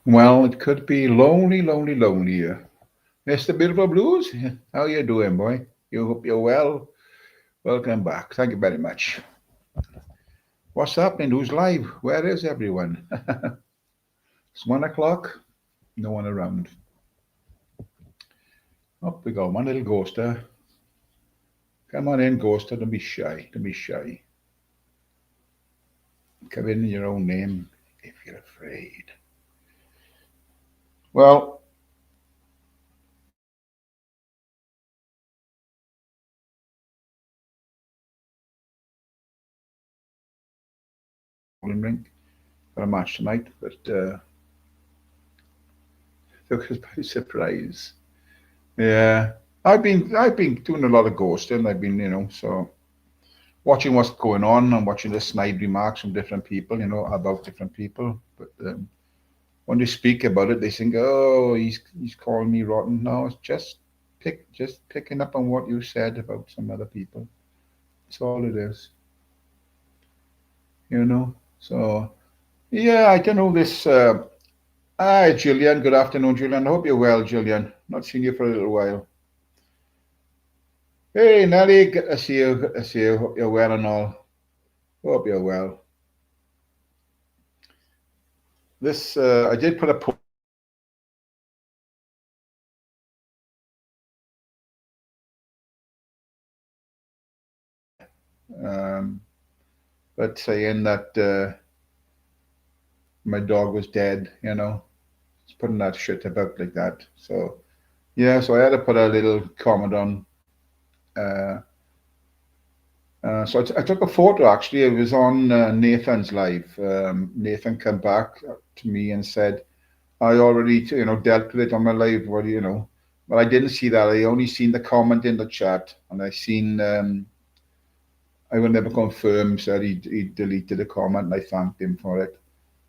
Well, it could be lonely, lonely, lonely here. Mr. Beautiful Blues, how you doing, boy? You hope you're well. Welcome back. Thank you very much. What's happening? Who's live? Where is everyone? It's 1 o'clock. No one around. Up we go. One little ghoster. Come on in, ghoster. Don't be shy. Don't be shy. Come in your own name if you're afraid. Well, bowling rink for a match tonight, but took us by surprise. Yeah, I've been doing a lot of ghosting. I've been, so watching what's going on and watching the snide remarks from different people, about different people. But when they speak about it, they think, "Oh, he's calling me rotten." No, it's just picking up on what you said about some other people. That's all it is, you know. So yeah, I don't know this. Hi, Julian. Good afternoon, Julian. I hope you're well, Julian. Not seen you for a little while. Hey, Nelly. Good to see you. Good to see you. Hope you're well and all. Hope you're well. This I did put a post. Um, but saying that my dog was dead, just putting that shit about like that. So yeah, so I had to put a little comment on. Uh, so I took a photo actually. It was on Nathan's live. Nathan came back to me and said, "I already, dealt with it on my live. What do you know?" But I didn't see that. I only seen the comment in the chat, and I seen. I will never confirm. Said he deleted the comment, and I thanked him for it.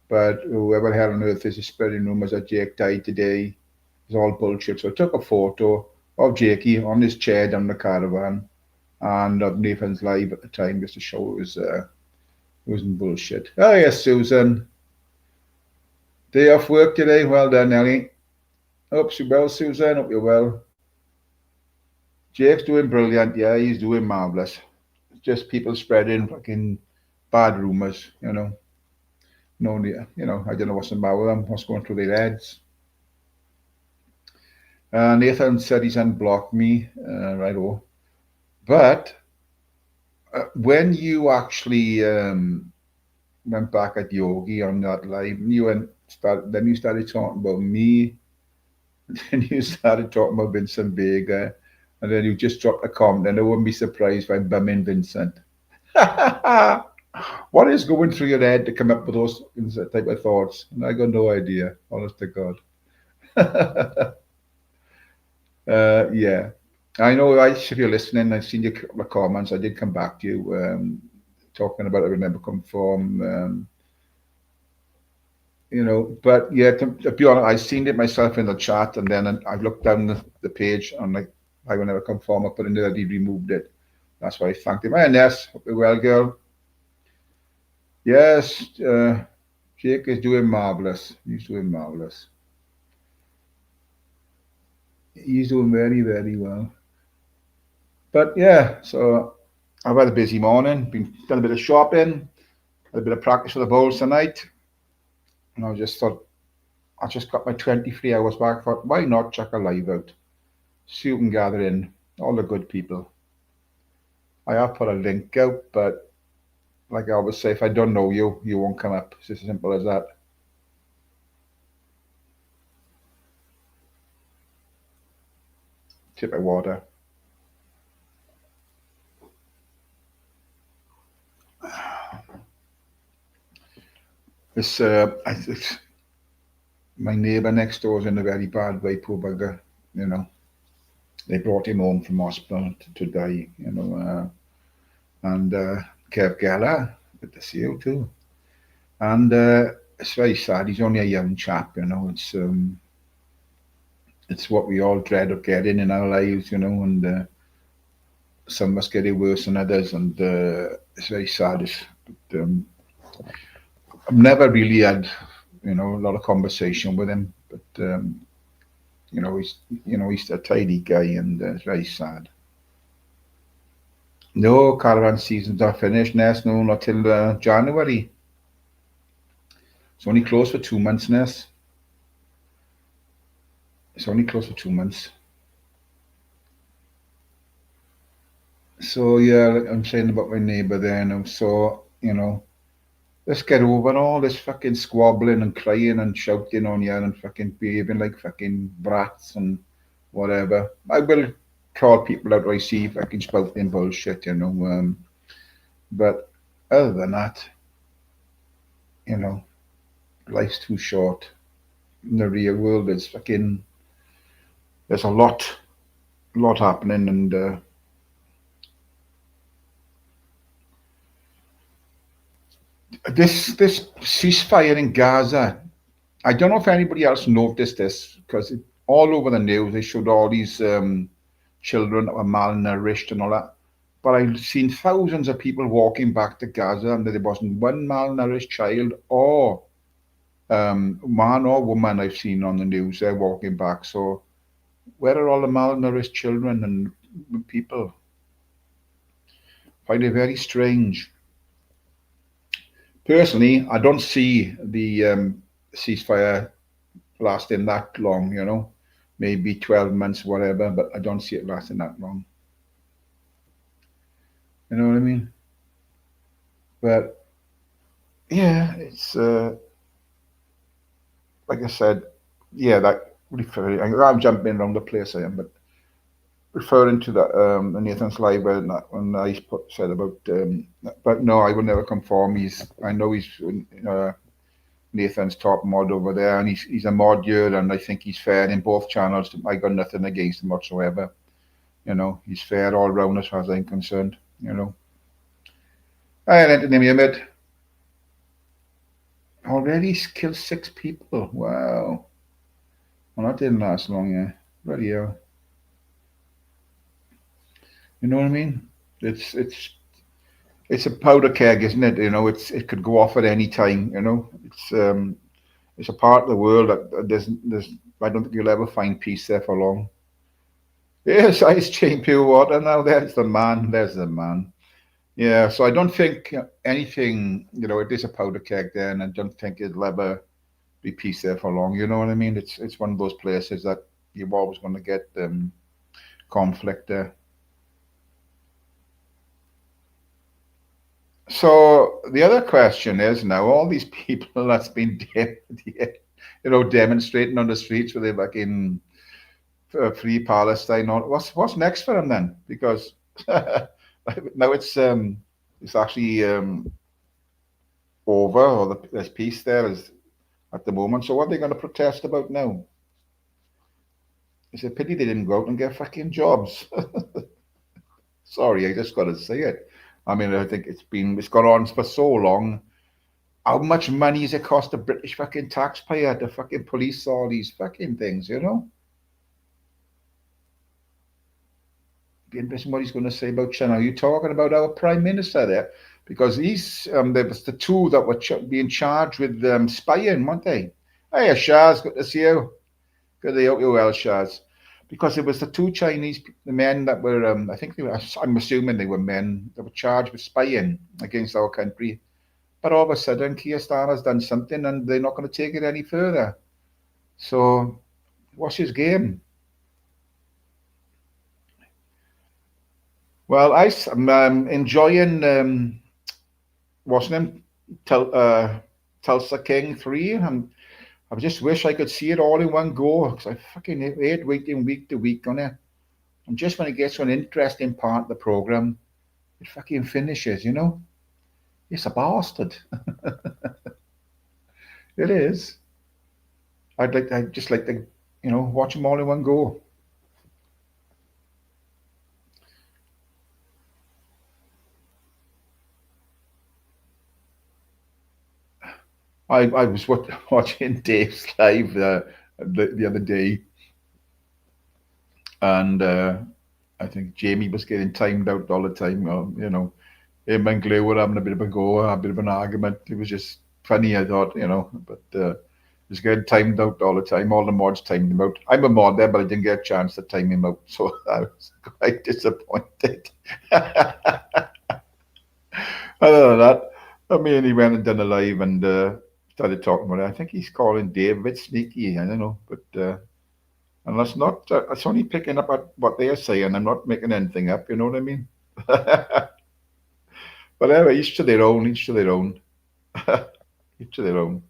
But whoever the hell on earth is spreading rumors that Jake died today is all bullshit. So I took a photo of Jakey on his chair down the caravan and of Nathan's live at the time just to show it wasn't bullshit. Oh yes, Susan. Day off work today. Well done, Nelly. Hope you're well, Susan. Hope you're well. Jake's doing brilliant. Yeah, he's doing marvelous. It's just people spreading fucking bad rumors, No, I don't know what's the matter with them, what's going through their heads. Nathan said he's unblocked me, right? Oh, but when you actually went back at Yogi on that live, then you started talking about me, then you started talking about Vincent Vega, and then you just dropped a comment, and I wouldn't be surprised if I'm bumming Vincent. What is going through your head to come up with those type of thoughts? And I got no idea, honest to God. Yeah. I know, if you're listening, I've seen your couple of comments. I did come back to you talking about I remember come from, but yeah, to be honest, I seen it myself in the chat, and then I looked down the page and like, I will never come from. I put in there that he removed it. That's why I thanked him. And yes, hope you're well, girl. Yes, Jake is doing marvelous. He's doing marvelous. He's doing very, very well. But yeah, so I've had a busy morning. Been done a bit of shopping, had a bit of practice for the bowls tonight, and I just thought I just got my 23 hours back. I thought, why not check a live out? See who can gather in all the good people. I have put a link out, but like I always say, if I don't know you, you won't come up. It's as simple as that. Tip of water. This, my neighbour next door is in a very bad way, poor bugger. You know, they brought him home from hospital to die. And Kev Geller, good to see you too. And it's very sad. He's only a young chap. It's what we all dread of getting in our lives. And some of us get it worse than others, and it's very sad. But, I've never really had a lot of conversation with him. But he's he's a tidy guy, and it's very sad. No, caravan seasons are finished. Ness, no, not till January. It's only closed for 2 months, Ness. It's only closed for 2 months. So yeah, like I'm saying about my neighbour there now. So let's get over all this fucking squabbling and crying and shouting on you and fucking behaving like fucking brats and whatever. I will call people out I see fucking spouting bullshit. But other than that, you know, life's too short. In the real world, there's a lot happening, and this ceasefire in Gaza. I don't know if anybody else noticed this because all over the news they showed all these children that were malnourished and all that. But I've seen thousands of people walking back to Gaza and there wasn't one malnourished child or man or woman I've seen on the news. They're walking back. So where are all the malnourished children and people? I find it very strange. Personally, I don't see the ceasefire lasting that long. Maybe 12 months, whatever, but I don't see it lasting that long. You know what I mean? But yeah, it's like I said, yeah, that referring. I'm jumping around the place I am, but referring to that Nathan's live when I said about, but no, I will never conform. I know he's Nathan's top mod over there, and he's a mod here, and I think he's fair in both channels. I got nothing against him whatsoever. He's fair all round as far as I'm concerned. I entertain him a bit. Already killed 6 people. Wow. Well, that didn't last long, yeah. Bloody hell. You know what I mean? It's a powder keg, isn't it? It could go off at any time. It's a part of the world that there's I don't think you'll ever find peace there for long. Yes, ice chain pure water. Now there's the man. There's the man. Yeah, so I don't think anything. It is a powder keg there, and I don't think it'll ever be peace there for long. You know what I mean? It's one of those places that you're always going to get conflict there. So the other question is now all these people that's been demonstrating on the streets with their fucking free Palestine. What's next for them then? Because now it's actually over, or there's peace there at the moment. So what are they going to protest about now? It's a pity they didn't go out and get fucking jobs. Sorry, I just got to say it. I mean, I think it's gone on for so long. How much money does it cost the British fucking taxpayer to fucking police all these fucking things, Be interesting what he's going to say about China. Are you talking about our Prime Minister there? Because there was the two that were being charged with spying, weren't they? Hey, Shaz, good to see you. Good to hope you well, Shaz. Because it was the two the men that were, I think I'm assuming they were men that were charged with spying against our country. But all of a sudden, Keir Starmer's done something and they're not going to take it any further. So, what's his game? Well, I'm enjoying, what's his name? Tulsa King 3. I just wish I could see it all in one go because I fucking hate waiting week to week on it. And just when it gets to an interesting part of the program, it fucking finishes, It's a bastard. It is. I'd just like to, watch them all in one go. I was watching Dave's live the other day, and I think Jamie was getting timed out all the time. Him and Glew were having a bit of a go, a bit of an argument. It was just funny, I thought, but was getting timed out all the time. All the mods timed him out. I'm a mod there, but I didn't get a chance to time him out, so I was quite disappointed. Other than that, I mean, he went and done a live and started talking about it. I think he's calling Dave a bit sneaky. I don't know, but and that's not. It's only picking up at what they are saying. I'm not making anything up. You know what I mean? But anyway, each to their own. Each to their own. Each to their own.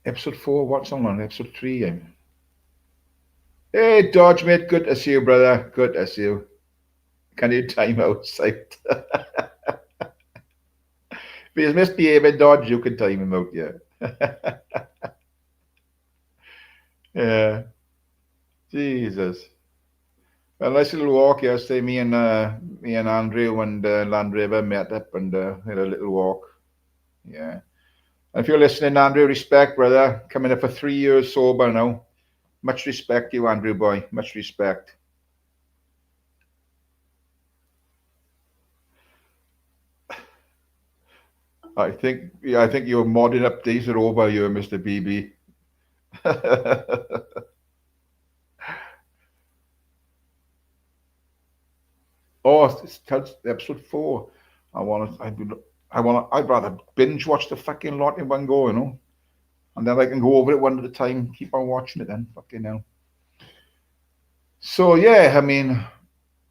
Episode 4. What's on? Episode 3. Hey, Dodge, mate. Good to see you, brother. Good to see you. Can you time outside? If he's misbehaving, Dodge, you can time him out, yeah. Yeah. Jesus. A nice little walk yesterday. Me and Andrew and Land Rover met up and had a little walk. Yeah. And if you're listening, Andrew, respect, brother. Coming up for 3 years sober now. Much respect, you, Andrew boy. Much respect. I think your modding up days are over, you, Mr. BB. Oh, it's episode 4. I'd rather binge watch the fucking lot in one go, and then I can go over it one at a time, keep on watching it then, fucking hell. So yeah, I mean,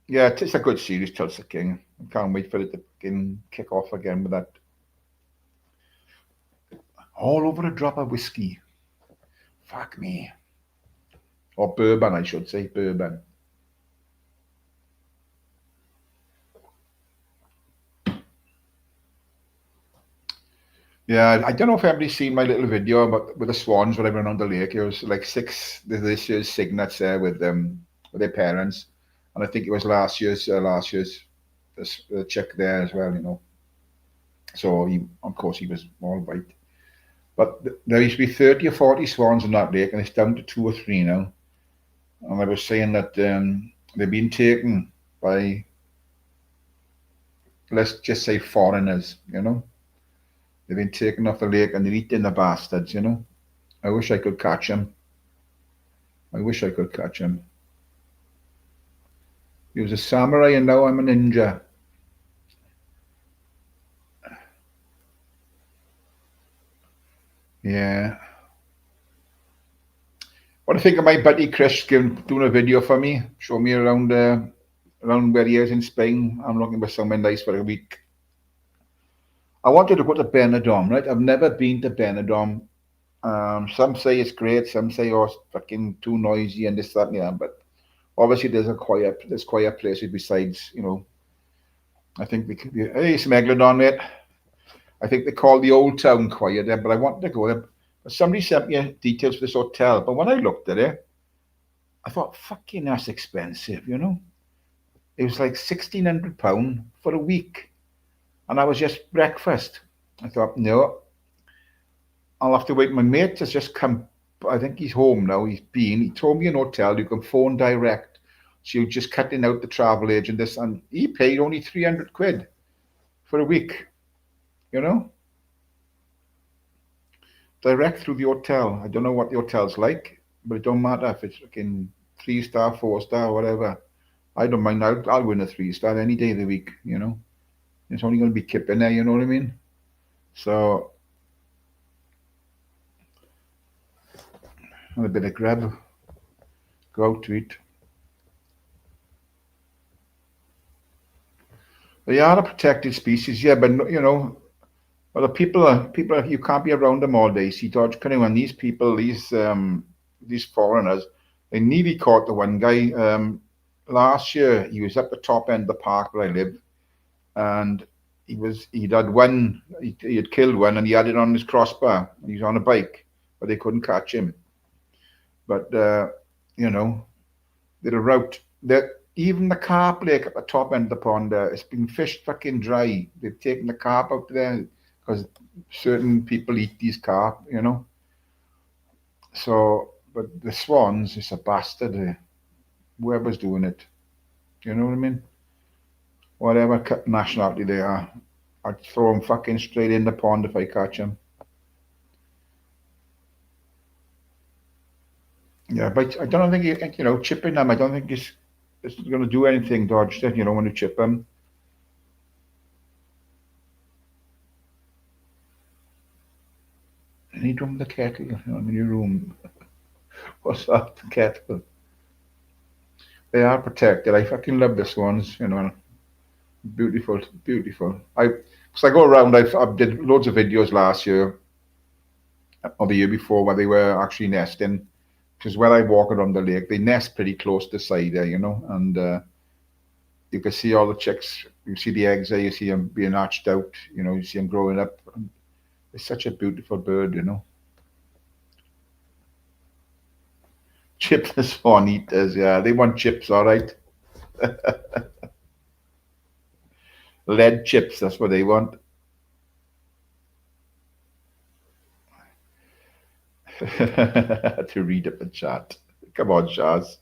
yeah, it's a good series, Tulsa King. I can't wait for it to fucking kick off again with that. All over a drop of whiskey. Fuck me. Or bourbon, I should say, bourbon. Yeah, I don't know if anybody's seen my little video about with the swans when I went on the lake. It was like this year's cygnets there with their parents, and I think it was last year's this chick there as well. So of course, he was all white. But there used to be 30 or 40 swans in that lake, and it's down to 2 or 3 now. And I was saying that they've been taken by, let's just say, foreigners. They've been taken off the lake and they're eating the bastards. I wish I could catch them. I wish I could catch him. He was a samurai and now I'm a ninja. Yeah. What do you think of my buddy Chris doing a video for me? Show me around where he is in Spain. I'm looking for somewhere nice for a week. I wanted to go to Benidorm, right? I've never been to Benidorm. Some say it's great, some say it's fucking too noisy and this, that, and the other. But obviously there's quiet places besides. I think hey, it's Megalodon, mate. I think they call the old town quiet there, but I wanted to go there. But somebody sent me details for this hotel, but when I looked at it, I thought, fucking that's expensive. It was like £1,600 for a week. And I was just breakfast. I thought, no, I'll have to wait. My mate has just come. I think he's home now. He told me an hotel, you can phone direct. So you're just cutting out the travel agent, and he paid only 300 quid for a week, you know? Direct through the hotel. I don't know what the hotel's like, but it don't matter if it's fucking 3-star, 4-star, whatever. I don't mind. I'll win a 3-star any day of the week. It's only going to be Kip in there, you know what I mean? So, and a bit of grab, go out to eat. They are a protected species, yeah, but well, the people you can't be around them all day. See, Dodge Cunningham, and these people, these foreigners, they nearly caught the one guy. Last year, he was at the top end of the park where I live, and he had killed one, and he had it on his crossbar. He was on a bike, but they couldn't catch him. But they're a route that even the carp lake at the top end of the pond there, it's been fished fucking dry. They've taken the carp out there because certain people eat these carp. So, but the swans, it's a bastard. Whoever's doing it, you know what I mean? Whatever nationality they are, I'd throw him fucking straight in the pond if I catch him. Yeah, but I don't think chipping them. I don't think it's going to do anything, Dodge. When you chip them. And you drum the kettle in your room. What's that? The kettle. They are protected. I fucking love this ones. Beautiful, beautiful. Because I go around. I did loads of videos last year or the year before where they were actually nesting. Because when I walk around the lake, they nest pretty close to the side there, and you can see all the chicks. You see the eggs there. You see them being hatched out. You see them growing up. It's such a beautiful bird. Chips the swan eaters, yeah. They want chips, all right. Lead chips, that's what they want. To read up the chat. Come on, Shaz.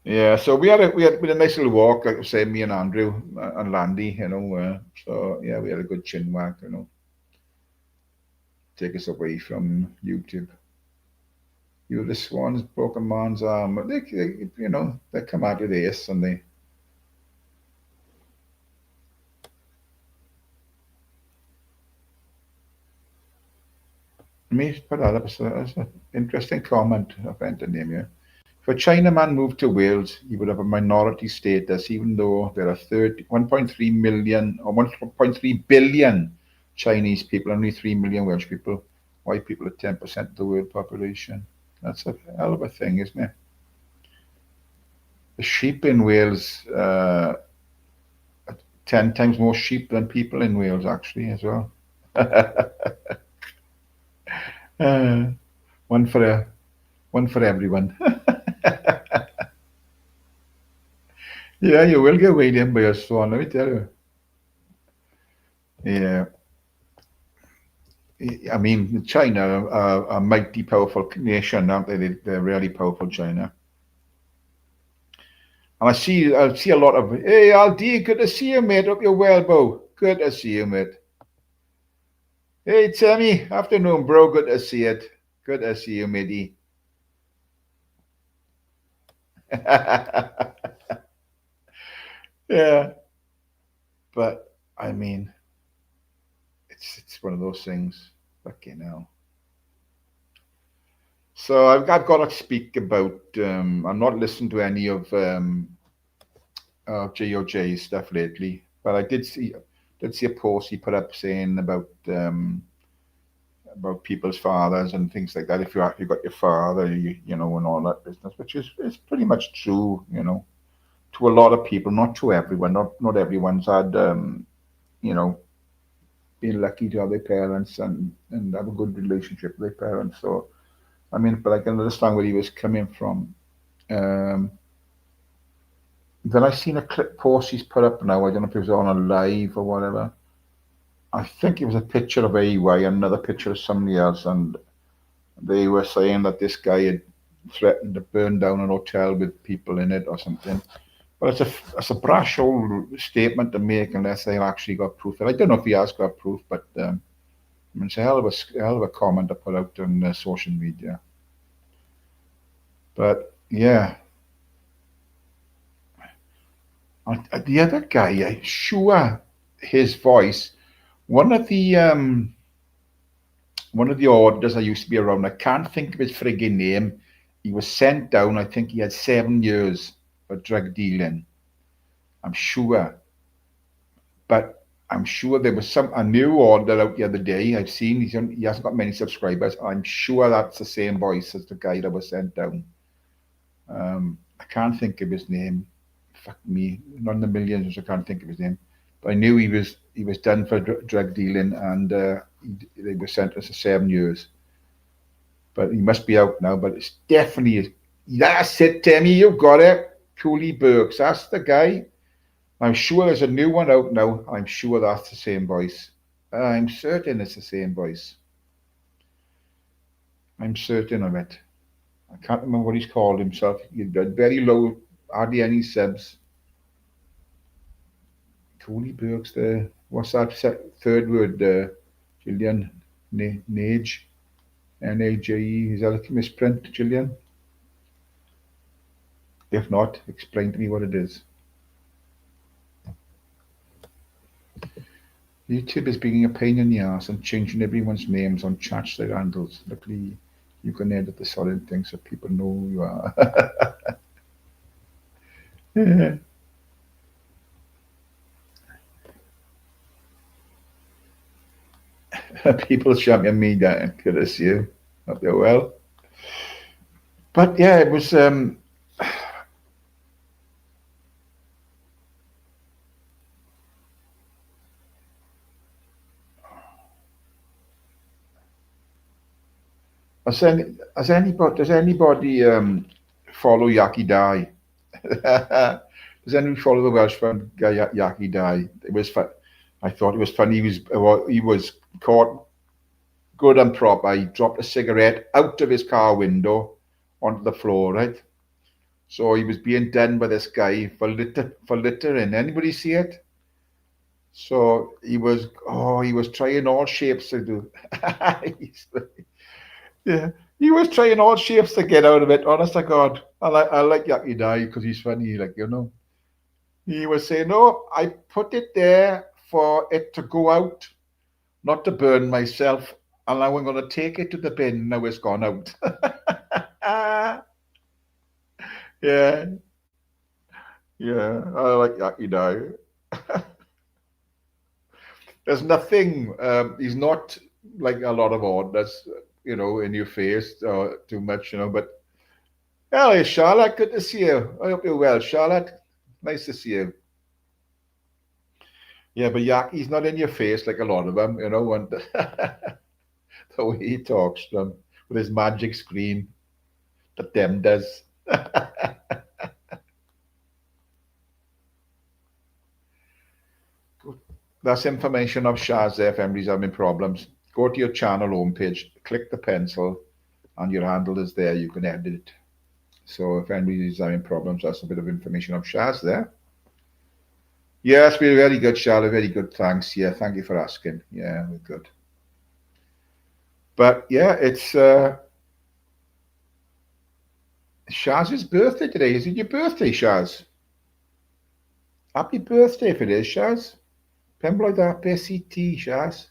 Yeah, so we had a nice little walk, like I say, me and Andrew and Landy. So yeah, we had a good chin whack. Take us away from YouTube. The swans broke a man's arm. They come out with this and they. Let me put that up as an interesting comment. I've entered name here. If a Chinaman moved to Wales, he would have a minority status, even though there are 1.3 million or 1.3 billion Chinese people, only 3 million Welsh people. White people are 10% of the world population. That's a hell of a thing, isn't it? The sheep in Wales, 10 times more sheep than people in Wales, actually, as well. uh, one for everyone. Yeah, you will get weighed in by a swan, let me tell you. Yeah. I mean, China are a mighty powerful nation, aren't they? They're really powerful, China. And I see a lot of, hey, Aldi, good to see you, mate. Hope you're well, Bo. Good to see you, mate. Hey, Tammy. Afternoon, bro. Good to see it. Good to see you, matey. Yeah, but I mean, it's one of those things. Fucking hell. So I've got to speak about. I'm not listening to any of JOJ's stuff lately, but I did see a post he put up saying about people's fathers and things like that. If you got your father, and all that business, which is pretty much true. To a lot of people, not to everyone. Not everyone's had you know been lucky to have their parents and have a good relationship with their parents. So I mean, but I can understand where he was coming from. Um, then I seen a clip post he's put up now. I don't know if it was on a live or whatever. I think it was a picture of AY, another picture of somebody else, and they were saying that this guy had threatened to burn down an hotel with people in it or something. But it's a brash old statement to make unless they actually got proof. And I don't know if he has got proof, but I mean, it's a hell of a comment to put out on social media. But yeah, the other guy, I'm sure his voice. One of the auditors I used to be around. I can't think of his frigging name. He was sent down. I think he had 7 years for drug dealing. I'm sure, but I'm sure there was a new order out the other day. I've seen he hasn't got many subscribers. I'm sure that's the same voice as the guy that was sent down. I can't think of his name. Fuck me, not in the millions. I can't think of his name. But I knew he was done for drug dealing, and they were sentenced to 7 years. But he must be out now. But it's definitely that's it, Timmy. You got it. Cooley Burks. That's the guy. I'm sure there's a new one out now. I'm sure that's the same voice. I'm certain it's the same voice. I'm certain of it. I can't remember what he's called himself. He had very low, hardly any subs. Tony Burke's there. What's that third word? Gillian? Nage? Nage? Is that a misprint, Gillian? If not, explain to me what it is. YouTube is being a pain in the ass and changing everyone's names on chat handles. Luckily, you can edit the solid things so people know who you are. People champion me down. Good to see you. Hope you're well. But yeah, it was. Does anybody follow Yaki Dai? Does anybody follow the Welsh fan guy Yaki Dai? It was fun. I thought it was funny. He was caught good and proper. He dropped a cigarette out of his car window onto the floor, right? So he was being done by this guy for littering. Anybody see it? So he was trying all shapes to do. Yeah, he was trying all shapes to get out of it. Honest to God, I like Yaki Dai because he's funny. Like he was saying, "No, I put it there for it to go out, not to burn myself, and now I'm going to take it to the bin. Now it's gone out." Yeah, yeah, I like Yaki Dai. There's nothing. He's not like a lot of odd. That's in your face too much. But hello, Charlotte. Good to see you. I hope you're well, Charlotte. Nice to see you. Yeah, but Yaki's not in your face like a lot of them. And the way he talks to them with his magic screen that them does. That's information of Shaz there if anybody's having problems. Go to your channel homepage, click the pencil, and your handle is there. You can edit it. So if anybody's having problems, that's a bit of information of Shaz there. Yes, we're very good, Charlotte. Very good. Thanks. Yeah, thank you for asking. Yeah, we're good. But yeah, it's Shaz's birthday today. Is it your birthday, Shaz? Happy birthday if it is, Shaz. Pembroke that PCT, Shaz.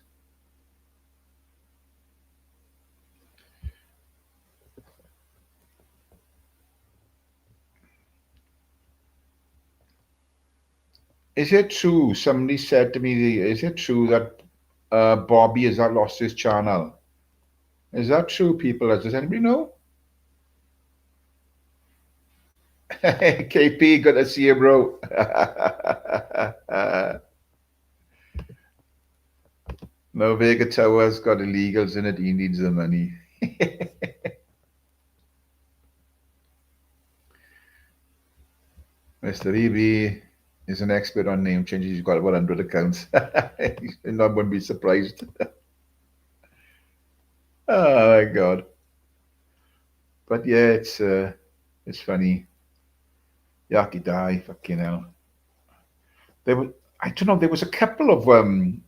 Is it true? Somebody said to me, is it true that Bobby has lost his channel? Is that true, people? Does anybody know? KP, good to see you, bro. No, Vega Tower's got illegals in it. He needs the money. Mr. EB is an expert on name changes. He's got about 100 accounts. No one would be surprised. Oh my God. But yeah, it's funny. Yaki Dai, fucking hell. I don't know, there was a couple of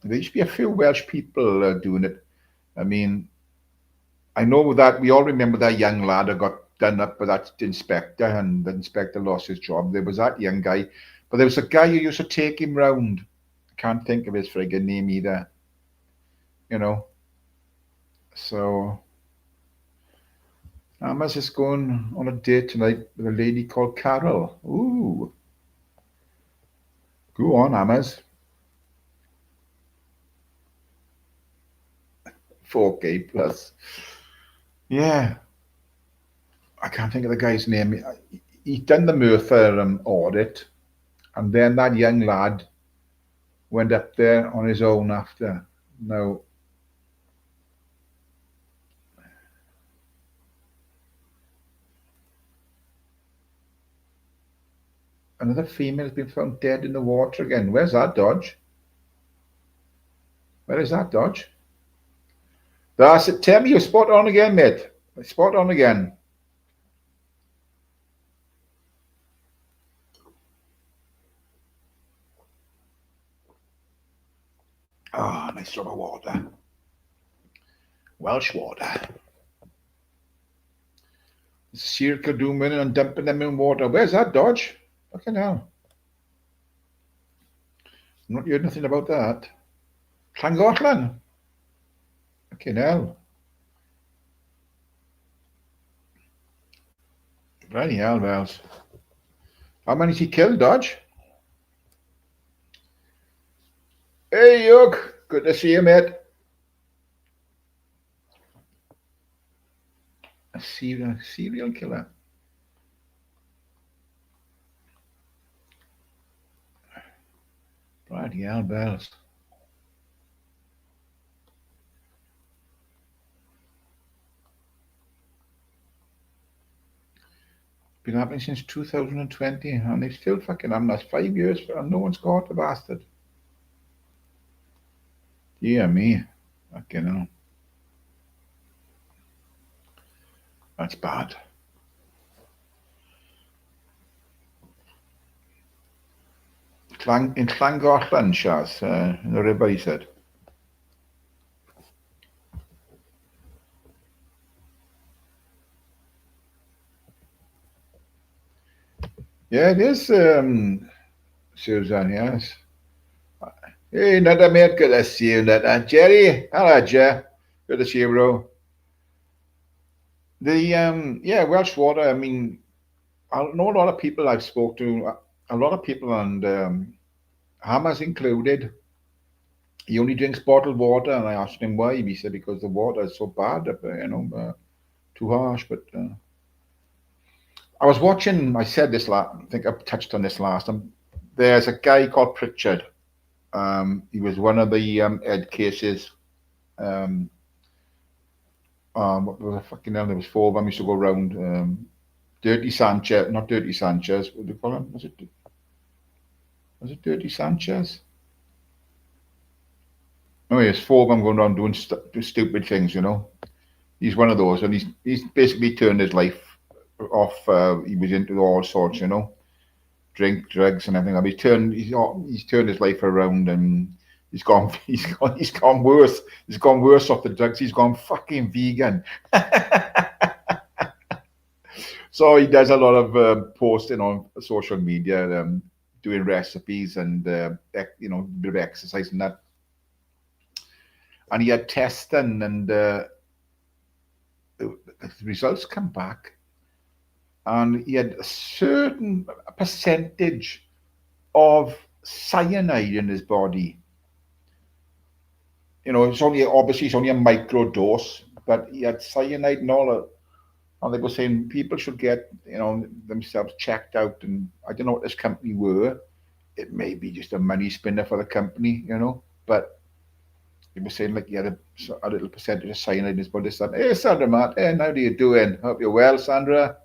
there used to be a few Welsh people doing it. I mean, I know that we all remember that young lad that got done up by that inspector, and the inspector lost his job. There was that young guy, but there was a guy who used to take him round. I can't think of his friggin' name either. So Amaz is going on a date tonight with a lady called Carol. Ooh. Go on, Amaz. 4K plus. Yeah. I can't think of the guy's name. He'd done the Merthyr audit, and then that young lad went up there on his own after. Now, another female has been found dead in the water again. Where's that, Dodge? Where is that, Dodge? That's it. Tell me you're spot on again, mate. Spot on again. Ah, nice drop of water. Welsh water. Circle dooming and dumping them in water. Where's that, Dodge? Fucking hell. I'm not heard nothing about that. Llangollen. Fucking hell. Bloody hell, Wells. How many's he killed, Dodge? Hey, Yoke. Good to see you, mate. A serial killer. Bloody hell, Bells. Been happening since 2020, and they still fucking having us 5 years, and no one's caught the bastard. Yeah, me. Fucking hell. That's bad. In Llangollen, Shaz, in the river, he said. Yeah, it is, Susan, yes. Hey, another mate, good to see you, another. Jerry, hello, Jer. Good to see you, bro. Yeah, Welsh water, I mean, I know a lot of people I've spoke to, a lot of people, and Hammer's included. He only drinks bottled water, and I asked him why. He said because the water is so bad, too harsh. But I was watching. I said this last. I think I touched on this last. There's a guy called Pritchard. He was one of the Ed cases. What was the fucking hell? There was 4 of them used to go around. Dirty Sanchez, not Dirty Sanchez. What do they call him? Was it Dirty Sanchez? Oh yes, 4 of them going around doing stupid things. He's one of those, and he's basically turned his life off. He was into all sorts, drink, drugs, and everything. He's turned his life around, and he's gone worse. He's gone worse off the drugs. He's gone fucking vegan. So he does a lot of posting on social media, doing recipes and a bit of exercise and that. And he had tests done, and the results come back, and he had a certain percentage of cyanide in his body. It's only a micro dose, but he had cyanide and all that. And they were saying people should get, themselves checked out. And I don't know what this company were. It may be just a money spinner for the company, but he was saying like he had a little percentage of cyanide in his body. Hey, Sandra Martin, how are you doing? Hope you're well, Sandra.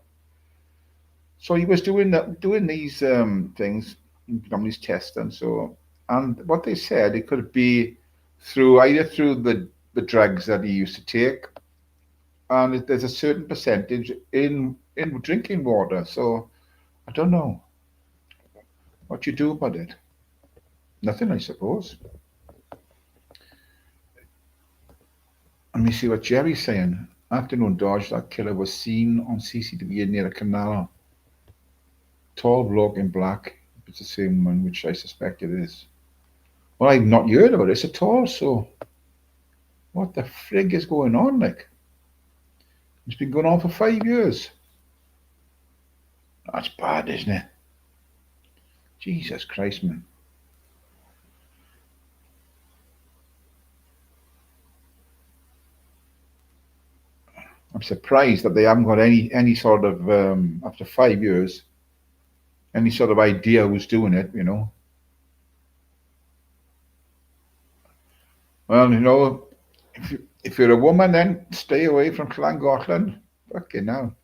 So he was doing these things, these tests, and what they said, it could be either through the drugs that he used to take, and there's a certain percentage in drinking water. So I don't know what you do about it. Nothing, I suppose. Let me see what Jerry's saying. Afternoon Dodge, that killer was seen on CCTV near a canal. Tall bloke in black. It's the same one, which I suspect it is. Well, I've not heard about this at all, so what the frig is going on, like? It's been going on for 5 years. That's bad, isn't it? Jesus Christ, man. I'm surprised that they haven't got any sort of, after 5 years, any sort of idea who's doing it, Well, if you're a woman, then stay away from Llangollen. Fucking hell.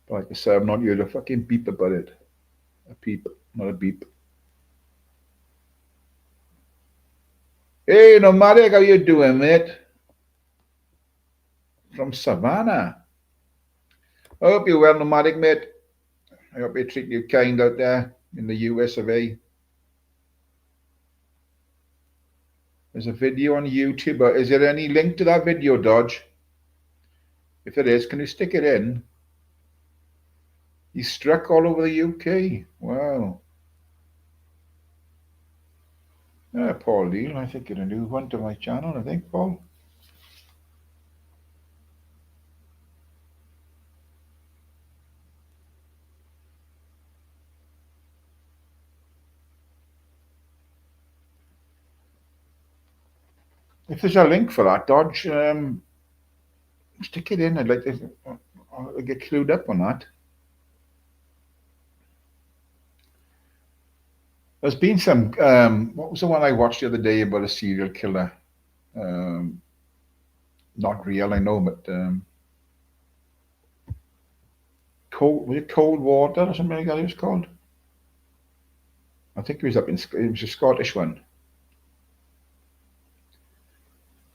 But like I said, I'm not here to fucking beep about it. A peep, not a beep. Hey, Nomadic, how you doing, mate? From Savannah. I hope you're well, Nomadic, mate. I hope they treat you kind out there in the US of A. There's a video on YouTube. Is there any link to that video, Dodge? If there is, can you stick it in? He's struck all over the UK. Wow. Paul Deal, I think you're a new one to my channel, I think, Paul. If there's a link for that, Dodge, stick it in. I'd like to get clued up on that. There's been some, what was the one I watched the other day about a serial killer? Not real, I know, but was it Cold Water or something like that it was called? I think it was it was a Scottish one.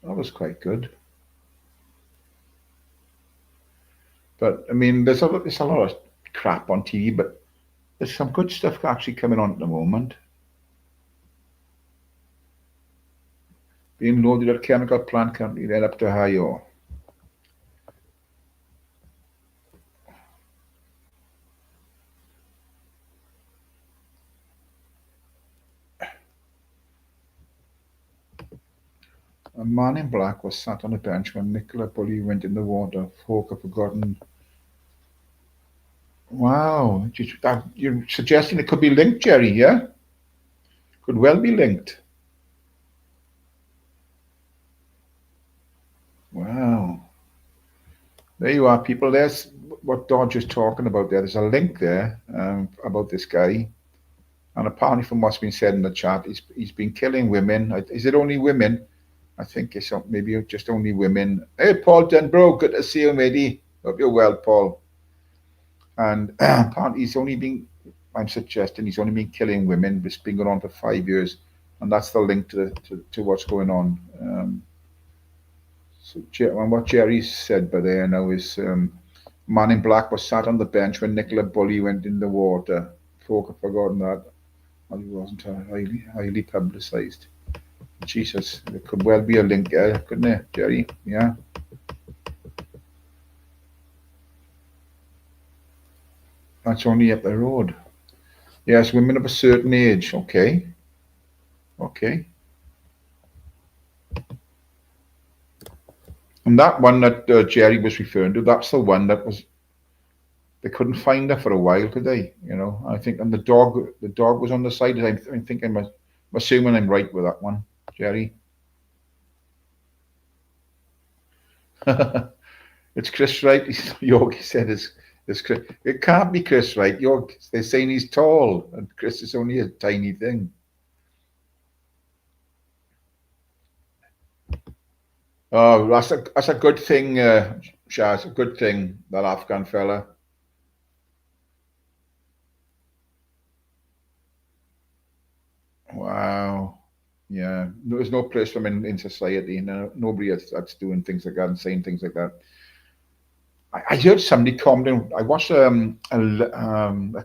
That was quite good. But I mean, there's a lot of crap on TV, but there's some good stuff actually coming on at the moment. Being loaded at a chemical plant currently led up to high ore. A man in black was sat on a bench when Nicola Bully went in the water. Folk have forgotten. Wow, you're suggesting it could be linked, Jerry, yeah? Could well be linked. Wow. There you are, people. There's what Dodge is talking about there. There's a link there about this guy. And apparently from what's been said in the chat, he's been killing women. Is it only women? I think it's maybe just only women. Hey, Paul Dunbro, good to see you, matey. Hope you're well, Paul. And apparently I'm suggesting he's only been killing women. It's been going on for 5 years. And that's the link to what's going on. And what Jerry said by there now is man in black was sat on the bench when Nicola Bully went in the water. Folk have forgotten that. Well, he wasn't highly publicised. Jesus, there could well be a link there, couldn't there, Jerry? Yeah. That's only up the road. Yes, women of a certain age. Okay. Okay. And that one that Jerry was referring to, that's the one that was, they couldn't find her for a while, could they? You know, I think, and the dog was on the side. I think I'm assuming I'm right with that one, Jerry. It's Chris Wright. Yogi said it's Chris. It can't be Chris Wright. They're saying he's tall, and Chris is only a tiny thing. Oh, that's a good thing, Shaz. A good thing, that Afghan fella. Wow. Yeah, there's no place for him in society. Nobody that's doing things like that and saying things like that. I heard somebody commenting. I watched a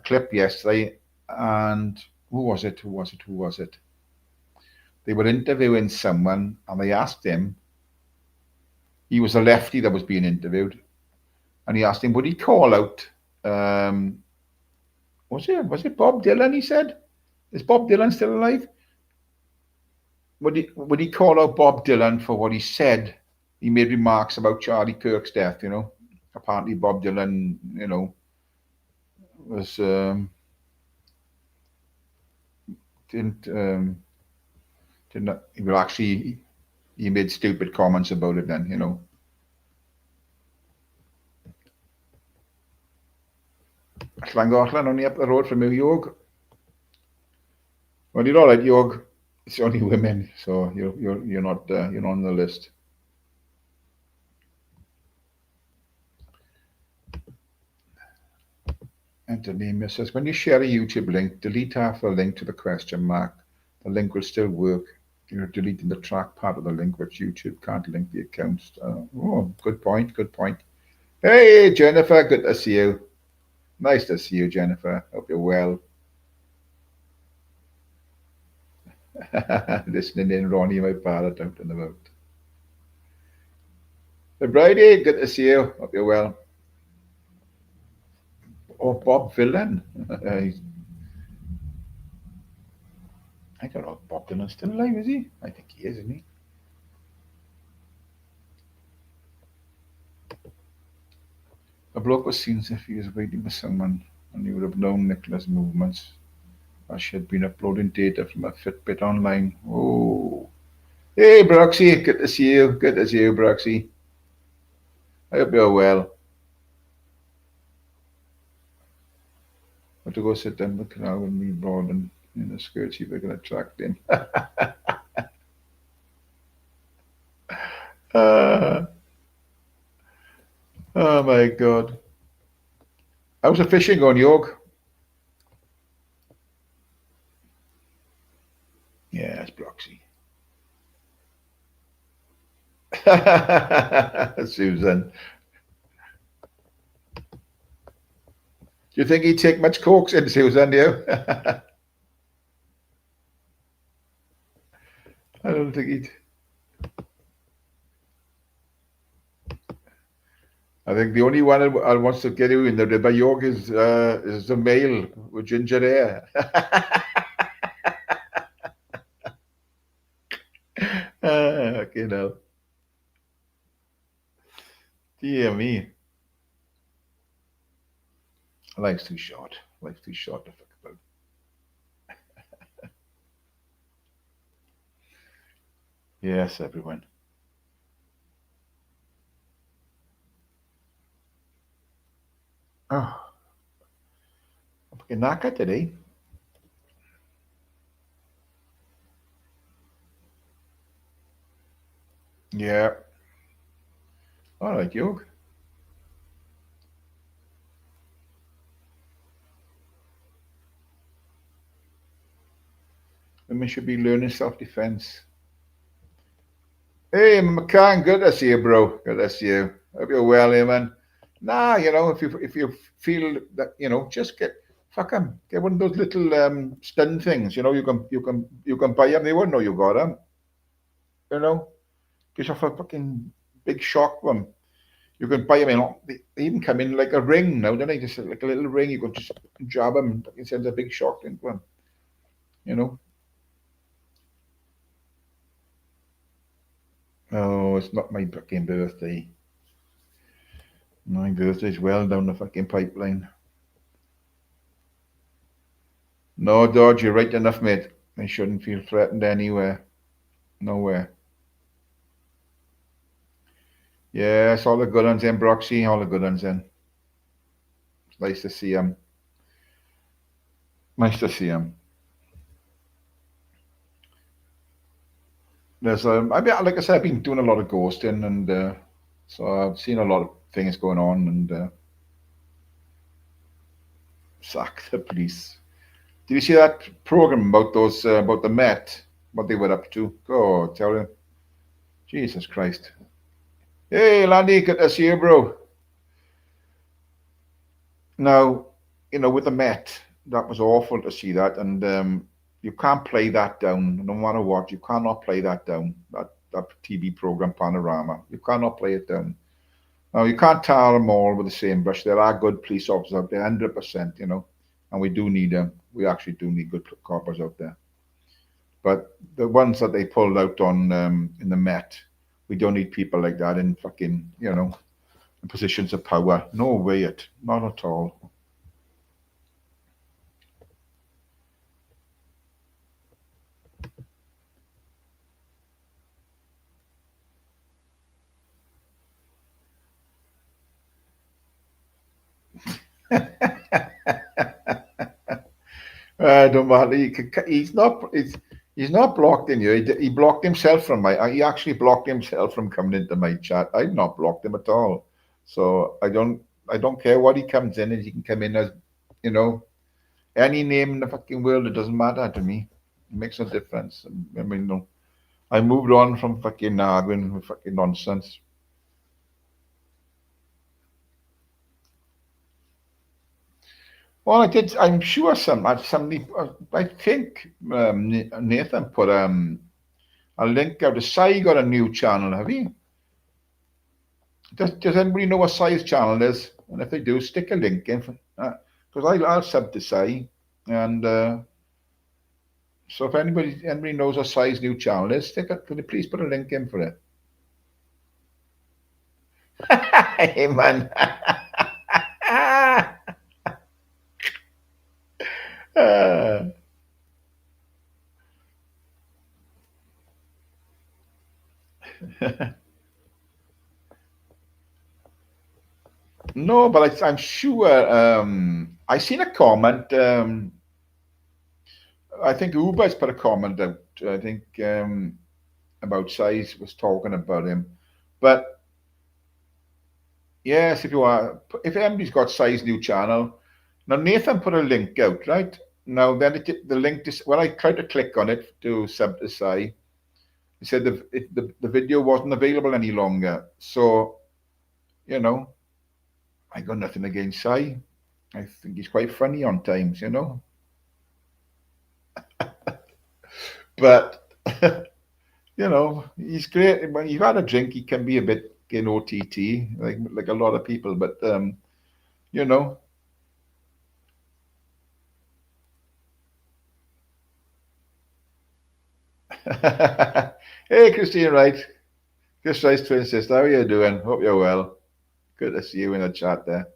clip yesterday, and who was it? They were interviewing someone, and they asked him. He was a lefty that was being interviewed, and he asked him, would he call out? Was it Bob Dylan? He said, "Is Bob Dylan still alive?" Would he call out Bob Dylan for what he said? He made remarks about Charlie Kirk's death. You know, apparently Bob Dylan, you know, was he made stupid comments about it. Then, you know. Llangollen only up the road from you, York. Well, you're all right, York. It's only women, so you're not on the list. Anthony says, when you share a YouTube link, delete half the link to the question mark. The link will still work. You're deleting the track part of the link, which YouTube can't link the accounts. Oh, good point. Good point. Hey, Jennifer, good to see you. Nice to see you, Jennifer. Hope you're well. Listening in, Ronnie, my parrot out and about. The Brady, good to see you. Hope you're well. Oh, Bob Villan. I don't know if Bob Dylan's still alive, is he? I think he is, isn't he? A bloke was seen as if he was waiting for someone, and he would have known Nicola's movements, as she had been uploading data from a Fitbit online. Oh. Hey, Broxy, good to see you. Good to see you, Broxy. I hope you're well. I have to go sit down in the canal with me broaden in the skirt, see if I can attract him. uh, oh my God. How's the fishing going, York? Yes, Broxy. Susan. Do you think he'd take much coke in, Susan, do you? I don't think he'd. I think the only one I wants to get you in the river, York, is the male with ginger hair. You know. Dear me. Life's too short. Life's too short to fuck about. Yes, everyone. Oh, I'm fucking knackered today. Yeah. All right, York. Women should be learning self-defense. Hey, McCann, good to see you, bro. Good to see you. Hope you're well, here, man. Nah, if you feel that just fuck 'em. Get one of those little stun things. You can buy them. They won't know you got them. You know, get yourself a fucking big shock one. You can buy them in. They even come in like a ring now, don't they? Just like a little ring. You can just jab them. It sends a big shock into them. You know. Oh, it's not my fucking birthday. My birthday's well down the fucking pipeline. No, Dodge, you're right enough, mate. I shouldn't feel threatened anywhere. Nowhere. Yes, all the good ones in, Broxy. All the good ones in. It's nice to see him. Nice to see him. Like I said, I've been doing a lot of ghosting, and so I've seen a lot of things going on, and sack the police. Did you see that program about those about the Met? What they were up to? God, tell you. Jesus Christ. Hey, Landy, good to see you, bro. Now, with the Met, that was awful to see that, and you can't play that down, no matter what. You cannot play that down. That TV program Panorama, you cannot play it down. Now, you can't tar them all with the same brush. There are good police officers out there, 100%, and we do need them. We actually do need good coppers out there. But the ones that they pulled out on in the Met, we don't need people like that in fucking, in positions of power. No way, not at all. Don't matter. He's not blocked in you. He blocked himself from my. He actually blocked himself from coming into my chat. I've not blocked him at all. So I don't care what he comes in as. He can come in as, you know, any name in the fucking world. It doesn't matter to me. It makes no difference. I mean, no. I moved on from fucking arguing with fucking nonsense. Well, I did. I'm sure somebody. I think Nathan put a link out. Sai got a new channel. Have you? Does anybody know what Sai's channel is? And if they do, stick a link in because I'll sub to Sai, and so if anybody knows what Sai's new channel is, could you please put a link in for it? Hey man. No, but I'm sure. I seen a comment. I think Uber's put a comment out. I think about size was talking about him, but yes, if anybody's got size new channel, now Nathan put a link out, right? Now then the link when I tried to click on it to sub to Sai, he said the video wasn't available any longer. So, you know, I got nothing against Sai. I think he's quite funny on times, but he's great. When you've had a drink, he can be a bit in OTT, like a lot of people. But you know, hey, Christine Wright, Chris Wright's twin sister. How are you doing? Hope you're well. Good to see you in the chat there.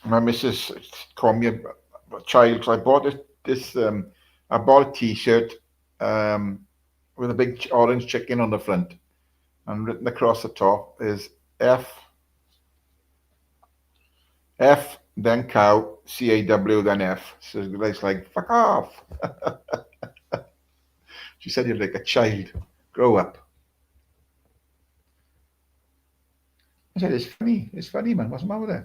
My missus called me a child, so I bought this. I bought a T-shirt with a big orange chicken on the front, and written across the top is F then cow, CAW then F. So it's like fuck off. She said you're like a child. Grow up. I said it's funny. It's funny, man. What's the matter with it?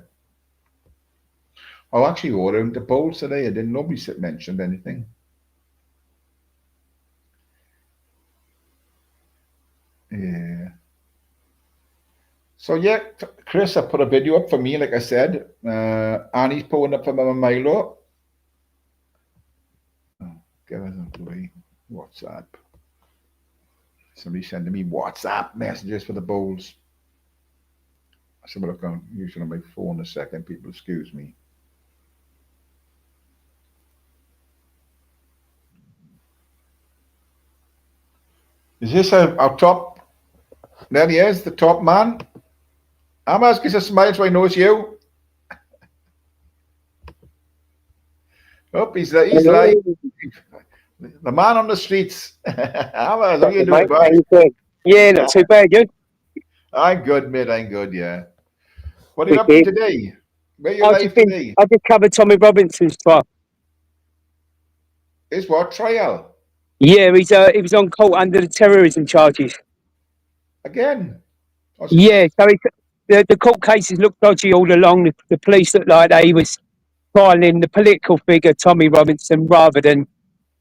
Oh, actually, ordering the bowls today. I didn't. Nobody mentioned anything. Yeah. So yeah, Chris, I put a video up for me, like I said. Annie's pulling up for Mama Milo. Oh, give us a play. WhatsApp. Somebody sending me WhatsApp messages for the bowls. Some look on using on my phone a second. People, excuse me. Is this our top? There he is, the top man. Amas, gives a smile so I know it's you. Oh, he's like the man on the streets. Amas, how are you doing, boy? Yeah, not too bad, you? I'm good, mate. I'm good, yeah. What are you up to today? Where are you live today? I just covered Tommy Robinson's trial. Is what trial? Yeah, he was on court under the terrorism charges. Again? Yeah, so the court cases looked dodgy all along. The police looked like they was trialing the political figure Tommy Robinson rather than.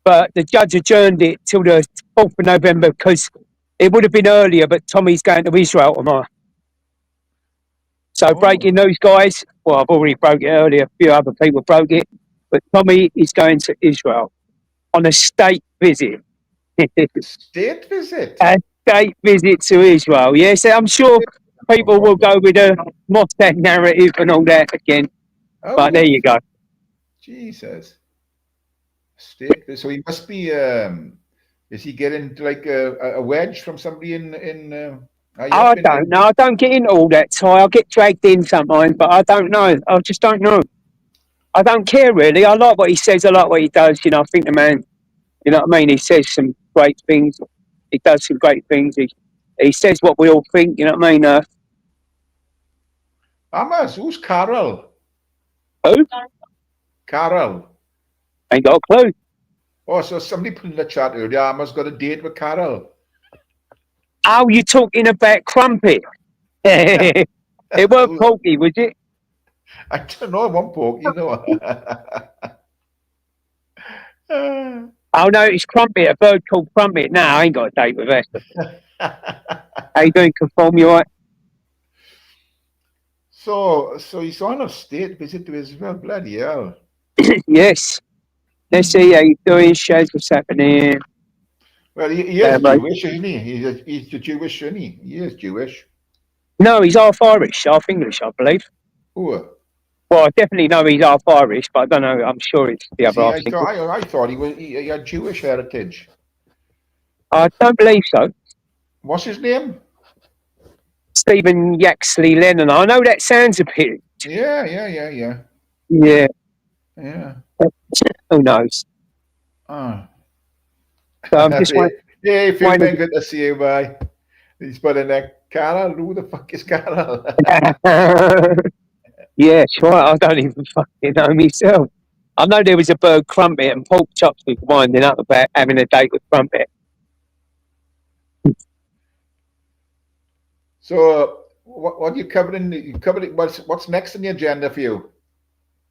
But the judge adjourned it till the 4th of November because it would have been earlier. But Tommy's going to Israel tomorrow. So breaking news, guys. Well, I've already broke it earlier. A few other people broke it, but Tommy is going to Israel on a state visit. State visit? A state visit to Israel. Yes, I'm sure people will go with a Mossad narrative and all that again. But there you go. Jesus. State. So he must be. Is he getting like a wedge from somebody in? I don't know. I don't get into all that, Ty. I get dragged in sometimes, but I don't know. I just don't know. I don't care really. I like what he says. I like what he does. I think the man. You know what I mean? He says some great things. He does some great things. He says what we all think. You know what I mean? Amas, who's Carol? Who? Carol. Ain't got a clue. Oh, so somebody put in the chat earlier, Amas got a date with Carol. Oh, you're talking about Crumpet? It weren't Porky, was it? I don't know. It wasn't Porky, no. Oh no, it's Crumpet, a bird called Crumpet. No, I ain't got a date with her. How you doing, Conform? You all right? So he's on a state visit to Israel. Bloody hell. Yes. Let's see how you doing, Shaz. What's happening? Well, he is Mate. Jewish, isn't he? He's a Jewish, isn't he? He is Jewish. No, he's half Irish, half English, I believe. Who? Well, I definitely know he's half Irish, but I don't know. I'm sure it's the Is other he? half I English. thought he had Jewish heritage. I don't believe so. What's his name? Stephen Yaxley Lennon. I know that sounds a bit. Yeah. Yeah. Yeah. Who knows? Ah. So I'm just Hey, Phil, waiting. man, good to see you, bye. He's put in there. Carol, who the fuck is Carol? Yeah, sure. I don't even fucking know myself. I know there was a bird crumpet and pork chops was winding up about having a date with crumpet. So, what you covering? You covering what's next on the agenda for you?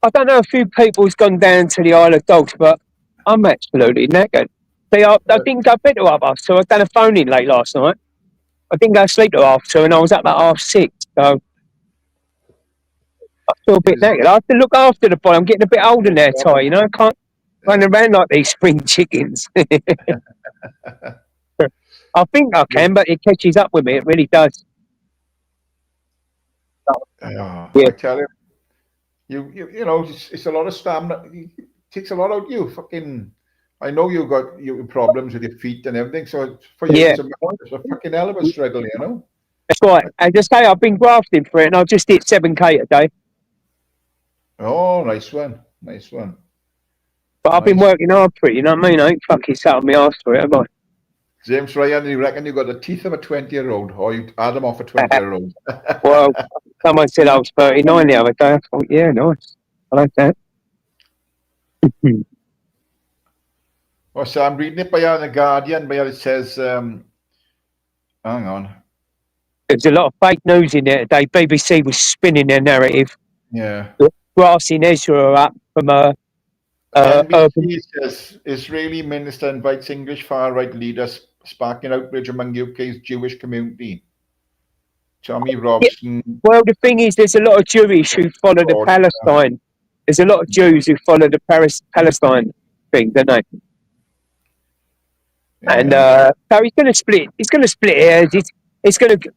I don't know. A few people's gone down to the Isle of Dogs, but I'm absolutely knackered. See, I didn't go to bed till half, so I done a phone in late last night. I didn't go to sleep till 2:30, and I was up at 6:30. So I feel a bit knackered. I have to look after the body. I'm getting a bit older now, Ty. You know, I can't run around like these spring chickens. I think I can, but it catches up with me. It really does. Yeah, I tell you, you know, it's a lot of stamina. It takes a lot out of you. Fucking, I know you got your problems with your feet and everything. So for you, yeah. it's a fucking hell of a struggle, you know. That's right. As I say, I've been grafting for it, and I just hit 7K a day. Oh, nice one, nice one. But I've been working hard for it. You know what I mean? I ain't fucking sat on my ass for it, have I? James Ryan, you reckon you got the teeth of a 20-year-old, or you add them off a 20-year-old? Well, someone said I was 39 the other day. I thought, yeah, nice. I like that. Well, so I'm reading it by you in the Guardian, it says, hang on. There's a lot of fake news in there today. BBC was spinning their narrative. Yeah. Grassing Ezra up from urban. NBC says Israeli minister invites English far-right leaders, sparking outrage among UK's Jewish community. Tommy Robson. Yeah. Well, the thing is, there's a lot of Jewish who follow the Palestine. There's a lot of Jews who follow the Palestine thing, don't they? Yeah. And so he's going to split. He's going to split hairs. It's going to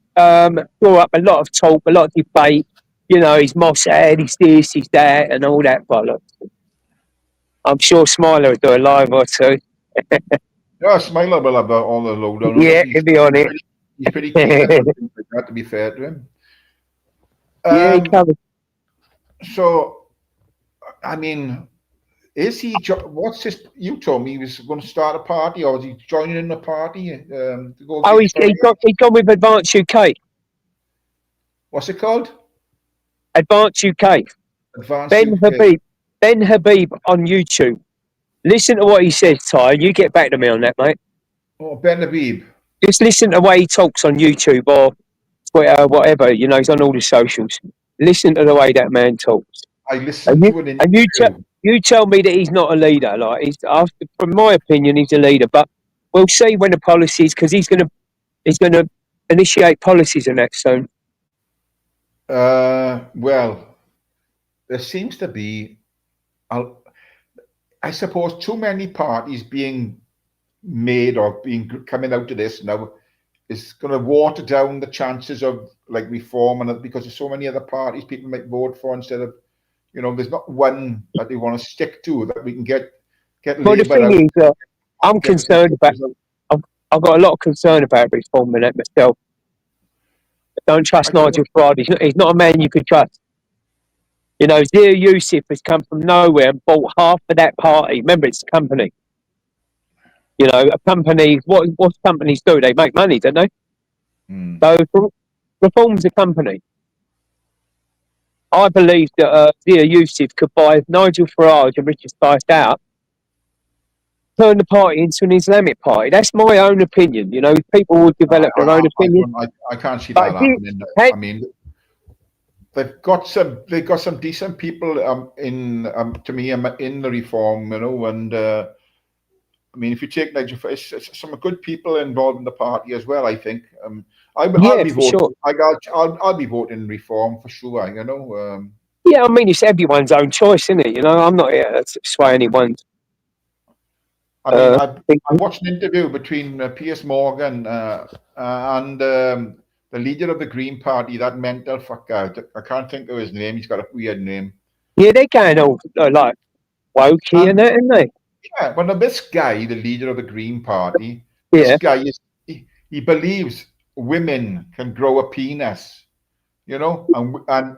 draw up a lot of talk, a lot of debate. You know, he's Mossad, he's this, he's that, and all that bollocks. I'm sure Smiler will do a live or two. Yeah, Smiler will have all the lowdown. Yeah, he'll be on it. He's pretty keen on things like that, to be fair to him. Yeah, he covers. So, I mean, is he? What's this? You told me he was going to start a party, or was he joining in a party? To go He's gone with Advance UK. What's it called? Advance UK. Advance Ben UK. Habib. Ben Habib on YouTube. Listen to what he says, Ty. You get back to me on that, mate. Oh, Ben Habib. Just listen to the way he talks on YouTube or Twitter, whatever. You know, he's on all the socials. Listen to the way that man talks. I listened to an interview. And you tell me that he's not a leader. Like, from my opinion, he's a leader. But we'll see when the policies, because he's going to initiate policies in that soon. Well, there seems to be, I suppose, too many parties being made or coming out of this now is going to water down the chances of like reform, and because there's so many other parties people might vote for instead of, you know, there's not one that they want to stick to that we can get. Well, the thing is, I'm concerned about. I've got a lot of concern about reforming that myself. I don't trust Nigel Farage. He's not a man you could trust. You know, Zia Yusuf has come from nowhere and bought half of that party. Remember, it's a company. You know, a company. What companies do? They make money, don't they? So reform's a company. I believe that Zia Yusuf could buy Nigel Farage and Richard Tys Chat, turn the party into an Islamic party. That's my own opinion. You know, people will develop their own opinion. I can't see that happening. I mean, they've got some decent people to me in the reform, you know, and I mean, if you take Nigeria, it's some good people involved in the party as well. I think. I'll Yeah, be for voting. sure. I'll be voting reform for sure. You know. Yeah, I mean, it's everyone's own choice, isn't it? You know, I'm not here to sway anyone's I mean, I thinking. watched an interview between Piers Morgan and the leader of the Green Party, that mental fucker. I can't think of his name. He's got a weird name. Yeah, they're going all like wokey And and that, aren't they? yeah, but now this guy, the leader of the Green Party, this Yeah, guy he believes women can grow a penis, you know, fucking, and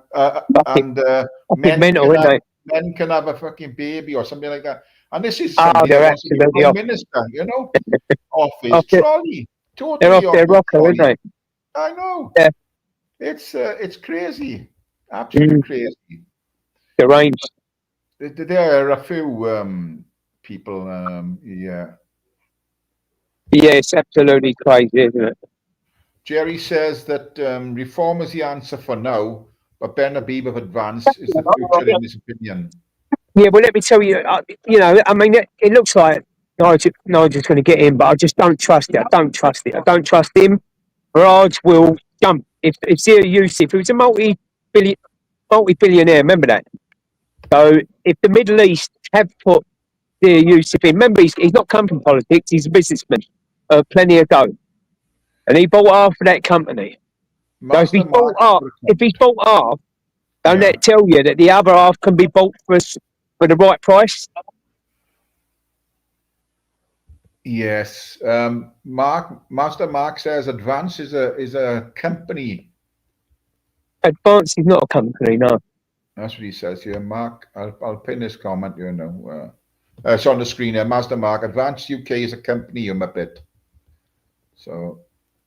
fucking men mental, can aren't have they? a fucking baby or something like that. And this is Oh, somebody that they're wants to be absolutely prime off. minister, you know, off his Off their, trolley, they're off totally off their his rocker, aren't trolley. they? I know Yeah, it's crazy, absolute mm, crazy. deranged. There are a few people, yeah. Yeah, it's absolutely crazy, isn't it? Jerry says that reform is the answer for now, but Ben Habib of Advance is the future, in his opinion. Yeah, well, let me tell you, you know, I mean, it looks like Nigel's going to get in, but I just don't trust it. I don't trust it. I don't trust him. Raj will jump. If Zia Yusuf, who's a multi-billionaire, remember that? So if the Middle East have put Zia Yusuf in, remember he's not come from politics, he's a businessman, plenty ago. And he bought half of that company. So Master Mark has got a if he's comment. bought half, don't Yeah. that tell you that the other half can be bought for the right price? Yes. Master Mark says Advance is a company. Advance is not a company, no. That's what he says here. Mark, I'll pin this comment, you know. It's on the screen here. Master Mark, Advance UK is a company, you muppet. So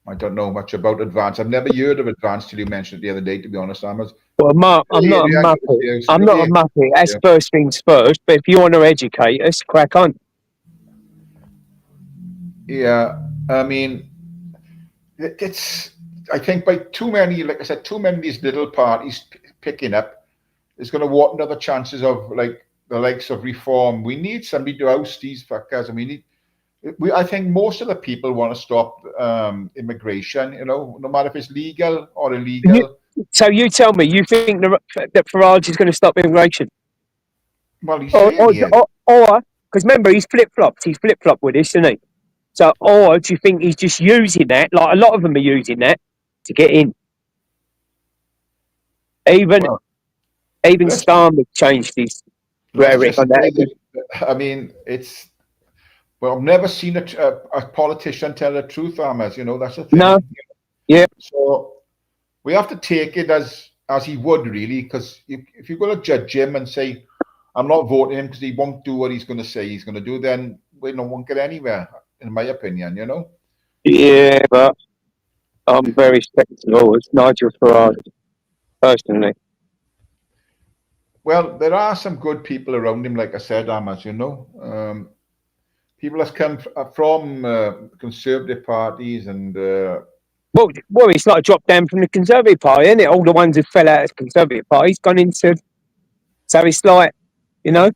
I don't know much about Advance. I've never heard of Advance till you mentioned it the other day, to be honest, Amos. Well, Mark, I'm Yeah, not a yeah, muppet. yeah, I'm not a muppet. That's yeah. first things first. But if you want to educate us, crack on. Yeah, I mean, it's. I think by too many, like I said, too many of these little parties picking up, is going to want other chances of like the likes of reform. We need somebody to oust these fuckers, and we need. I think most of the people want to stop immigration. You know, no matter if it's legal or You, illegal. so you tell me, you think that Farage is going to stop immigration, Well, he's saying he is. or because remember he's flip flopped. He's flip flopped with this, isn't he? So, or do you think he's just using that, like a lot of them are using that, to get in? Even Well, even let's Starmer changed his let's rhetoric just on that. say that. I mean, it's. Well, I've never seen a politician tell the truth, Amos. You know, that's the No, thing. yeah, So we have to take it as he would really, because if you're going to judge him and say, "I'm not voting him because he won't do what he's going to say he's going to do," then we won't get anywhere, in my opinion. You know. yeah, but I'm very sceptical. It's Nigel Farage personally. Well, there are some good people around him, like I said, Amos. You know, people that's come from conservative parties and. Well, it's like a drop down from the Conservative Party, isn't it? All the ones who fell out of the Conservative Party's gone into. So it's like, you know,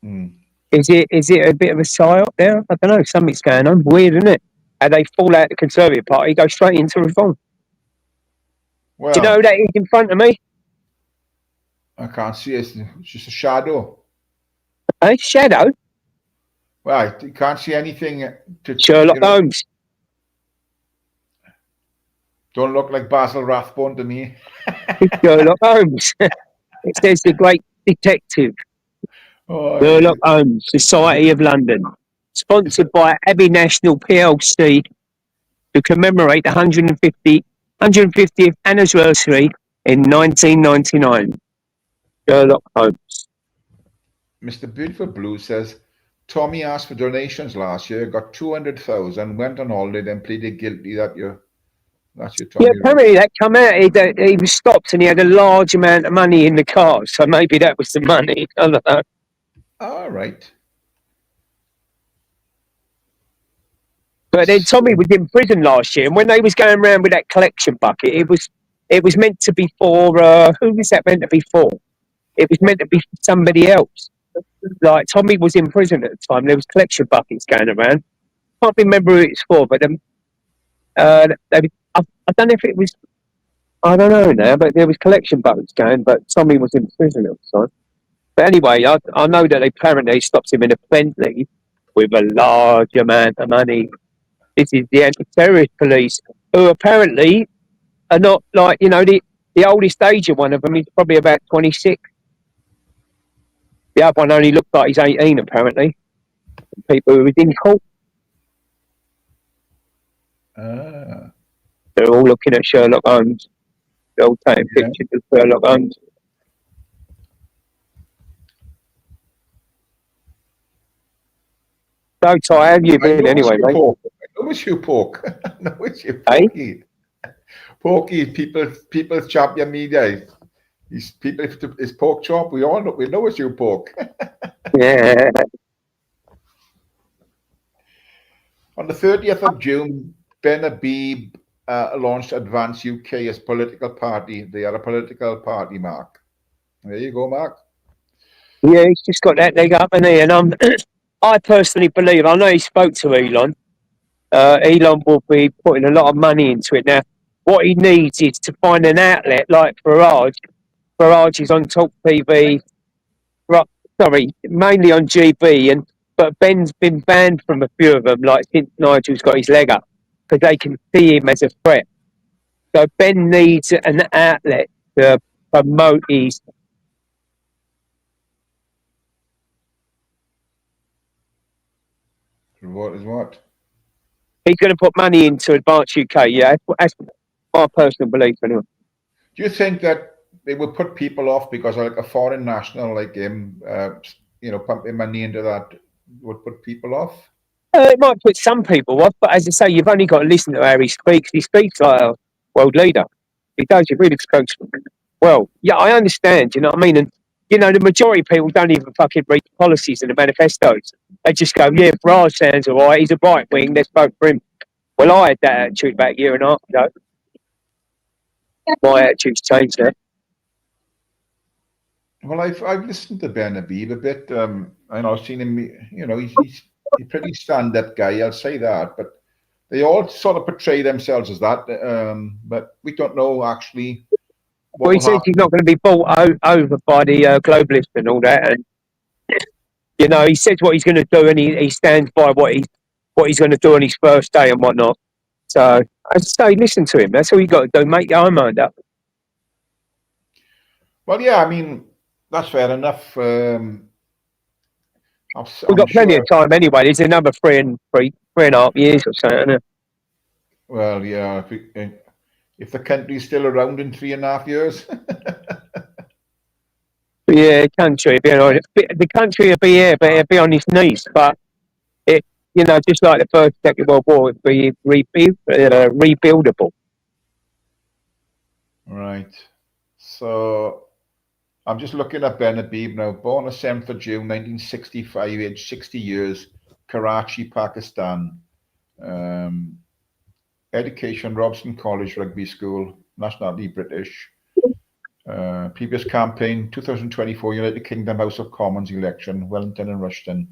Mm, is it a bit of a psyop there? I don't know. Something's going on. Weird, isn't it? How they fall out of the Conservative Party, go straight into reform. Do you know who well, that is in front of me? I can't see it. It's just a shadow. Hey, Shadow, Well, you can't see anything to, Sherlock Holmes. don't look like Basil Rathbone to me. Sherlock Holmes. It says the great detective. Oh, Sherlock Holmes, Society of London. Sponsored by Abbey National PLC to commemorate the 150th anniversary in 1999. Sherlock Holmes. Mr. Beautiful Blue says Tommy asked for donations last year, got 200,000, went on holiday, then pleaded guilty that year. That's your Yeah, Tommy Ross. apparently that come out. He was stopped and he had a large amount of money in the car, so maybe that was the money. I don't know. All right. But then Tommy was in prison last year, and when they was going around with that collection bucket, it was meant to be for who was that meant to be for? It was meant to be for somebody else. like Tommy was in prison at the time. There was collection buckets going around. Can't remember who it's for, but I don't know if it was. I don't know now, but there was collection buckets going. But Tommy was in prison at the time. But anyway, I know that apparently stopped him in a Bentley with a large amount of money. This is the anti-terrorist police, who apparently are not like, the oldest age of one of them is probably about 26. The other one only looks like he's 18, apparently. People who was in court, they're all looking at Sherlock Holmes. They're all taking pictures of Sherlock Holmes. So, Ty, how have you been anyway, mate? I know it's you, Pork. I know it's you, Porky. Porky, people's champion media. These people, if it's Pork Chop, we know it's you, Pork. Yeah. On the 30th of June, Ben Habib launched Advance UK as political party. They are a political party, Mark. There you go, Mark. Yeah, he's just got that leg up, and I personally believe, I know he spoke to Elon. Elon will be putting a lot of money into it. Now, what he needs is to find an outlet like Farage. Farage is on Talk TV, mainly on GB, but Ben's been banned from a few of them, like since Nigel's got his leg up, because they can see him as a threat. So Ben needs an outlet to promote his. What is what? He's going to put money into Advance UK. Yeah, that's my personal belief, anyway. Do you think that they would put people off because like a foreign national like him, pumping money into that would put people off? It might put some people off, but as I say, you've only got to listen to how he speaks. He speaks like a world leader. He does. He really speaks well. Yeah, I understand. You know what I mean? And the majority of people don't even fucking read the policies and the manifestos. They just go, "Yeah, Farage sounds all right. He's a right wing. Let's vote for him." Well, I had that attitude about a year and a half ago. My attitude's changed now. Well, I've listened to Ben Habib a bit. I've seen him. He's a pretty stand-up guy. I'll say that. But they all sort of portray themselves as that. But we don't know actually. Well, he says he's not going to be bought over by the globalists and all that. And he says what he's going to do, and he stands by what he's going to do on his first day and whatnot. So I say, listen to him. That's all you got to do. Make your own mind up. Well, yeah, I mean, that's fair enough. We've got plenty of time anyway. There's another three and a half years or so, isn't it? Well, yeah, if the country's still around in 3.5 years. Yeah, the country will be here, but it'll be on its knees. But just like the First, Second World War, it'll be rebuildable. Right. So I'm just looking at Ben Habib now. Born on 7th of June, 1965, age 60 years, Karachi, Pakistan. Education, Robson College Rugby School, nationality British. Previous campaign, 2024 United Kingdom House of Commons election, Wellington and Rushden.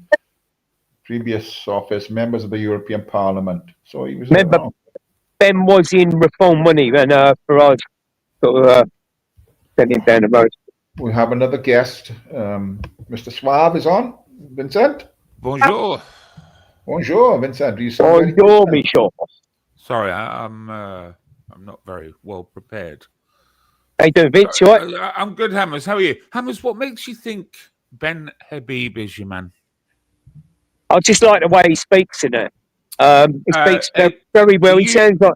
Previous office, members of the European Parliament. So he was. Remember, Ben was in Reform, wasn't he? And Farage sort of sent him down the road. We have another guest. Mr. Suave is on. Vincent? Bonjour. Bonjour, Vincent. Bonjour, Michel. Sorry, I'm not very well prepared. How you doing, Vince? You all right? I'm good, Hammers. How are you? Hammers, what makes you think Ben Habib is your man? I just like the way he speaks in it. He speaks very well. He sounds like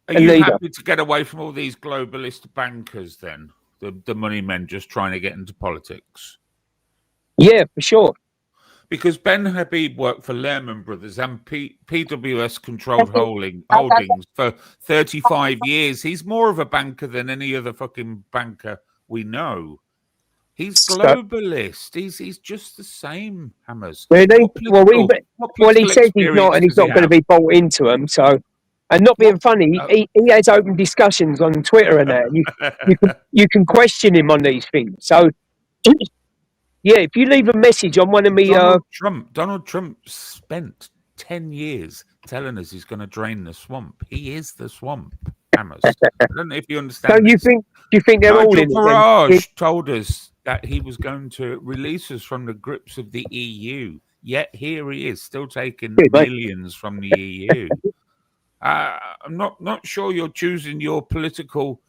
a leader. Are you happy to get away from all these globalist bankers then? The money men just trying to get into politics? Yeah, for sure. Because Ben Habib worked for Lehman Brothers and PWS controlled holdings for 35 years. He's more of a banker than any other fucking banker we know. He's globalist. He's just the same, Hammers. Really? Well, he says he's not, and he's not going to be bought into them. So, and not being funny, he has open discussions on Twitter and that. You can question him on these things. So, Yeah, if you leave a message on one of me, Donald Trump spent 10 years telling us he's going to drain the swamp. He is the swamp, Hammers. I don't know if you understand this. do you think they're all Nigel in it? Farage told us that he was going to release us from the grips of the EU. Yet here he is, still taking millions from the EU. I'm not sure you're choosing your political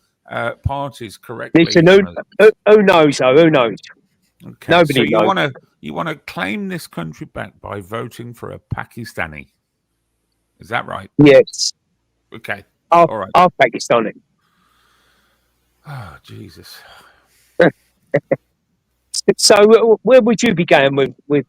parties correctly. Listen, who knows though? Who knows? Okay, Nobody so knows. you want to claim this country back by voting for a Pakistani? Is that right? Yes. Okay. All right. I'll Pakistani. Oh Jesus. So where would you be going with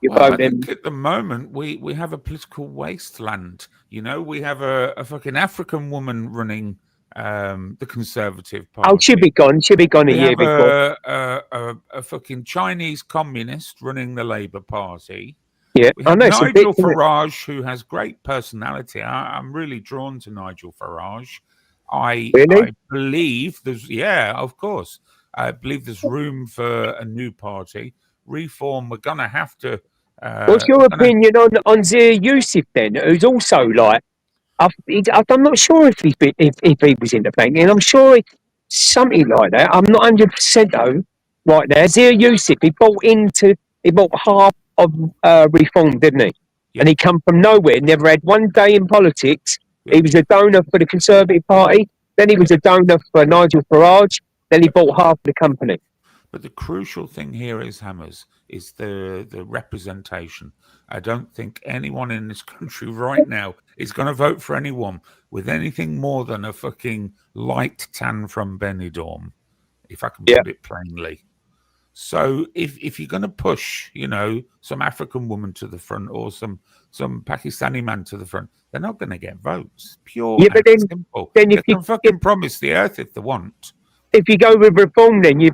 your Well, I voting? think at the moment we have a political wasteland. You know, we have a fucking African woman running the Conservative Party. Oh, she'll be gone. She'll be gone a year before. A fucking Chinese communist running the Labour Party. Yeah, we have I know. Nigel Farage, who has great personality. I'm really drawn to Nigel Farage. I believe there's, of course. I believe there's room for a new party. Reform, we're going to have to... What's your opinion on Zia Yusuf then, who's also like... I'm not sure if he was in the banking. I'm sure something like that. I'm not 100% though. Right there, Zia Yusuf, he bought half of Reform, didn't he? Yeah. And he come from nowhere, never had one day in politics. Yeah. He was a donor for the Conservative Party. Then he was a donor for Nigel Farage. Then he bought half the company. But the crucial thing here is, Hammers, is the representation. I don't think anyone in this country right now is going to vote for anyone with anything more than a fucking light tan from Benidorm, if I can put it plainly. So if you're going to push, some African woman to the front or some Pakistani man to the front, they're not going to get votes. Pure and simple. Then they can fucking promise the earth if they want. If you go with Reform, then you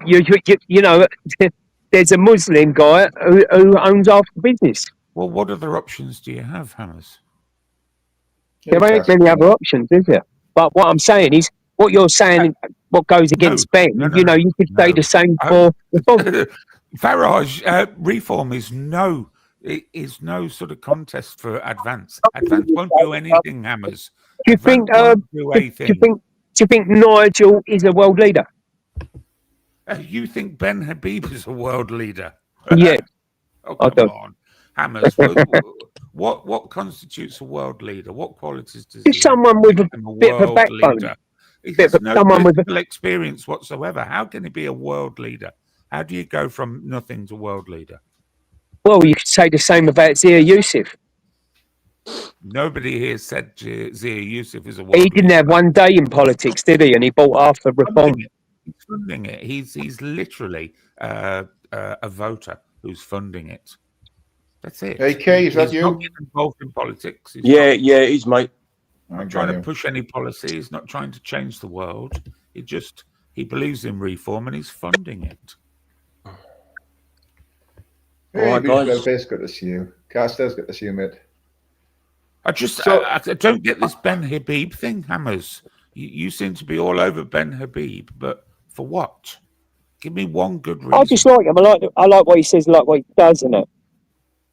know, there's a Muslim guy who owns half the business. Well, what other options do you have, Hammers? There ain't many other options, is there? But what I'm saying is, what you're saying, what goes against Ben, you could say the same for Reform. Farage, Reform is no sort of contest for Advance. Advance won't do anything, Hammers. Do you think? Do you think Nigel is a world leader? You think Ben Habib is a world leader? Yeah. Oh, come on. Hammers, what constitutes a world leader? What qualities does he have? Someone with a bit of a backbone. He has no political experience whatsoever. How can he be a world leader? How do you go from nothing to world leader? Well, you could say the same about Zia Yusuf. Nobody here said Zia Yusuf is a world leader. He didn't have one day in politics, did he? And he bought half of Reform. He's funding it. He's literally a voter who's funding it. That's it. AK, is that you? He's not getting involved in politics. He's mate. Not trying to push any policy. He's not trying to change the world. He believes in Reform and he's funding it. Hey, all right, guys. It's good to see you. Caster's good to see you, mate. I don't get this Ben Habib thing, Hammers. You seem to be all over Ben Habib, but for what? Give me one good reason. I just like him. I like what he says, I like what he does, isn't it?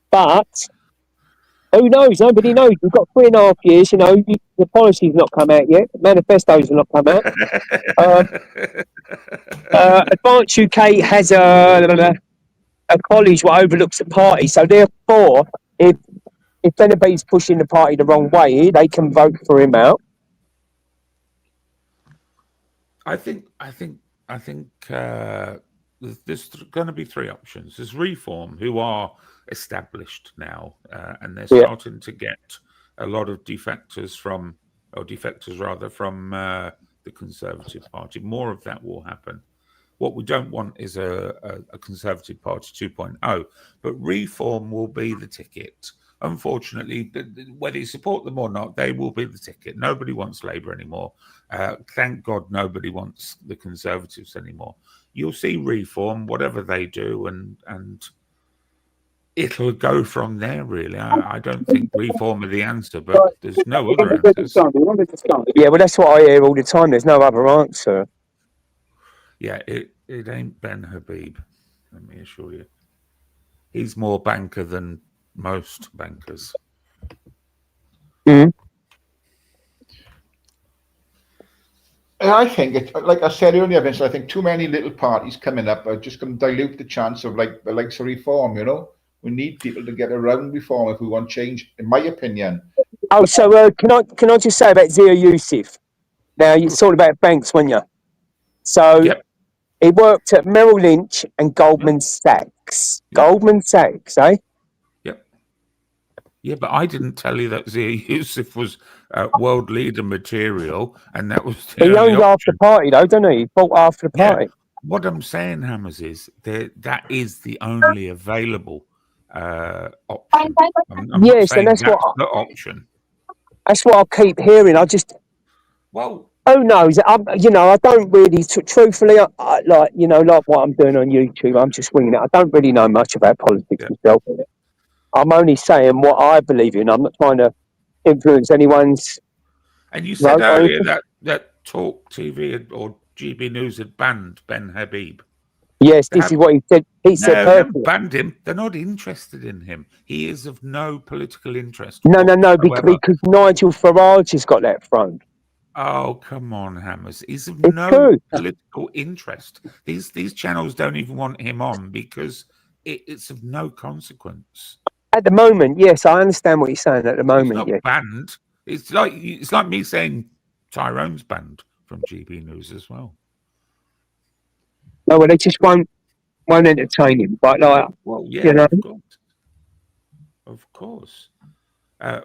But who knows? Nobody knows. We've got 3.5 years. The policy's not come out yet. The manifestos have not come out. Advance UK has a college that overlooks the party, so therefore, if anybody's pushing the party the wrong way, they can vote for him out. I think there's going to be three options. There's Reform, who are established now, and they're starting to get a lot of defectors from the Conservative Party. More of that will happen. What we don't want is a Conservative Party 2.0, but Reform will be the ticket. Unfortunately, whether you support them or not, they will be the ticket. Nobody wants Labour anymore. Thank God nobody wants the Conservatives anymore. You'll see Reform, whatever they do, and it'll go from there, really. I don't think Reform are the answer, but there's no other answers. Yeah, well, that's what I hear all the time. There's no other answer. Yeah, it ain't Ben Habib. Let me assure you. He's more banker than most bankers. Mm. I think it, like I said earlier, Vince, I think too many little parties coming up are just going to dilute the chance of like the likes of reform. You know, we need people to get around reform if we want change. In my opinion. Oh, so can I just say about Zia Yusuf? Now you talked about banks, weren't you? So Yep. he worked at Merrill Lynch and Goldman Sachs. Yep. Goldman Sachs, eh? Yep. Yeah, but I didn't tell you that Zia Yusuf was world leader material, and that was the He only owns half the option. party, though, doesn't he? He bought half the Yeah. party. What I'm saying, Hammers, is that is the only available option. I'm not Yes, and saying that's that's what the option. I keep hearing. Well, who knows? I don't really, truthfully, like what I'm doing on YouTube. I'm just winging it. I don't really know much about politics yeah. myself. I'm only saying what I believe in. I'm not trying to influence anyone's. And you said vote or earlier anything. that Talk TV or GB News had banned Ben Habib. Yes, this is what he said. He said No, they haven't personally. banned him. They're not interested in him. He is of no political interest No, whatsoever. because Nigel Farage has got that throne. Oh, come on, Hammers. He's of It's no true. political interest. These channels don't even want him on because it's of no consequence. At the moment, yes, I understand what you're saying. At the He's moment, not yes. banned. It's like me saying Tyrone's banned from GB News as well. No, well, they just won't entertain him. But like, Well, yeah, you know, of course.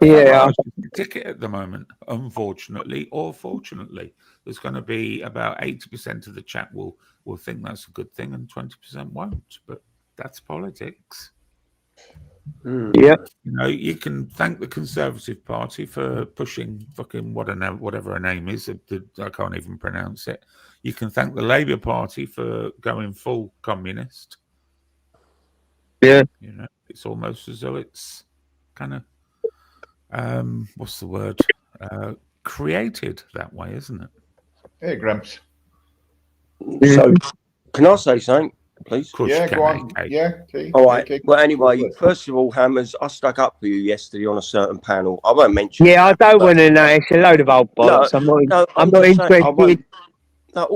yeah. The ticket at the moment, unfortunately or fortunately, there's going to be about 80% of the chat will think that's a good thing and 20% won't. But that's politics. Yeah. You know, you can thank the Conservative Party for pushing fucking whatever her name is. I can't even pronounce it. You can thank the Labour Party for going full communist. Yeah. You know, it's almost as though it's kind of what's the word? Created that way, isn't it? Hey, Gramps. So, can I say something, please? Yeah, go on. Yeah, okay. All right. Okay. Well, anyway, first of all, Hammers, I stuck up for you yesterday on a certain panel. I won't mention. Yeah, I don't want to know. It's a load of old bollocks. I'm not interested.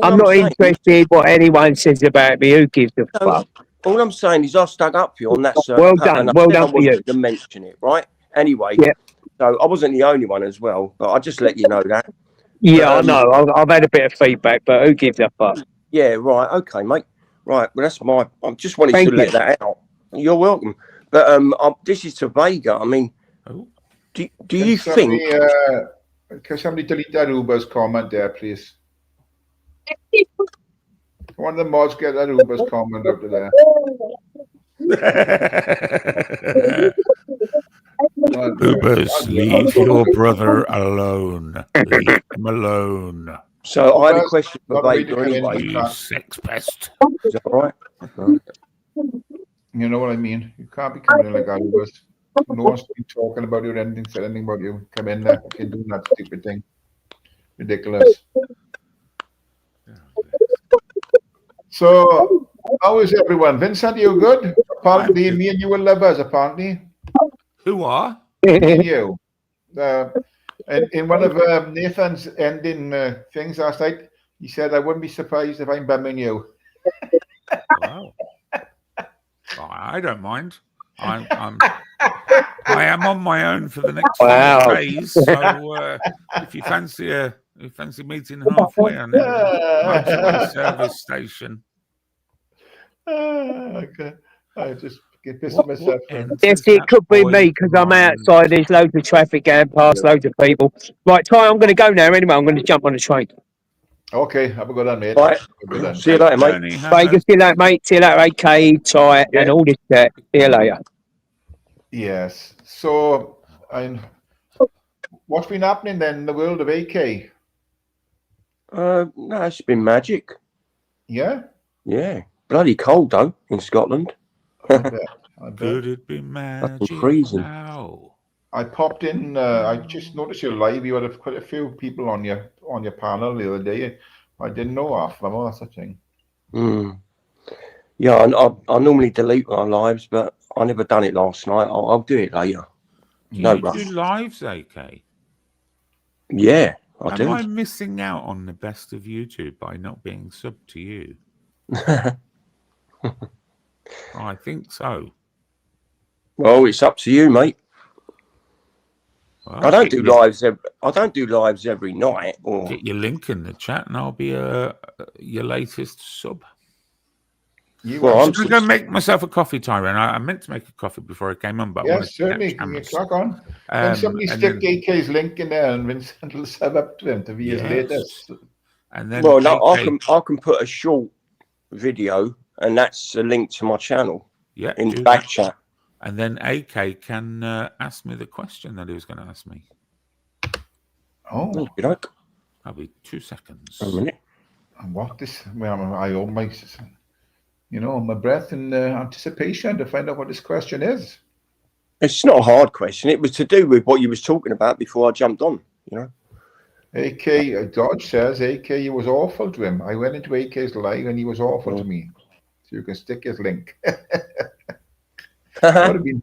I'm not interested what anyone says about me. Who gives a fuck? All I'm saying is I stuck up for you on that certain Well panel. done. Well done for you. To mention it, right? Anyway, yeah. So I wasn't the only one as well, but I just let you know that. Yeah, I know. I've had a bit of feedback, but who gives a fuck? Yeah, right. Okay, mate. Right. Well, that's my. I just wanted to let that out. You're welcome. But this is to Vega. I mean, do you think? Can somebody delete that Uber's comment there, please? One of the mods get that Uber's comment out of there. Ubers, leave your brother alone. Leave him alone. So I had a question for Vega anyway. You sex pest. Is that all right? You know what I mean? You can't be coming in like that, Ubers. No one's been talking about you or anything, said anything about you. Come in there, fucking doing that stupid thing. Ridiculous. So, how is everyone? Vincent, you good? Apparently, me and you are lovers, apparently. Who are? Me and you. In one of Nathan's ending things last night, he said, I wouldn't be surprised if I'm bumming you. Wow. I don't mind. I am on my own for the next 5 days. So if you fancy meeting halfway on a motorway service station. Okay. I just get pissed myself. Yes, it could be me because I'm outside. There's loads of traffic going past, loads of people. Right, Ty, I'm going to go now anyway. I'm going to jump on the train. Okay, have a good one, mate. Right. See you later, mate. Vegas, see you later, mate. See you later, AK, Ty, and all this chat. See you later. Yes. So, what's been happening then in the world of AK? No, it's been magic. Yeah? Yeah. Bloody cold, though, in Scotland. I bet. Could it be magic now? I popped in. I just noticed you're live. You had quite a few people on your panel the other day. I didn't know half of them. That's a thing. Yeah, I normally delete my lives, but I never done it last night. I'll do it later. Do No you rush. do lives, AK? Yeah, I Am do. I missing out on the best of YouTube by not being subbed to you? I think so. Well, it's up to you, mate. Well, I don't do lives. I don't do lives every night. Or get your link in the chat, and I'll be your latest sub. well, I'm just going to go make myself a coffee, Tyrone. I meant to make a coffee before I came on, but I wanted Yes, to certainly. catch You crack on. Hammers. Can somebody stick AK's link in there, and Vincent will sub up to him to be his latest. And then, well, no, I can put a short video, and that's a link to my channel. Yeah, in back chat. And then AK can ask me the question that he was going to ask me. Oh, you like? I'll be 2 seconds. A minute. And what this? Well, I hold my, my breath in anticipation to find out what this question is. It's not a hard question. It was to do with what you was talking about before I jumped on. AK Dodge says AK was awful to him. I went into AK's live and he was awful to me. So you can stick his link. What have you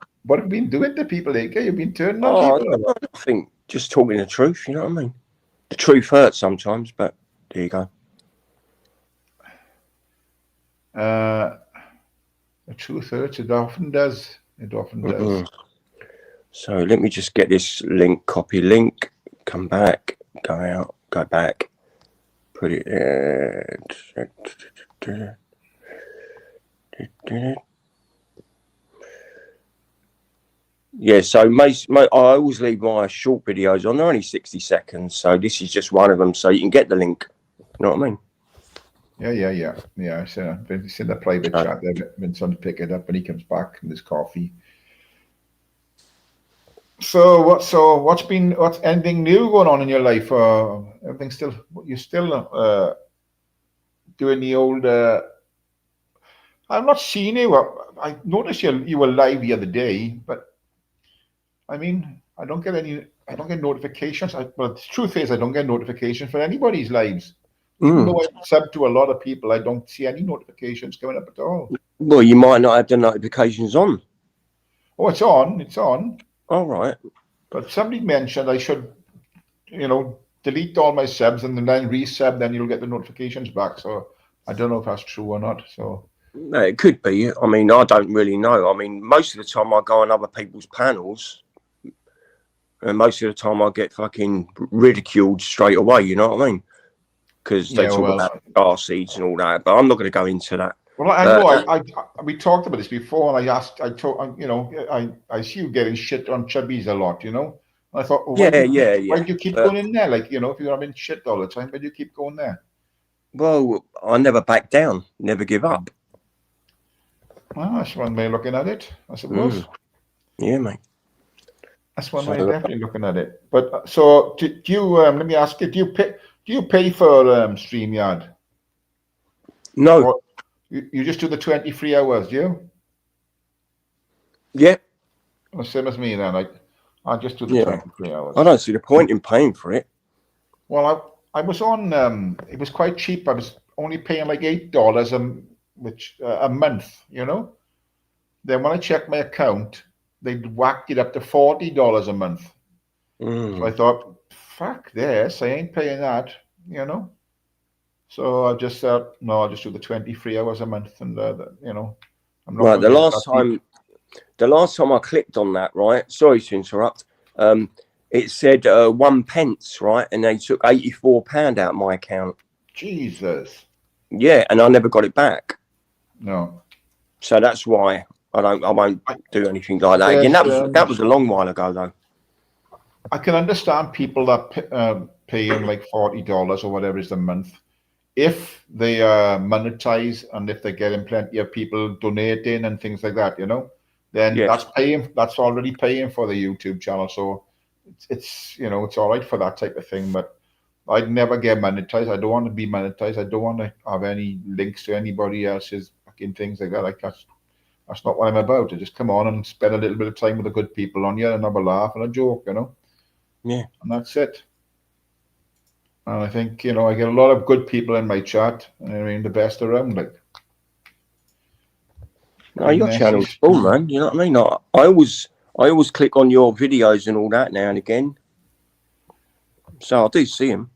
been doing to people, AK? You've been turning on people. I think just talking the truth. You know what I mean? The truth hurts sometimes, but there you go. The truth hurts. It often does. It often does. So let me just get this link. Copy link. Come back. Go out. Go back. Put it there. Yeah, so I always leave my short videos on. They're only 60 seconds, so this is just one of them, so you can get the link. You know what I mean? Yeah. So it's in the private chat there. Vincent pick it up when he comes back in his coffee. So what's anything new going on in your life? Everything still? You're still doing the old? I'm not seeing you. I noticed you were live the other day, but I mean, I don't get notifications. Well, the truth is, I don't get notifications for anybody's lives. Even though I sub to a lot of people, I don't see any notifications coming up at all. Well, you might not have the notifications on. Oh, it's on. It's on. All right. But somebody mentioned I should, delete all my subs and then resub, then you'll get the notifications back. So I don't know if that's true or not. So no, it could be. I mean, I don't really know. I mean, most of the time I go on other people's panels, and most of the time I get fucking ridiculed straight away. You know what I mean? Because they talk about star seeds and all that. But I'm not going to go into that. Well, I know we talked about this before, and I see you getting shit on chubbies a lot, I thought, well, why do you keep going in there? Like, if you're having shit all the time, why do you keep going there? Well, I never back down, never give up. Well, that's one way of looking at it, I suppose. Yeah, mate. That's one way of definitely looking at it. But so, do you? Let me ask you: do you pay for StreamYard? No. Or you just do the 23 hours, do you? Yeah. Well, same as me then. I just do the 23 hours. I don't see the point in paying for it. Well, I was on. It was quite cheap. I was only paying like $8 a month. Then when I checked my account, they'd whacked it up to $40 a month. So I thought, fuck this, I ain't paying that. So I just said, no, I'll just do the 23 hours a month, and I'm not. Right. The last time I clicked on that, right? Sorry to interrupt. It said 1 pence, right? And they took £84 out of my account. Jesus. Yeah, and I never got it back. No. So that's why I won't do anything like that again. That was a long while ago, though. I can understand people that paying like $40 or whatever is a month, if they monetize and if they're getting plenty of people donating and things like that, then that's already paying for the YouTube channel. So it's it's all right for that type of thing. But I'd never get monetized. I don't want to be monetized. I don't want to have any links to anybody else's fucking things like that. Like that's not what I'm about. I just come on and spend a little bit of time with the good people on here and have a laugh and a joke, Yeah. And that's it. And I think, I get a lot of good people in my chat. I mean, the best around, like. No, your channel's full, man. You know what I mean? I always click on your videos and all that now and again. So I do see them.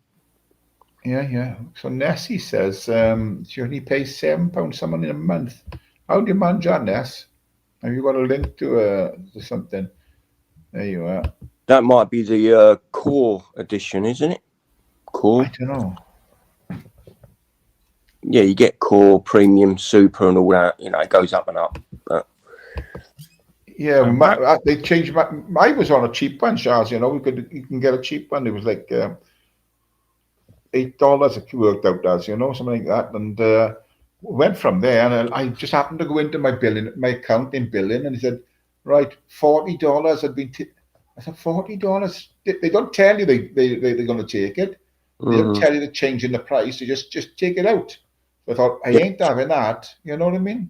Yeah. So Nessie says she only pays £7 someone in a month. How do you manage that, Ness? Have you got a link to something? There you are. That might be the core edition, isn't it? Core. I don't know. Yeah, you get core, premium, super, and all that. You know, it goes up and up. But yeah, they changed. I was on a cheap one, Charles. You know, you can get a cheap one. It was like $8. It worked out as, you know, something like that. And went from there, and I just happened to go into my account in billing, and he said, right, $40 had been. I said, $40. They don't tell you they're going to take it. They don't tell you the change in the price. They just take it out. So I thought, I ain't having that. You know what I mean?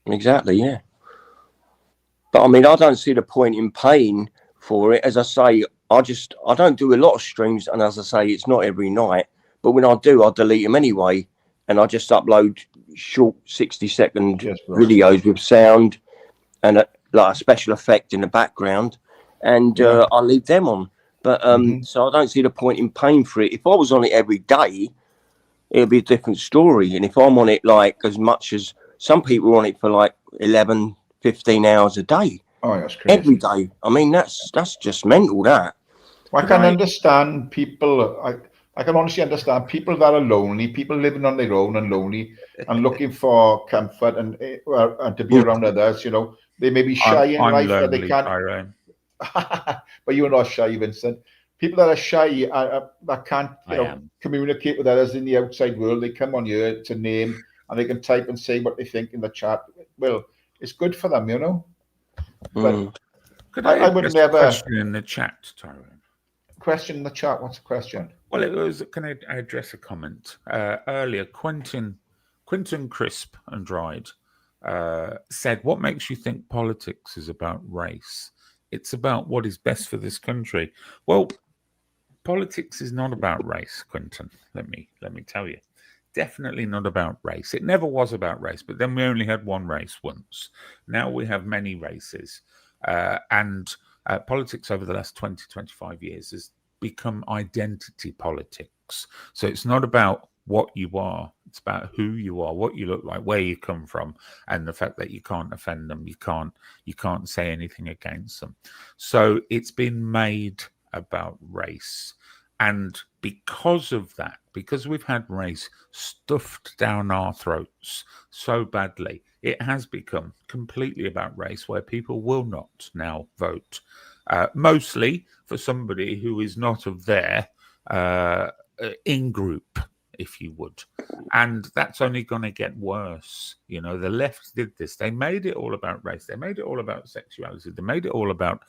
Exactly, yeah. But I mean, I don't see the point in paying for it. As I say, I don't do a lot of streams, and as I say, it's not every night. But when I do, I delete them anyway, and I just upload short 60-second videos with sound and like a special effect in the background, and I leave them on. But so I don't see the point in paying for it. If I was on it every day, it'd be a different story. And if I'm on it like as much as some people are on it for like 11, 15 hours a day. Oh, that's crazy. Every day. I mean, that's just mental, that. I can understand people. I can honestly understand people that are lonely, people living on their own and lonely and looking for comfort and to be around others. You know, they may be shy in life, lonely, but they can't. Tyrone. But you're not shy, Vincent. People that are shy that can't, communicate with others in the outside world. They come on here to name, and they can type and say what they think in the chat. Well, it's good for them, you know. But could I would never question in the chat, Tyrone. Question in the chat. What's the question? Well, it was. Can I address a comment earlier? Quentin Crisp and Dried said, "What makes you think politics is about race? It's about what is best for this country." Well, politics is not about race, Quentin. Let me tell you. Definitely not about race. It never was about race, but then we only had one race once. Now we have many races. And politics over the last 20, 25 years has become identity politics. So it's not about what you are. It's about who you are, what you look like, where you come from, and the fact that you can't offend them. You can't say anything against them. So it's been made about race. And because of that, because we've had race stuffed down our throats so badly, it has become completely about race, where people will not now vote, mostly for somebody who is not of their in-group, if you would. And that's only going to get worse. You know, the left did this. They made it all about race. They made it all about sexuality. They made it all about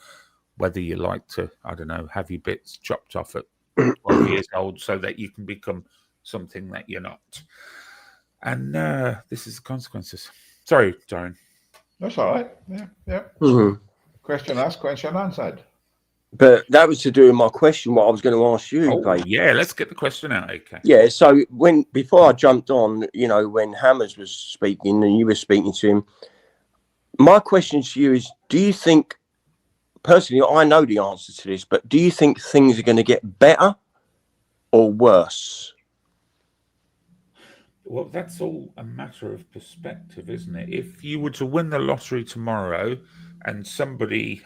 whether you like to, I don't know, have your bits chopped off at 12 years old so that you can become something that you're not. And this is the consequences. Sorry, Darren. That's all right. Yeah. Question asked, question answered. But that was to do with my question, what I was going to ask you. Yeah, let's get the question out, okay. Yeah, so before I jumped on, you know, when Hammers was speaking and you were speaking to him, my question to you is, do you think, personally, I know the answer to this, but do you think things are going to get better or worse? Well, that's all a matter of perspective, isn't it? If you were to win the lottery tomorrow and somebody,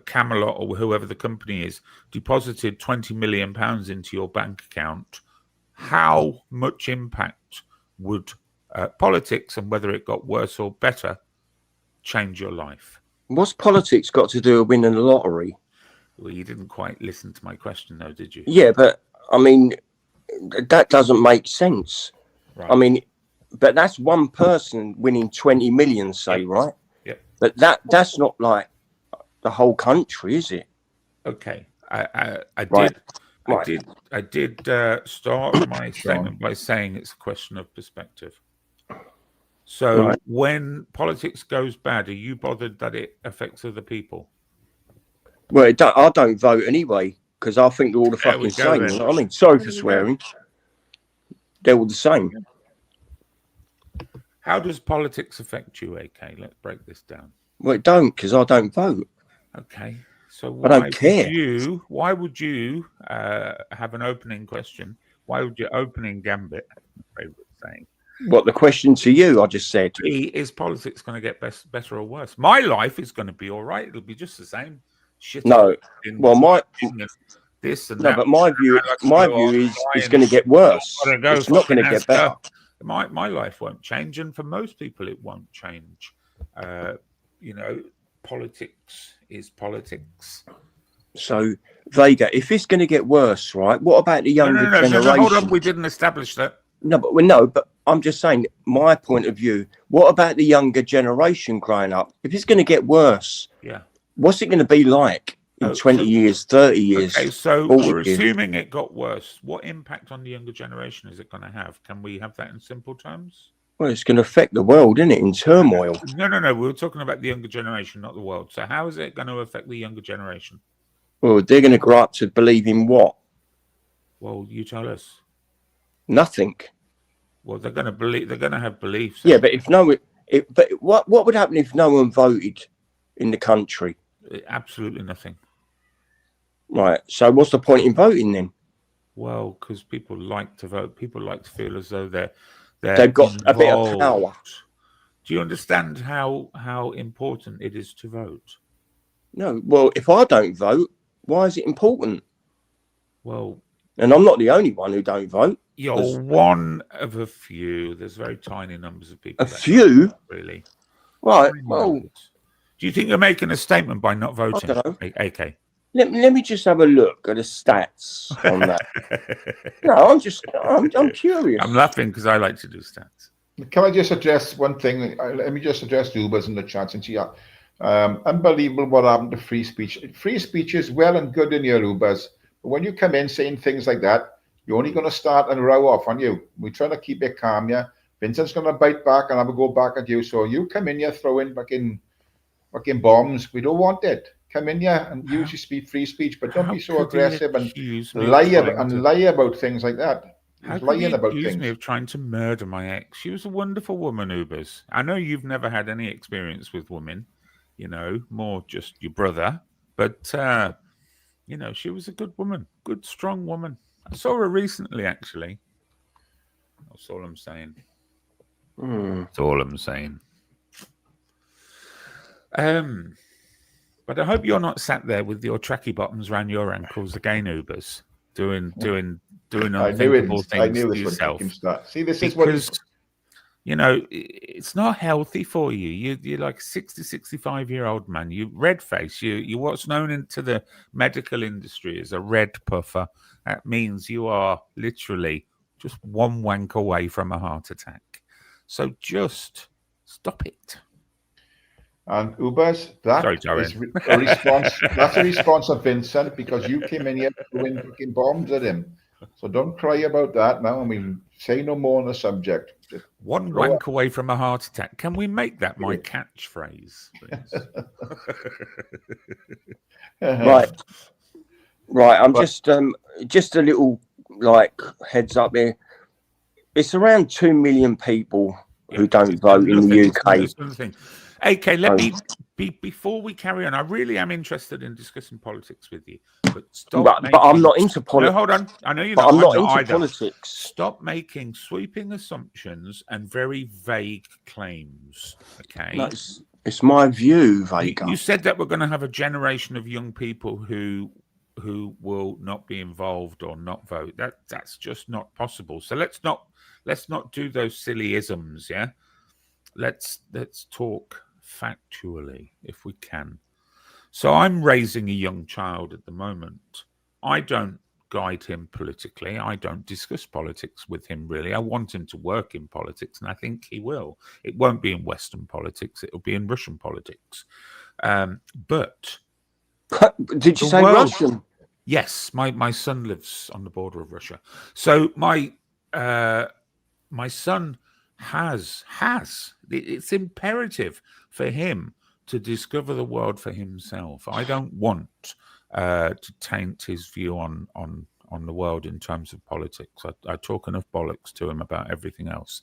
Camelot or whoever the company is, deposited £20 million into your bank account, how much impact would politics and whether it got worse or better change your life? What's politics got to do with winning the lottery? Well, you didn't quite listen to my question, though, did you? Yeah, but I mean, that doesn't make sense. Right. I mean, but that's one person winning 20 million, say, right? Yeah. But that's not like the whole country, is it? Okay. I did start my statement by saying it's a question of perspective. So when politics goes bad, are you bothered that it affects other people? Well, I don't vote anyway, because I think they're all the fucking same. You know what I mean? Sorry for swearing. They're all the same. How does politics affect you, AK? Let's break this down. Well, it don't, because I don't vote. Okay. So I don't care. why would you have an opening question? Why would your opening gambit, my favorite saying, What, the question to you, I just said. is politics going to get better or worse? My life is going to be all right. It'll be just the same. Shit. No. Well, this and no, that. but my view is it's going to get worse. It's not going to get better. My life won't change, and for most people, it won't change. You know, politics is politics. So, Vega, if it's going to get worse, right? What about the younger generation? No, hold on. We didn't establish that. No, but I'm just saying my point of view. What about the younger generation growing up? If it's going to get worse, what's it going to be like in 20 years, 30 years? Okay, so we're assuming it got worse. What impact on the younger generation is it going to have? Can we have that in simple terms? Well, it's going to affect the world, isn't it? In turmoil. No. We were talking about the younger generation, not the world. So how is it going to affect the younger generation? Well, they're going to grow up to believe in what? Well, you tell us. Nothing. Well, they're going to believe. They're going to have beliefs. Yeah, but what would happen if no one voted in the country? Absolutely nothing. Right. So what's the point in voting then? Well, because people like to vote. People like to feel as though they've got involved. a bit of power. Do you understand how important it is to vote? No. Well, if I don't vote, why is it important? Well, and I'm not the only one who don't vote. You're one of a few. There's very tiny numbers of people. A few, vote, really. Right. Well, do you think you're making a statement by not voting? I don't know. AK. Let me just have a look at the stats on that. No, I'm curious. I'm laughing because I like to do stats. Can I just address one thing? Let me just address Ubers in the chat since unbelievable what happened to free speech. Free speech is well and good in your Ubers, but when you come in saying things like that, you're only going to start and row off, aren't you? We're trying to keep it calm, yeah? Vincent's going to bite back and have a go back at you. So you come in here throwing fucking bombs. We don't want it. Come in here and use your free speech, but don't be so aggressive and lie about things like that. How could you accuse me of trying to murder my ex? She was a wonderful woman, Ubers. I know you've never had any experience with women, you know, more just your brother. But, you know, she was a good woman, good, strong woman. I saw her recently, actually. That's all I'm saying. That's all I'm saying. But I hope you're not sat there with your tracky bottoms around your ankles again, Ubers, doing unthinkable things to yourself. See, this is because, you know, it's not healthy for you. You're like a 60, 65-year-old man. You red face. You're what's known into the medical industry as a red puffer. That means you are literally just one wank away from a heart attack. So just stop it. And Ubers, that is a response. That's a response of Vincent because you came in here throwing fucking bombs at him. So don't cry about that now. I mean, say no more on the subject. Just one wank away from a heart attack. Can we make that my catchphrase, please? Right. I'm just a little like heads up here. It's around 2 million people who don't vote in the UK. AK, let me before we carry on. I really am interested in discussing politics with you, but stop. But I'm not into politics. No, hold on. I know you're not. I'm not into politics. Stop making sweeping assumptions and very vague claims. Okay, no, it's my view, Vega. You said that we're going to have a generation of young people who will not be involved or not vote. That's just not possible. So let's not do those silly isms. Yeah, let's talk factually if we can. So I'm raising a young child at the moment. I don't guide him politically. I don't discuss politics with him really. I want him to work in politics, and I think he will. It won't be in Western politics. It'll be in Russian politics. But did you say Russian? Yes, my son lives on the border of Russia. So my son has it's imperative for him to discover the world for himself. I don't want to taint his view on the world in terms of politics. I talk enough bollocks to him about everything else.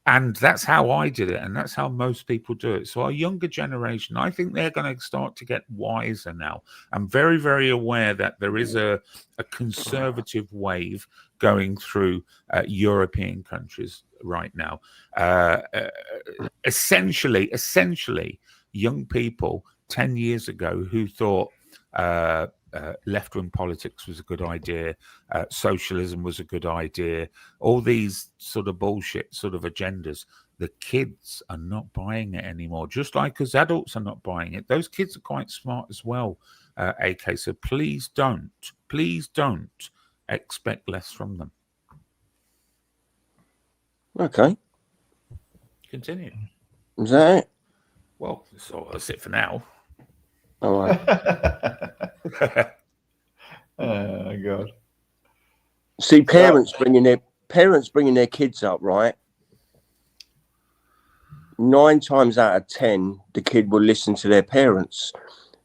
And that's how I did it, and that's how most people do it. So our younger generation, I think they're going to start to get wiser now. I'm very, very aware that there is a conservative wave going through European countries right now. Essentially, young people 10 years ago who thought left-wing politics was a good idea, socialism was a good idea, all these sort of bullshit sort of agendas, the kids are not buying it anymore, just like as adults are not buying it. Those kids are quite smart as well, AK, so please don't expect less from them. Okay. Continue. Is that it? Well, so that's it for now. All right. Oh God. See, parents bringing their kids up, right? 9 times out of 10, the kid will listen to their parents.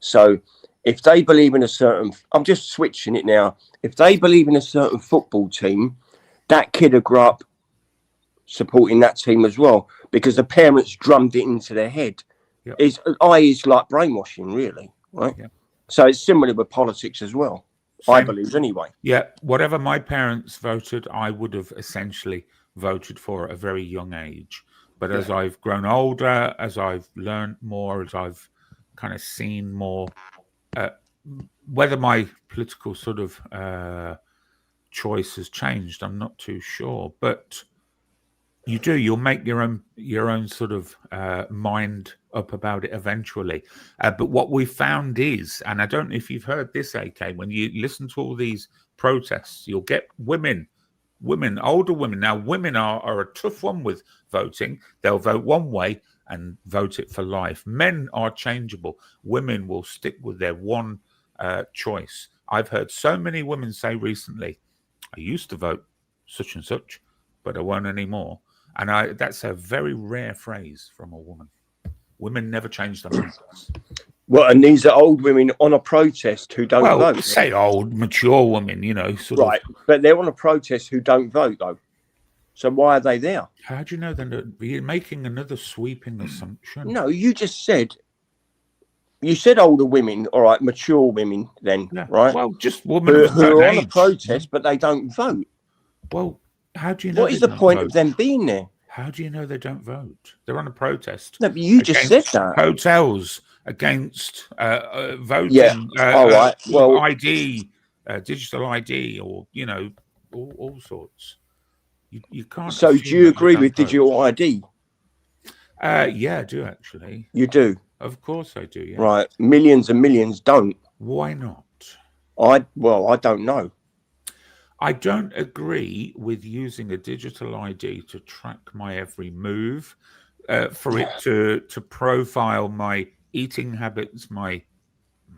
So if they believe in a certain, I'm just switching it now. If they believe in a certain football team, that kid will grow up supporting that team as well, because the parents drummed it into their head. Yep. It's like brainwashing, really, right? Yep. So it's similar with politics as well. Same. I believe, anyway. Yeah, whatever my parents voted, I would have essentially voted for at a very young age. But as I've grown older, as I've learned more, as I've kind of seen more, whether my political sort of choice has changed, I'm not too sure. But you'll make your own sort of mind up about it eventually. But what we found is, and I don't know if you've heard this, AK, when you listen to all these protests, you'll get women, older women. Now, women are a tough one with voting. They'll vote one way and vote it for life. Men are changeable. Women will stick with their one choice. I've heard so many women say recently, I used to vote such and such, but I won't anymore. And that's a very rare phrase from a woman. Women never change their minds. Well, and these are old women on a protest who don't vote. Say old, mature women, sort of. Right, but they're on a protest who don't vote, though. So why are they there? How do you know that? You're making another sweeping assumption. No, you said older women, all right, mature women then, right? Well, just women who are on a protest, but they don't vote. Well, how do you know? What is the point of them being there? How do you know they don't vote? They're on a protest. No, but you just said that. Hotels against voting. Yeah. All right. Well, ID, digital ID, or all sorts. You can't. So, do you agree with digital ID? Yeah, I do actually. You do. Of course, I do. Yeah. Right. Millions and millions don't. Why not? I don't know. I don't agree with using a digital ID to track my every move, for it to profile my eating habits, my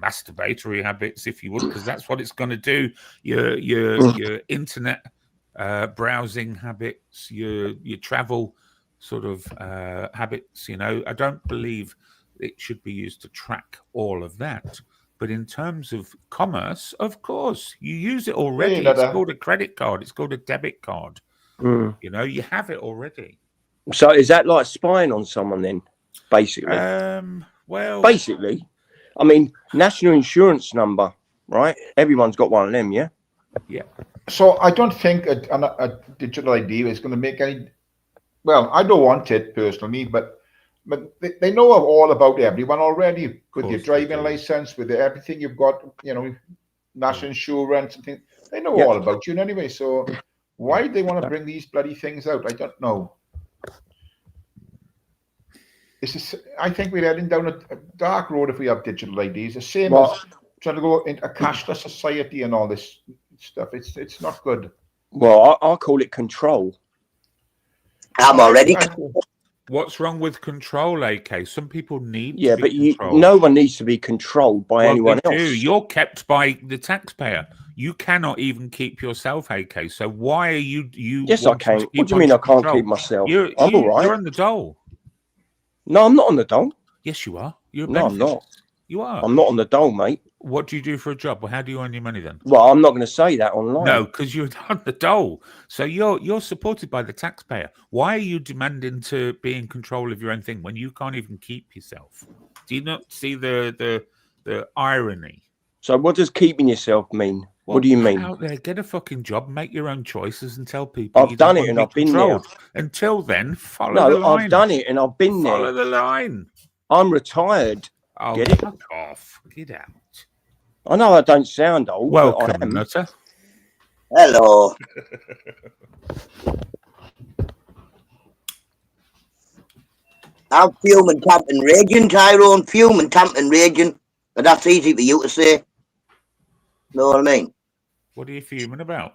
masturbatory habits, if you would, because that's what it's going to do. Your internet browsing habits, your travel sort of habits. I don't believe it should be used to track all of that. But in terms of commerce, of course, you use it already. It's called a credit card. It's called a debit card. You have it already. So is that like spying on someone then, basically? Well, basically, I mean, national insurance number, right? Everyone's got one of them, yeah? Yeah. So I don't think a digital ID is going to make any... Well, I don't want it personally, but they know all about everyone already with your driving license, with everything you've got, national insurance and things. They know all about you anyway. So why do they want to bring these bloody things out? I don't know. I think we're heading down a dark road if we have digital IDs. The same as trying to go into a cashless society and all this stuff. It's not good. Well, I call it control. I'm already. What's wrong with control, AK? Some people need to be controlled. No one needs to be controlled by anyone else. You're kept by the taxpayer. You cannot even keep yourself, AK. So why are you? Yes, I can. What do you mean I can't keep myself? I'm all right. You're on the dole. No, I'm not on the dole. Yes, you are. No, I'm not. You are. I'm not on the dole, mate. What do you do for a job? Well, how do you earn your money then? Well, I'm not going to say that online. No, because you're on the dole. So you're supported by the taxpayer. Why are you demanding to be in control of your own thing when you can't even keep yourself? Do you not see the irony? So what does keeping yourself mean? Well, what do you get mean? out there, get a fucking job, make your own choices, and tell people I've done it and I've been there. Until then, follow the No, line. I've done it and I've been there. Follow the line. I'm retired. Oh, Get it? fuck off. Get out. I know I don't sound old, but I Welcome, am. Nutter. Hello. I'm fuming, tamping, raging, Tyrone. Fuming, tamping, raging. But that's easy for you to say. Know what I mean? What are you fuming about?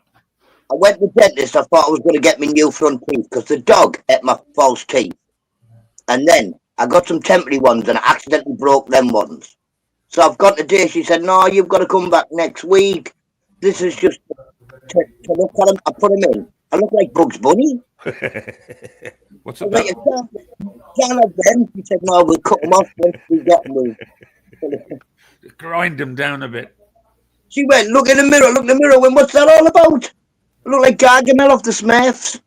I went to the dentist. I thought I was going to get my new front teeth because the dog ate my false teeth. And then I got some temporary ones and I accidentally broke them ones. So I've gone today. She said, no, you've got to come back next week. This is just to look at them. I put them in. I look like Bugs Bunny. What's I it was like, about? can't have them. She said, no, we'll cut them off once we get them. Grind them down a bit. She went, look in the mirror, went, what's that all about? I look like Gargamel off the Smurfs.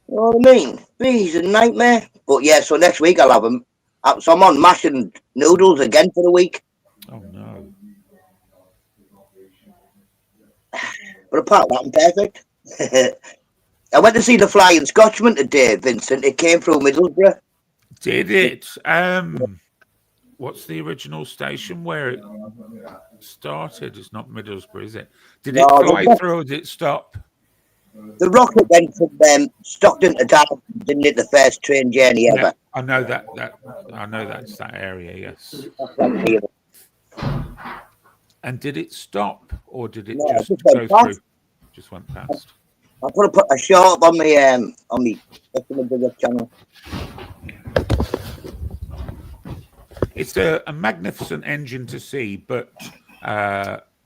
You know what I mean? He's a nightmare. But yeah, so next week I'll have them. So I'm on mash and noodles again for the week. Oh, no. But apart from that, I'm perfect. I went to see the Flying Scotchman today, Vincent. It came through Middlesbrough. Did it? What's the original station where it started? It's not Middlesbrough, is it? Did it fly through or did it stop? The rocket went from Stockton to Darlington, didn't it? The first train journey ever. Yeah, I know that. I know that's that area. Yes. And did it stop or did it just go through? Just went past. I put a shot up on my channel. It's a magnificent engine to see, but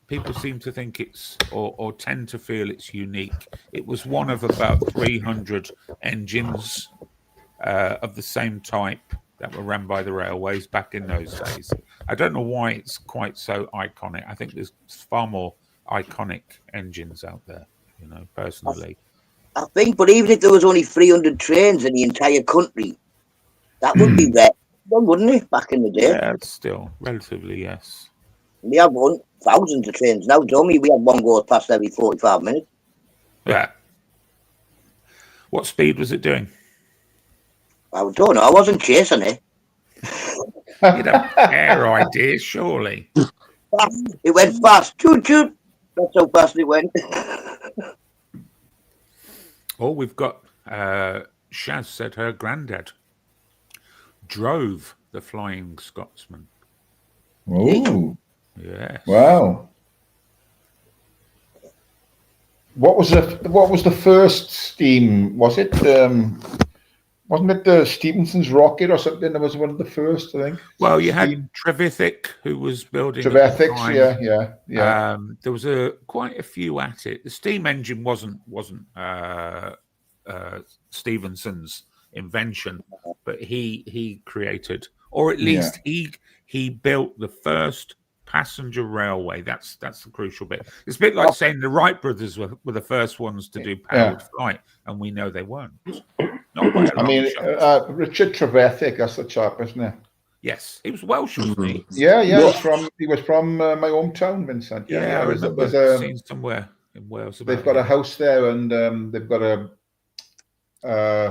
people seem to think it's or tend to feel it's unique. It was one of about 300 engines of the same type that were run by the railways back in those days. I don't know why it's quite so iconic. I think there's far more iconic engines out there, you know, personally. I think, but even if there was only 300 trains in the entire country, that would be rare, wouldn't it, back in the day? Yeah, it's still relatively, yes. We have thousands of trains now, don't we? We have one goes past every 45 minutes. Yeah. What speed was it doing? I don't know. I wasn't chasing it. You'd have a fair idea, surely. It went fast. Choot, choot. That's how fast it went. Oh, we've got Shaz said her granddad drove the Flying Scotsman. Oh, yes! Wow. What was the first steam? Was it wasn't it the Stephenson's rocket or something? That was one of the first, I think. Well, you had Trevithick, who was building. Trevithick, yeah. There was quite a few at it. The steam engine wasn't Stephenson's invention, but he created, or at least he built the first passenger railway. That's the crucial bit. It's a bit like saying the Wright brothers were the first ones to do powered flight, and we know they weren't. Not by a long shot. Richard Trevithick, that's the chap, isn't it? Yes, he was Welsh, wasn't he? Yeah. He was from my hometown, Vincent. Yeah, I remember seeing somewhere in Wales. They've got a house there, and they've got a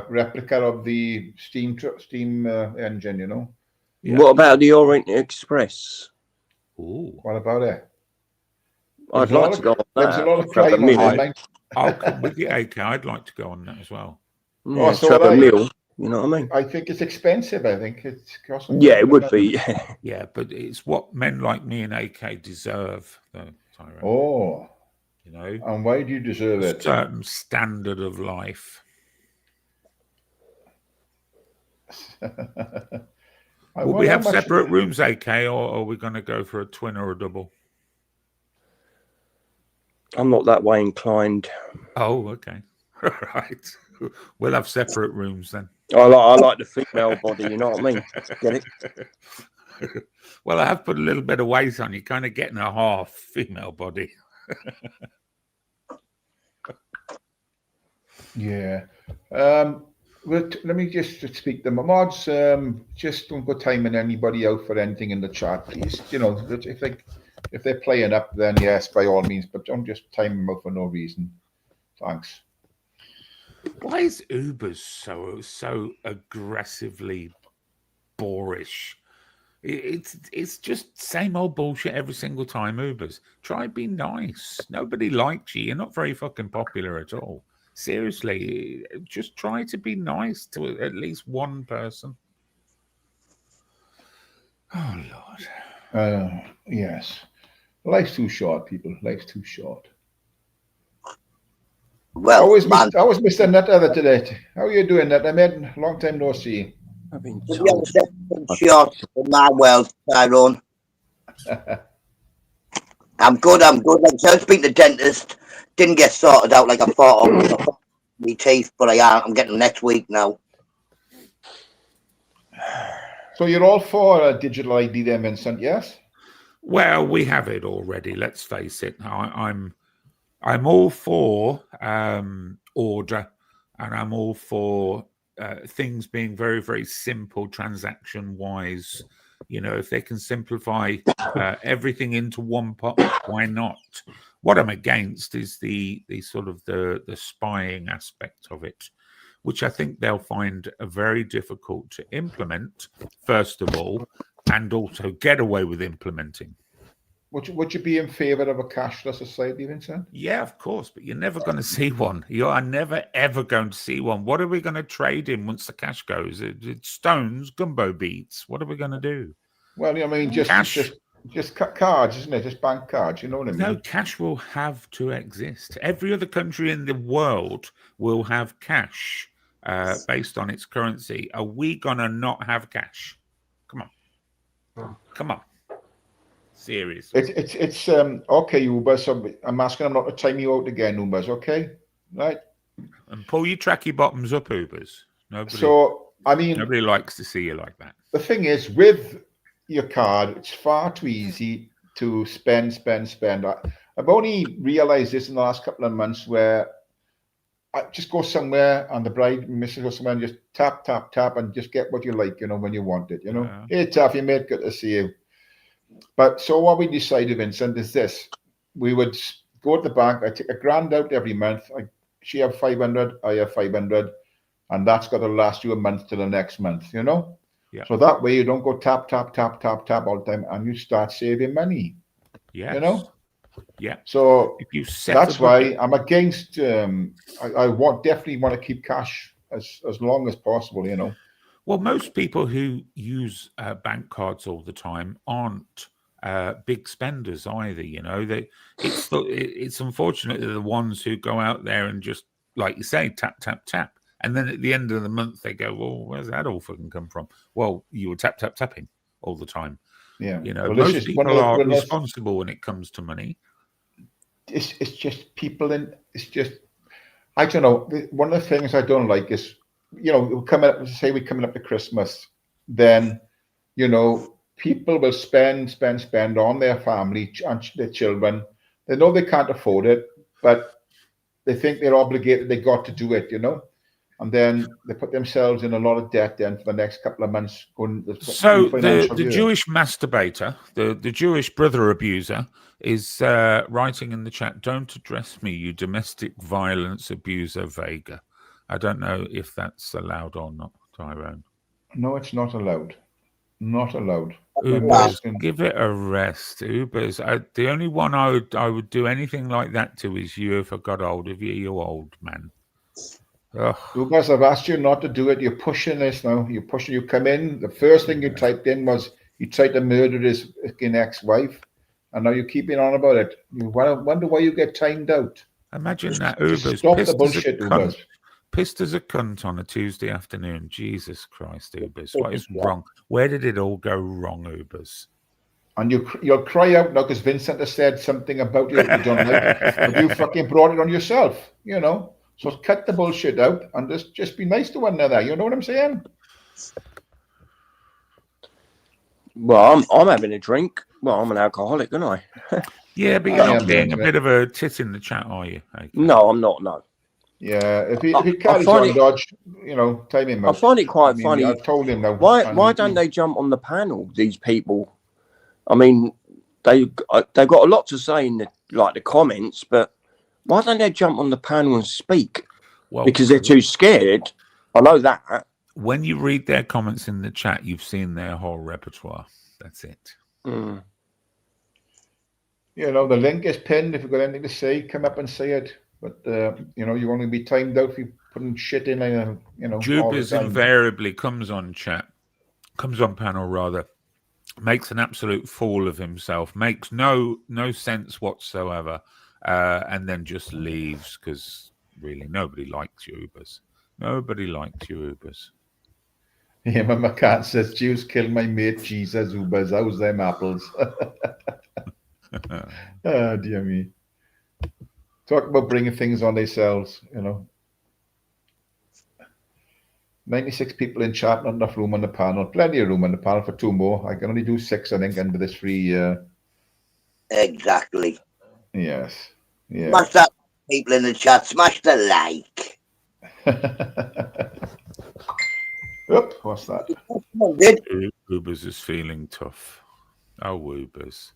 replica of the steam engine. You know. Yeah. What about the Orient Express? Ooh. What about it? I'd like to go on that. There's a lot of crime on it. I'll come with you, AK. I'd like to go on that as well. Yeah, Trevor Mill, you know what I mean? I think it's expensive. I think it's costing. Yeah, it would be. Yeah, but it's what men like me and AK deserve, though, Tyrone. Oh, you know. And why do you deserve it? A certain standard of life. Will we have separate rooms, AK, or are we going to go for a twin or a double? I'm not that way inclined. Oh, okay. Right. We'll have separate rooms then. I like the female body, you know what I mean? Get it? Well, I have put a little bit of weight on. You're kind of getting a half female body. Yeah. Let me just speak to my mods. Just don't go timing anybody out for anything in the chat, please. You know, if they're playing up, then yes, by all means, but don't just time them out for no reason. Thanks. Why is Ubers so aggressively boorish? It's just same old bullshit every single time. Ubers, try be nice. Nobody likes you. You're not very fucking popular at all. Seriously, just try to be nice to at least one person. Oh Lord. Yes. Life's too short, people. Life's too short. Well, how was Mr. Nutter today? How are you doing, Nutter? Man, long time no see. I've been to be told. honest, everything's short in my world, Tyrone. I'm good. Like, so I was speaking to the dentist. Didn't get sorted out like I thought I would. I thought my teeth, but I'm getting them next week now. So you're all for digital ID then, Vincent, yes? Well, we have it already. Let's face it. I'm all for order, and I'm all for things being very, very simple transaction-wise. You know, if they can simplify everything into one pot, why not? What I'm against is the sort of the spying aspect of it, which I think they'll find very difficult to implement, first of all, and also get away with implementing. Would you be in favour of a cashless society, Vincent? Yeah, of course, but you're never going to see one. You are never, ever going to see one. What are we going to trade in once the cash goes? It's stones, gumbo beats. What are we going to do? Well, I mean, just cards, isn't it? Just bank cards, you know what I mean? No, cash will have to exist. Every other country in the world will have cash based on its currency. Are we going to not have cash? Come on. Come on. Seriously. It's okay, Uber. So I'm asking them not to time you out again, Ubers, okay? Right? And pull your tracky bottoms up, Ubers. Nobody likes to see you like that. The thing is, with your card, it's far too easy to spend. I've only realized this in the last couple of months where I just go somewhere and the bride, Mrs. or somewhere, and just tap, and just get what you like, you know, when you want it, you know? Yeah. Hey, Taffy, mate, good to see you. But so what we decided, Vincent, is this. We would go to the bank. I take $1,000 out every month. She have 500, I have 500. And that's got to last you a month to the next month, you know? Yeah. So that way you don't go tap all the time and you start saving money. Yes. You know? Yeah. So if you that's why I'm against, I definitely want to keep cash as long as possible, you know? Well, most people who use bank cards all the time aren't big spenders either. You know, it's unfortunately the ones who go out there and just, like you say, tap, and then at the end of the month they go, "Well, where's that all fucking come from?" Well, you were tapping all the time. Yeah, you know, well, most people are responsible when it comes to money. It's just people, and it's just, I don't know. One of the things I don't like is, you know, we're coming up to Christmas, then, you know, people will spend on their family and their children. They know they can't afford it, but they think they're obligated, they got to do it, you know, and then they put themselves in a lot of debt then for the next couple of months. So the Jewish masturbator, the Jewish brother abuser is writing in the chat, "Don't address me, you domestic violence abuser Vega." I don't know if that's allowed or not, Tyrone. No, it's not allowed. Not allowed. Ubers, give it a rest. Ubers, the only one I would do anything like that to is you if I got hold of you, you old man. Ugh. Ubers, I've asked you not to do it. You're pushing this now. You're pushing. You come in. The first thing you typed in was you tried to murder his ex-wife, and now you're keeping on about it. You wonder why you get timed out. Imagine that, Ubers. Stop the bullshit, Ubers. Pissed as a cunt on a Tuesday afternoon. Jesus Christ, Ubers. What is wrong? Where did it all go wrong, Ubers? And you'll cry out now because Vincent has said something about you that you don't like, but you fucking brought it on yourself, you know? So cut the bullshit out and just be nice to one another. You know what I'm saying? Well, I'm having a drink. Well, I'm an alcoholic, aren't I? Yeah, but I you're am not being a then, bit of a tit in the chat, are you? Okay. No, I'm not. No. Yeah, if he I carries find on, it- Dodge, you know, time him I out. find it quite I mean, funny. I've told him now. Why don't they jump on the panel? These people. I mean, they've got a lot to say in the comments, but why don't they jump on the panel and speak? Well, Because they're too scared. I know that. when you read their comments in the chat, you've seen their whole repertoire. That's it. Mm. You know, the link is pinned. If you've got anything to say, come up and say it. But, you know, you want to be timed out if you're putting shit in, you know, all the Jubers time. invariably comes on panel rather, makes an absolute fool of himself, makes no sense whatsoever, and then just leaves because really nobody likes Ubers. Nobody likes Ubers. Yeah, my cat says, Jews killed my mate, Jesus, Ubers, how's them apples? Oh, dear me. Talk about bringing things on themselves, you know. 96 people in chat, not enough room on the panel. Plenty of room on the panel for 2 more. I can only do 6, I think, under this free. Exactly. Yes. Yeah. Smash that, people in the chat. Smash the like. Oop, what's that? Ubers is feeling tough. Oh, Ubers.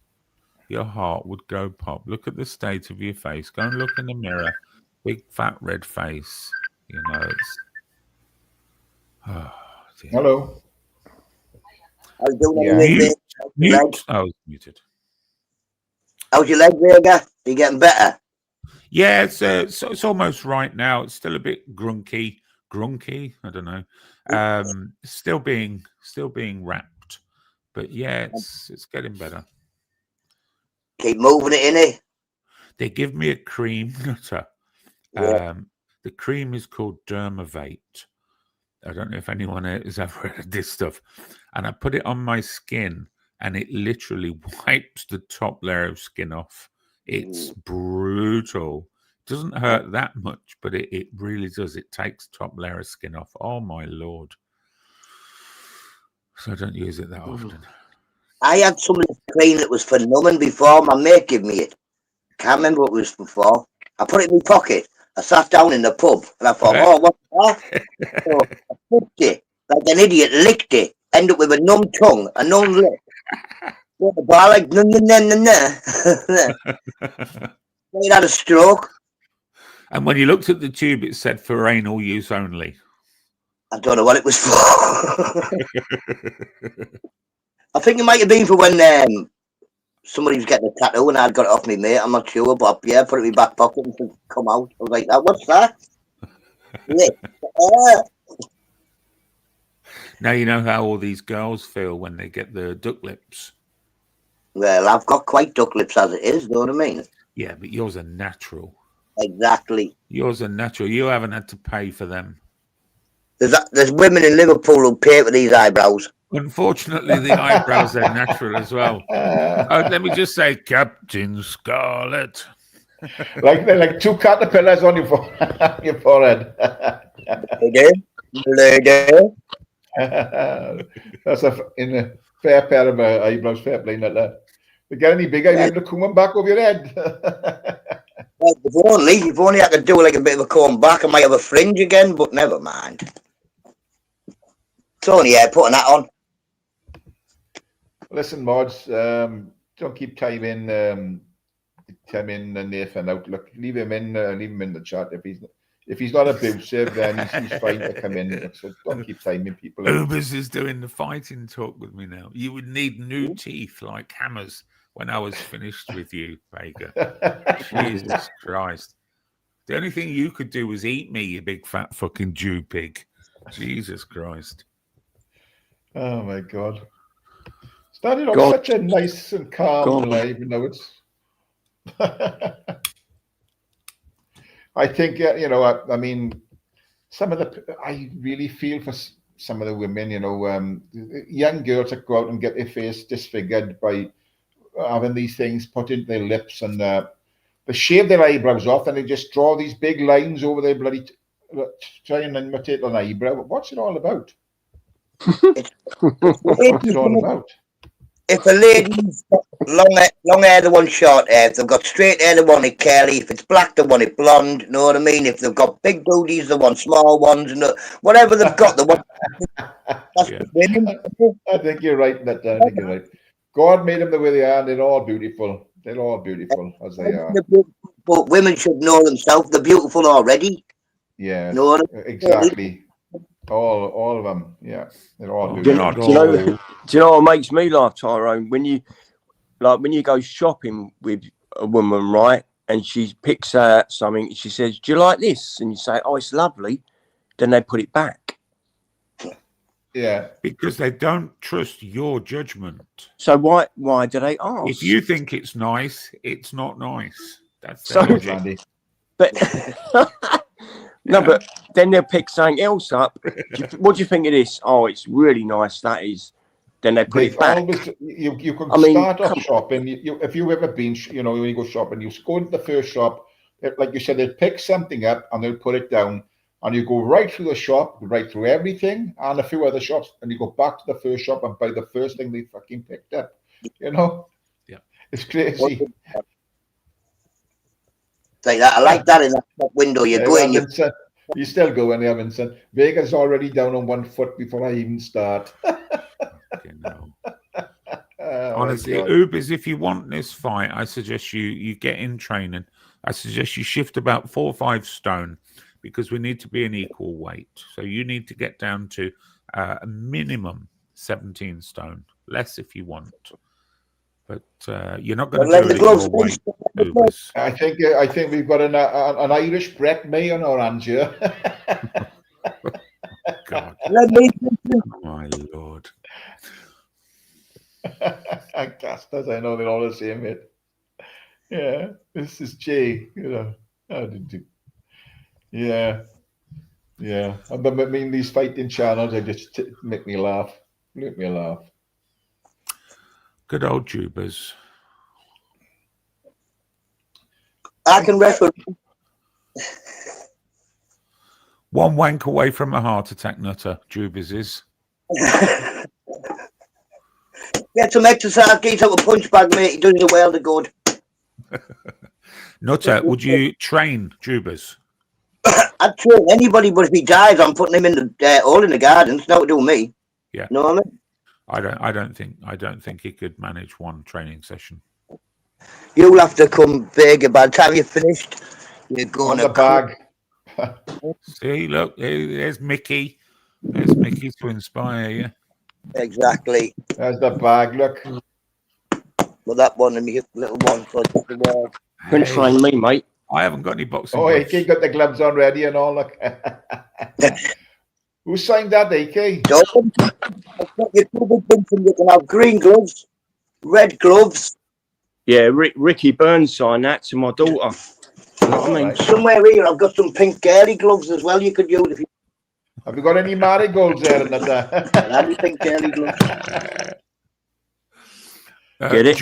Your heart would go pop. Look at the state of your face. Go and look in the mirror. Big fat red face. You know, it's... Oh, dear. Hello. How's doing Yeah. Mute. Oh, it's muted. How's your leg, Vega? Are you getting better? Yeah, it's almost right now. It's still a bit grunky. I don't know. Still being wrapped, but yeah, it's getting better. Keep moving it in it. They give me a cream nutter. Yeah. The cream is called Dermavate. I don't know if anyone has ever heard of this stuff. And I put it on my skin, and it literally wipes the top layer of skin off. It's brutal. It doesn't hurt that much, but it really does. It takes top layer of skin off. Oh, my Lord. So I don't use it that often. I had some of this cream that was for numbing before. My mate gave me it. Can't remember what it was for. I put it in my pocket. I sat down in the pub and I thought, oh, what's that? So I touched it like an idiot, licked it, ended up with a numb tongue, a numb lip. Went the bar like, nah. He had a stroke. And when you looked at the tube, it said for anal use only. I don't know what it was for. I think it might have been for when somebody was getting a tattoo and I'd got it off me mate. I'm not sure, but yeah, put it in my back pocket and said, come out. I was like, what's that? Yeah. Now you know how all these girls feel when they get the duck lips. Well, I've got quite duck lips as it is, know what I mean? Yeah, but yours are natural. Exactly. Yours are natural. You haven't had to pay for them. There's women in Liverpool who pay for these eyebrows. Unfortunately, the eyebrows are natural as well. Let me just say, Captain Scarlet. like 2 caterpillars on your forehead. Lady. That's in a fair pair of eyebrows, fair play, like that. They get any bigger, you're able to comb them back over your head. Well, if only I could do like a bit of a comb back, I might have a fringe again, but never mind. It's only putting that on. Listen, mods, don't keep timing Nathan out. Look, leave him in the chat. If he's not abusive, then he's fine to come in. So don't keep timing people. Ubers is doing the fighting talk with me now. You would need new teeth like hammers when I was finished with you, Vega. Jesus Christ. The only thing you could do was eat me, you big fat fucking Jew pig. Jesus Christ. Oh my God. Started off such a nice and calm live, you know, it's I think, you know, I mean, I really feel for some of the women, you know, young girls that go out and get their face disfigured by having these things put into their lips, and they shave their eyebrows off and they just draw these big lines over their bloody, try and imitate an eyebrow. What's it all about? What's it all about? if a lady's got long hair, they want short hair. If they've got straight hair, they want it curly. If it's black, they want it blonde. You know what I mean? If they've got big booties, they want small ones. And whatever they've got, they want. That's Yeah. the women. I think you're right. I think you're right. God made them the way they are, and they're all beautiful. They're all beautiful as they are. But women should know themselves. They're beautiful already. Yes, You know what I mean? exactly. All of them. Yeah, they're all Oh, beautiful. not Do you know? all. Do you know what makes me laugh, Tyrone? When you go shopping with a woman, right, and she picks out something, she says, "Do you like this?" And you say, "Oh, it's lovely." Then they put it back. Yeah. Because they don't trust your judgment. So why do they ask? If you think it's nice, it's not nice. That's the So- logic. Randy. But no, but then they'll pick something else up. What do you think of this? Oh, it's really nice. That is. Then they put They've it back. always, you can I mean, start off come on. shopping. If you've ever been, when you go shopping, you go into the first shop, like you said, they'll pick something up and they'll put it down, and you go right through the shop, right through everything, and a few other shops, and you go back to the first shop and buy the first thing they fucking picked up. Yeah. It's crazy. Like that. I like that in that shop window. You go in, You still go in there, Vincent. Vega's already down on 1 foot before I even start. You know. Oh, Honestly, my God. Ubers, if you want this fight, I suggest you get in training. I suggest you shift about 4 or 5 stone because we need to be an equal weight. So you need to get down to a minimum 17 stone, less if you want. But you're not going to do it at your weight, Ubers. I think we've got an Irish Brett May on our hands here. God, let me. my Lord. Casters, I know they're all the same, mate. Yeah, this is Jay, How did you? Yeah. I mean, these fighting channels, they just make me laugh. Make me laugh. Good old Ubers. I can wrestle. One wank away from a heart attack, Nutter. Ubers is. Get some exercise, get out a punch bag, mate. He does you a world of good. Nutter, would you train Ubers? I'd train anybody, but if he dies, I'm putting him in the all in the gardens. Not to do with me. Yeah. Know what I mean? I don't think he could manage one training session. You'll have to come bigger by the time you're finished. You're going On the bag. See, look, there's Mickey. There's Mickey to inspire you. Exactly. There's the bag, look. But that one and the little one for the wall. Couldn't train me, mate. I haven't got any boxing Oh, gloves. AK got the gloves on ready and all, look. Who signed that, AK? Don't. You're too big thinking you can have green gloves, red gloves. Yeah, Ricky Burns signed that to my daughter. You know what I mean? Right. Somewhere here, I've got some pink girly gloves as well. You could use if you Have you got any marigolds there? In that? have your pink girly gloves. Get it?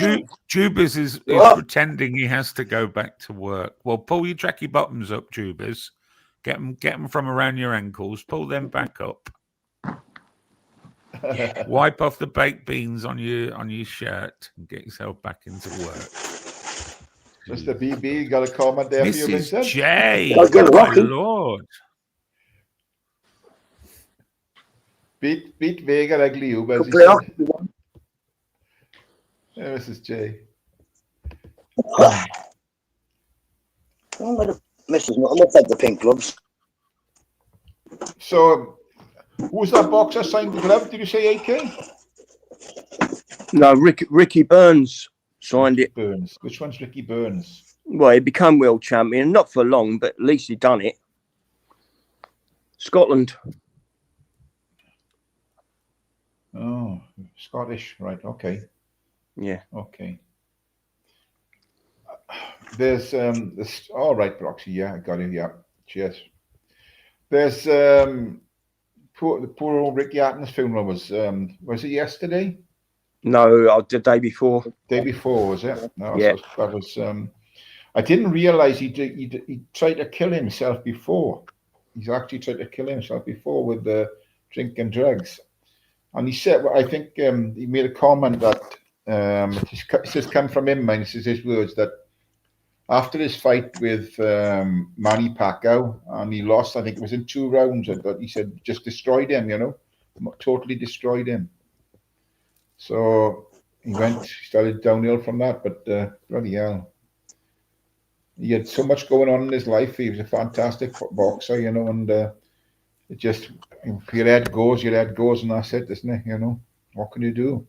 Jubers is What? pretending he has to go back to work. Well, pull your tracky bottoms up, Jubers. Get them from around your ankles. Pull them back up. Wipe off the baked beans on your shirt and get yourself back into work. Mr. BB, got a comment there for you, Mrs. Vincent? J. I'll get Oh, my Rocky. Lord. Beat Vega ugly Ubers, Could he play hockey said. if you want. Yeah, Mrs. J. Oh, let the missus know. I'm gonna take the pink gloves. So, who's that boxer signed the glove? Did you say AK? No, Ricky Burns signed it. Burns. Which one's Ricky Burns? Well, he became world champion, not for long, but at least he done it. Scotland. Oh, Scottish. Right. Okay. Yeah. Okay. There's this. All right, Broxy. Yeah, I got it. Yeah. Cheers. There's poor old Ricky Atten's funeral was it yesterday? No, the day before. Day before, was it? No, Yeah. so that was. I didn't realize he tried to kill himself before. He's actually tried to kill himself before with the drink and drugs. And he said, well, I think he made a comment that It says come from him, man. This is his words that after his fight with Manny Pacquiao, and he lost, I think it was in 2 rounds, but he said just destroyed him, totally destroyed him. So he started downhill from that, but bloody hell. He had so much going on in his life. He was a fantastic boxer, and it just, if your head goes, and that's it, isn't it? What can you do?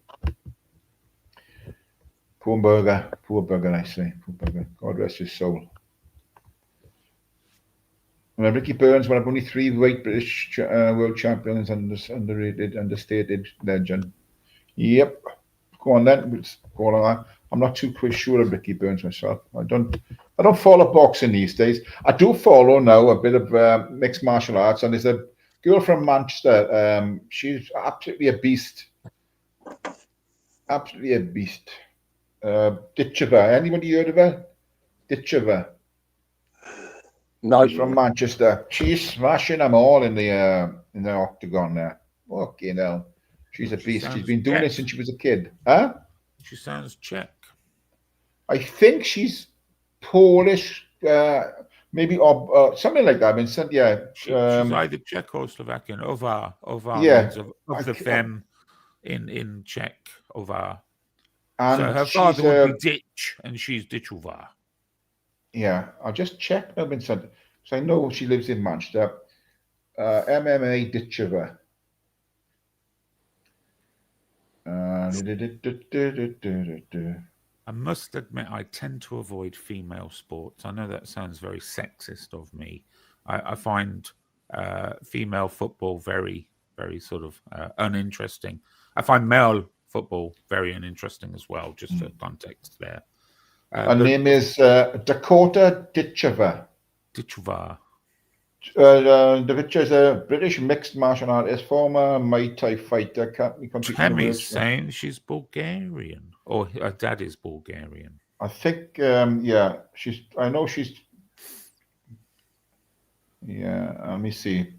Poor Burger, I say. Poor Burger. God rest his soul. And Ricky Burns, one of only 3 weight British world champions, underrated, understated legend. Yep. Go on then. Go on. I'm not too quite sure of Ricky Burns myself. I don't follow boxing these days. I do follow now a bit of mixed martial arts, and there's a girl from Manchester. She's absolutely a beast. Absolutely a beast. Ditcheva. Anybody heard of her? Ditcheva. No. She's from Manchester. She's smashing them all in the octagon there. Fucking hell. She's a beast. She's been doing it since she was a kid. Huh? She sounds Czech. I think she's Polish, maybe something like that. I mean, she's either Czech or Slovakian. Ovar yeah, means of the femme in Czech. Ovar. And so her father would be Ditch, and she's Ditchovar. Yeah, I'll just check. So I know she lives in Manchester. MMA Ditchova. I must admit, I tend to avoid female sports. I know that sounds very sexist of me. I find female football very, very sort of uninteresting. I find male football very uninteresting as well, just for context there. Her name is Dakota Ditchova. Ditchova. Ditchova is a British mixed martial artist, former Muay Thai fighter. Tammy's saying she's Bulgarian, or her dad is Bulgarian. I think, yeah, I know she's. Yeah, let me see.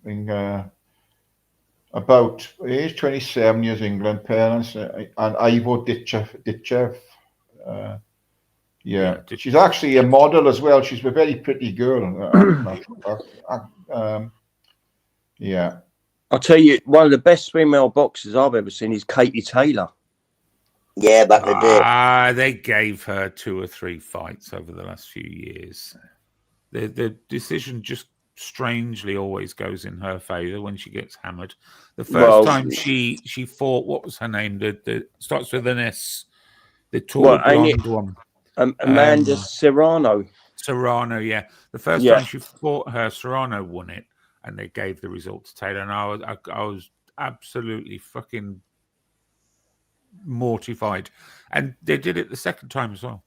About age 27 years, England, parents, and Ivo Ditchev. Yeah, she's actually a model as well. She's a very pretty girl. Yeah. I'll tell you, one of the best female boxers I've ever seen is Katie Taylor. Yeah, back in the day. They gave her 2 or 3 fights over the last few years. The decision just strangely always goes in her favour when she gets hammered. The first time she fought, what was her name? The starts with an S. The tall blonde one. Amanda Serrano. Serrano, yeah. The first time she fought her, Serrano won it, and they gave the result to Taylor. And I was absolutely fucking mortified. And they did it the second time as well.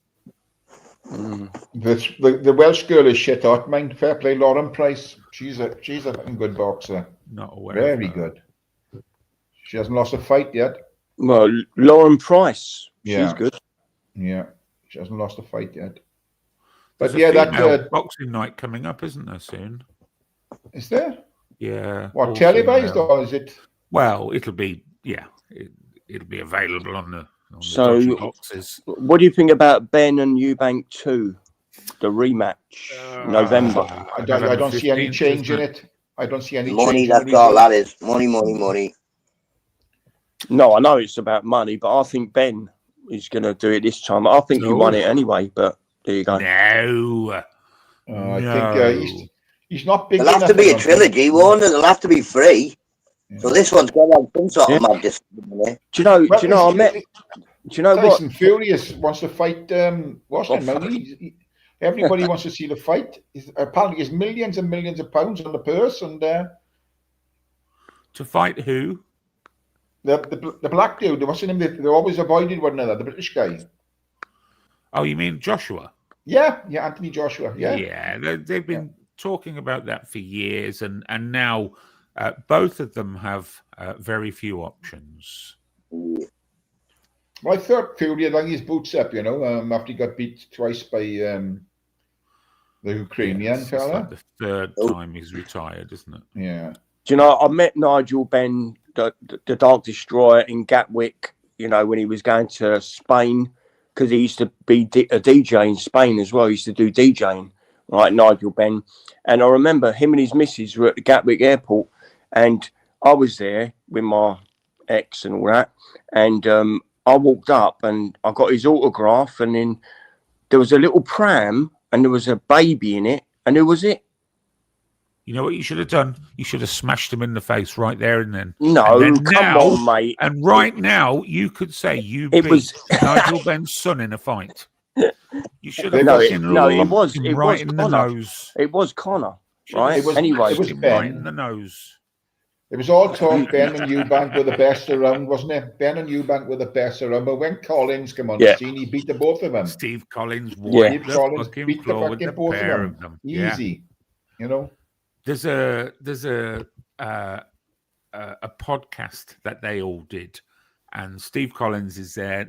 The Welsh girl is shit hot, mind. Fair play, Lauren Price. She's a fucking good boxer. Not aware. Very good. She hasn't lost a fight yet. Well, Lauren Price. She's good. Yeah. She hasn't lost a fight yet. But yeah, that boxing night coming up, isn't there, soon? Is there? Yeah. What, televised or is it? Well, it'll be it'll be available on the dodgy boxes. What do you think about Ben and Eubank 2, the rematch, November? I don't see any change in it. I don't see any money. Change that's all that is. Money. No, I know it's about money, but I think Ben is going to do it this time. I think he won it anyway, but there you go. No. I think he's not big enough. There'll have to be a trilogy, won't it? There'll have to be 3. Yeah. So this one's got to have some sort of madness. Do you know what? Tyson Fury wants to fight Washington. Everybody wants to see the fight. Apparently, there's millions and millions of pounds on the purse, and to fight who? The black dude. What's his name? They always avoided one another. The British guy. Oh, you mean Joshua? Yeah, Anthony Joshua. Yeah, they've been talking about that for years, and now both of them have very few options. Well, I thought Fury had hung his boots up, after he got beat twice by the Ukrainian fella. It's like the 3rd time he's retired, isn't it? Yeah. Do you know, I met Nigel Benn, the Dark Destroyer, in Gatwick you know, when he was going to Spain, because he used to be a DJ in Spain as well. He used to do DJing, right, Nigel Benn. And I remember him and his missus were at the Gatwick Airport, and I was there with my ex and all that. And I walked up and I got his autograph, and then there was a little pram and there was a baby in it, and who was it? You know what you should have done? You should have smashed him in the face right there and then. No, and then come now, on, mate. And right now, you could say you It beat was- Nigel Benn's son in a fight. You should have No, fucking lumped him right in the Connor. nose. It was Connor, Should have right? was- Anyway, it was him Ben. right in the nose. It was all talk. Ben and Eubank were the best around, wasn't it? Ben and Eubank were the best around. But when Collins came on the scene, he beat the both of them. Steve Collins Yeah. wiped Steve the Collins fucking beat the floor with fucking the both pair of of them. Easy, you know. There's a podcast that they all did, and Steve Collins is there,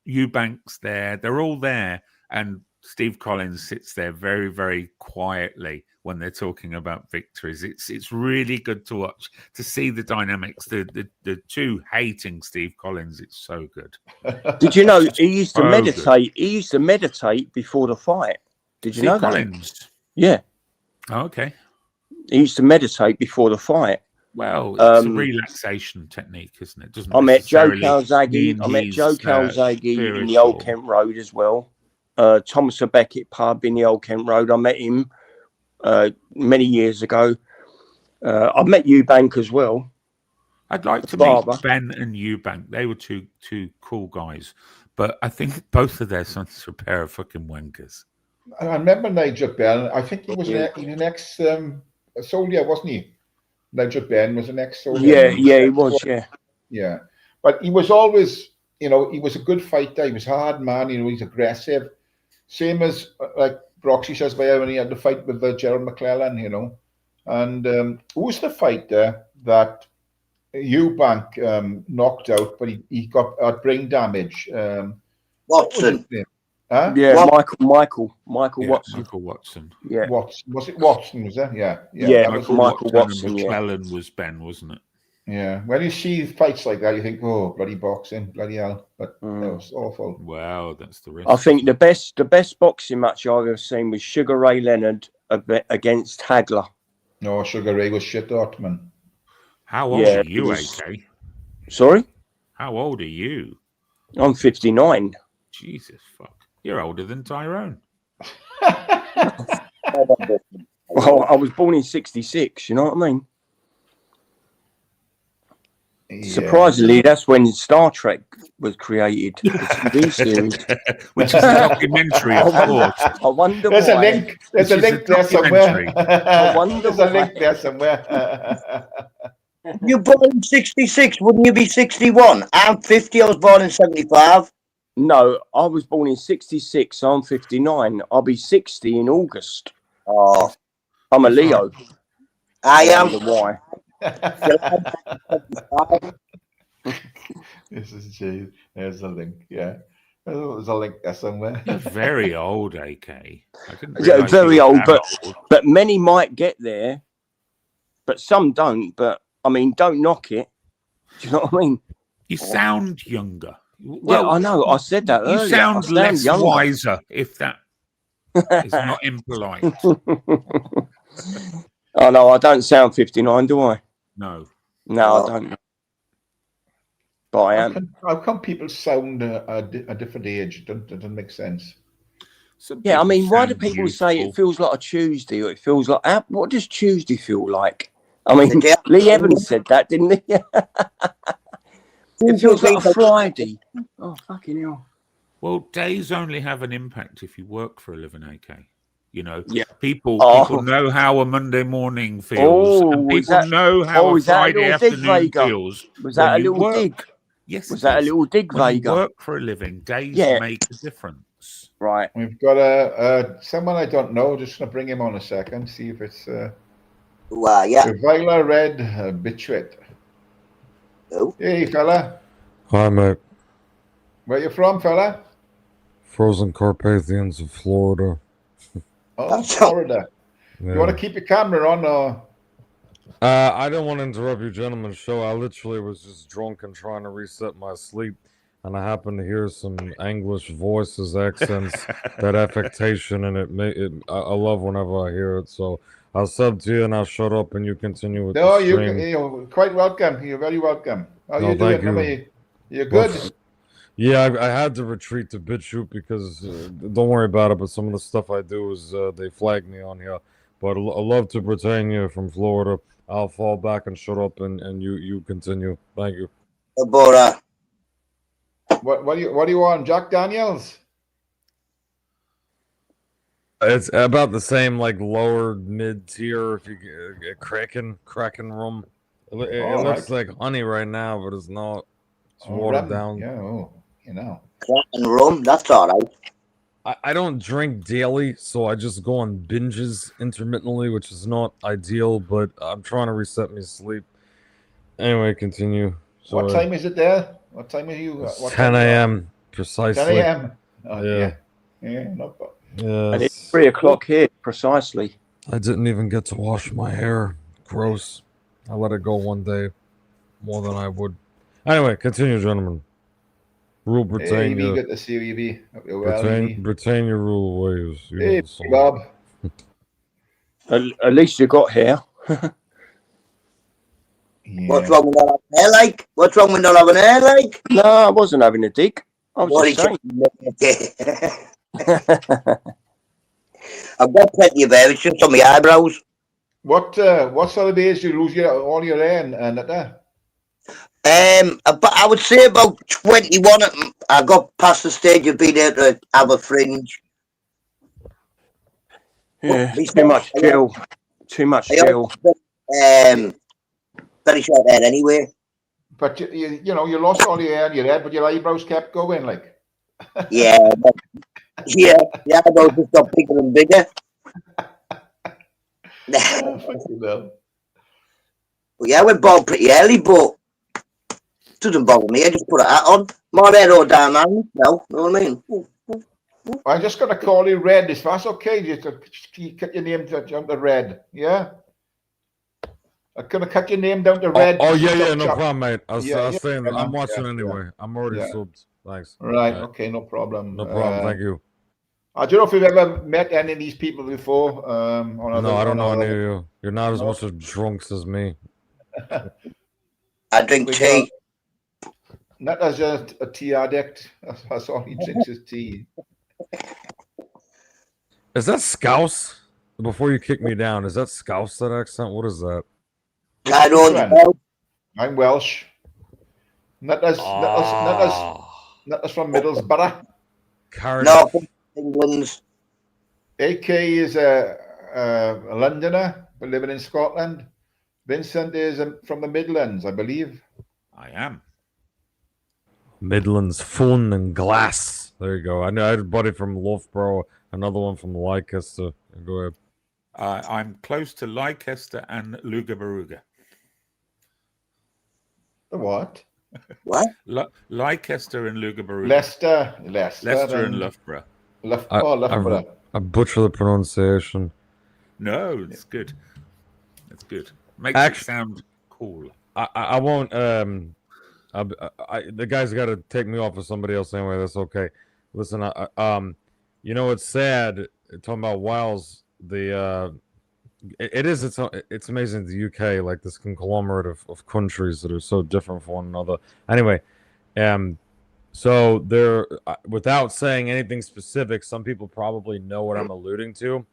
Eubank's there, they're all there, and Steve Collins sits there very, very quietly when they're talking about victories. It's really good to watch, to see the dynamics, the two hating Steve Collins. It's so good. did you know he used to Oh, meditate? He used to meditate before the fight. Did you Steve know that? Collins. Yeah, Oh, okay. he used to meditate before the fight. Well, it's a relaxation technique, isn't it? Doesn't I met Joe necessarily Calzaghe. mean I met he's, Joe Calzaghe in the spiritual. Old Kent Road as well. Thomas a Beckett pub in the Old Kent Road. I met him many years ago. I've met Eubank as well. I'd like to Barber. meet Ben and Eubank. They were two cool guys, but I think both of their sons are a pair of fucking wankers. I remember Nigel Benn. I think he was an ex soldier, wasn't he? Nigel Benn was an ex soldier. Yeah, he was. Yeah, but he was always, you know, he was a good fighter. He was a hard man. You know, he's aggressive. Same as like Broxy says, when he had the fight with Gerald McClellan, you know. And who was the fighter that Eubank knocked out, but he got brain damage? Watson. Huh? Yeah, Michael Yeah, Watson. Michael Watson. Yeah, Was it Watson? Was that? Yeah. Yeah, that was- Michael Watson, and yeah. McClellan was Ben, wasn't it? Yeah. When you see fights like that, you think, oh, bloody boxing, bloody hell. But that was awful. Wow, that's the risk. I think the best boxing match I've ever seen was Sugar Ray Leonard against Hagler. No, Sugar Ray was shit hot, man. How old Yeah, are you, it was- AK? Sorry, How old are you? I'm 59. Jesus fuck. You're older than Tyrone. Well, I was born in '66. You know what I mean? Yeah. Surprisingly, that's when Star Trek was created, the TV series. Which is a documentary, of course. I wonder There's a why. link. There's a Which is link a there somewhere. documentary. There's a link there somewhere. You're born in 66, wouldn't you be 61? I'm 50, I was born in 75. No, I was born in '66. I'm 59. I'll be 60 in August. Oh, I'm a Leo. I am. wonder why. This is geez. There's a link. Yeah. There's a link there somewhere. You're very old, AK. I didn't Yeah, realise very you were old, that but many might get there, but some don't. But I mean, don't knock it. Do you know what I mean? you sound younger. Yeah, I know. I said that earlier. You sound I less younger. wiser, if that is not impolite. Oh no, I don't sound 59, do I? No. No, I don't. But I am. How come people sound a different age? It doesn't make sense. Some Yeah, I people mean, why do sound people say it youthful. feels like a Tuesday or it feels like... What does Tuesday feel like? I mean, Yeah. Lee Evans said that, didn't he? It feels like a Friday. Oh, fucking hell. Well, days only have an impact if you work for a living, AK. You know, Yeah. people Oh. know how a Monday morning feels, Oh, and is people that- know how a is that a Friday little dig, afternoon Vega? feels. Was that when a you little work. dig? Yes, Was it that a is. little dig, When you Vega? work for a living, days Yeah. make a difference. Right. We've got someone I don't know. Just gonna bring him on a second. See if it's Well, yeah. Viola Red Bitchwit. Oh. Hey, fella. Hi, mate. Where you from, fella? Frozen Carpathians of Florida. Oh, That's- Florida. Yeah. You want to keep your camera on, or I don't want to interrupt you gentlemen's show. I literally was just drunk and trying to reset my sleep, and I happened to hear some English voices, accents, that affectation, and I love whenever I hear it. So I'll sub to you, and I'll shut up, and you continue with the No, stream. you're quite welcome. You're very welcome. How No, you thank doing? you. You're Well, good. yeah, I had to retreat to BitChute because don't worry about it. But some of the stuff I do is they flag me on here. But I love to Britannia from Florida. I'll fall back and shut up, and you continue. Thank you. But What do you want, Jack Daniels? It's about the same, like lower mid tier. If you get Kraken rum, it All looks right. like honey right now, but it's not. It's Oh, watered rum. down. Yeah. Oh, you know. and rum, that's all right. I don't drink daily, so I just go on binges intermittently, which is not ideal, but I'm trying to reset my sleep. Anyway, continue. Sorry. What time is it there? What time are you? It's What 10 time a.m. precisely. 10 a.m. Oh, Yeah. Yeah, not bad. And it's Yes. 3 o'clock here, precisely. I didn't even get to wash my hair. Gross. I let it go one day more than I would. Anyway, continue, gentlemen. Rule Hey, Britannia. Evie, good to see you, Evie. Hope you're well, Evie. Britannia rule ways. You know Hey, the song. Bob. At least you got here. Yeah. What's wrong with not having hair like? What's wrong with not having hair like? No, I wasn't having a dig. I was What just saying. I've got plenty of hair. It's just on my eyebrows. What sort of days do you lose all your hair and that? But I would say about 21. I got past the stage of being able to have a fringe. Yeah, Besides, too much gel. Too much I gel. Very short hair anyway. But you lost all your hair in your head, but your eyebrows kept going, like. Yeah, yeah, the eyebrows just got bigger and bigger. Fucking hell. Well, yeah, I went bald pretty early, but it doesn't bother me. I just put a hat on. More hair or down now, you know what I mean? I'm just gonna call you Red. If that's okay, just cut your name down to Red. Yeah. I'm gonna cut your name down to Red. Yeah, no problem, mate. I was Yeah, saying yeah, I'm watching yeah, anyway. I'm already yeah. subbed. Thanks. Right. Okay. No problem. No problem. Thank you. I don't know if you've ever met any of these people before. No, I don't know any of you. You're not as much of drunks as me. I drink tea. Not as a tea addict. That's all he drinks is tea. Is that Scouse? Before you kick me down, is that Scouse, that accent? What is that? I don't know. I'm Welsh. Not as from Middlesbrough. No, from England's. AK is a Londoner, but living in Scotland. Vincent is from the Midlands, I believe. I am. Midlands, Fun and Glass. There you go. I had a buddy from Loughborough, another one from Leicester. Go ahead. I'm close to Leicester and Lugabaruga. The what? What? Leicester and Lugabaruga. Leicester and Loughborough. Loughborough. I butcher the pronunciation. No, it's good. It's good. Makes it sound cool. I won't. The guy's got to take me off with somebody else anyway. That's okay. Listen, you know it's sad talking about Wales. It's amazing the UK, like this conglomerate of countries that are so different from one another. Anyway, so there, without saying anything specific, some people probably know what I'm alluding to.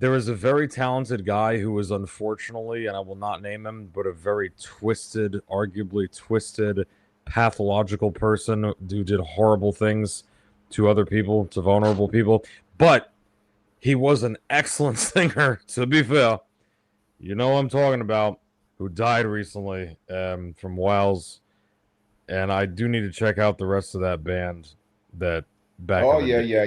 There is a very talented guy who was unfortunately, and I will not name him, but a very twisted, arguably twisted, pathological person who did horrible things to other people, to vulnerable people. But he was an excellent singer, to be fair. You know what I'm talking about, who died recently from Wales. And I do need to check out the rest of that band that back Oh, in the yeah.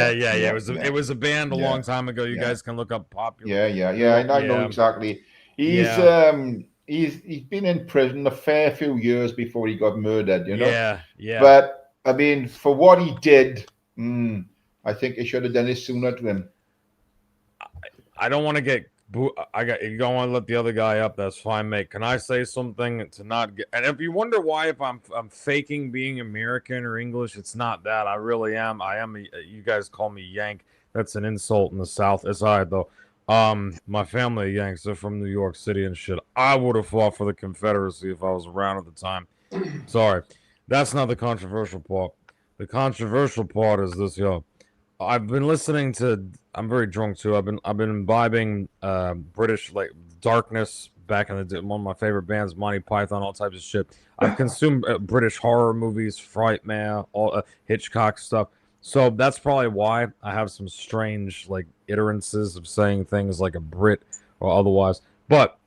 It was a band a long time ago. You guys can look up Popular. Yeah. I know exactly. He's been in prison a fair few years before he got murdered, you know? Yeah. But, I mean, for what he did, I think he should have done it sooner to him. I don't want to get I got you. Don't want to let the other guy up. That's fine, mate. Can I say something to not get? And if you wonder why, if I'm faking being American or English, it's not that. I really am. I am. You guys call me Yank. That's an insult in the South. It's all right though. My family Yanks are from New York City and shit. I would have fought for the Confederacy if I was around at the time. Sorry, that's not the controversial part. The controversial part is this, yo. I've been listening to. I'm very drunk too. I've been imbibing British like Darkness back in the day. One of my favorite bands, Monty Python, all types of shit. I've consumed British horror movies, Frightmare, all Hitchcock stuff. So that's probably why I have some strange like iterances of saying things like a Brit or otherwise. But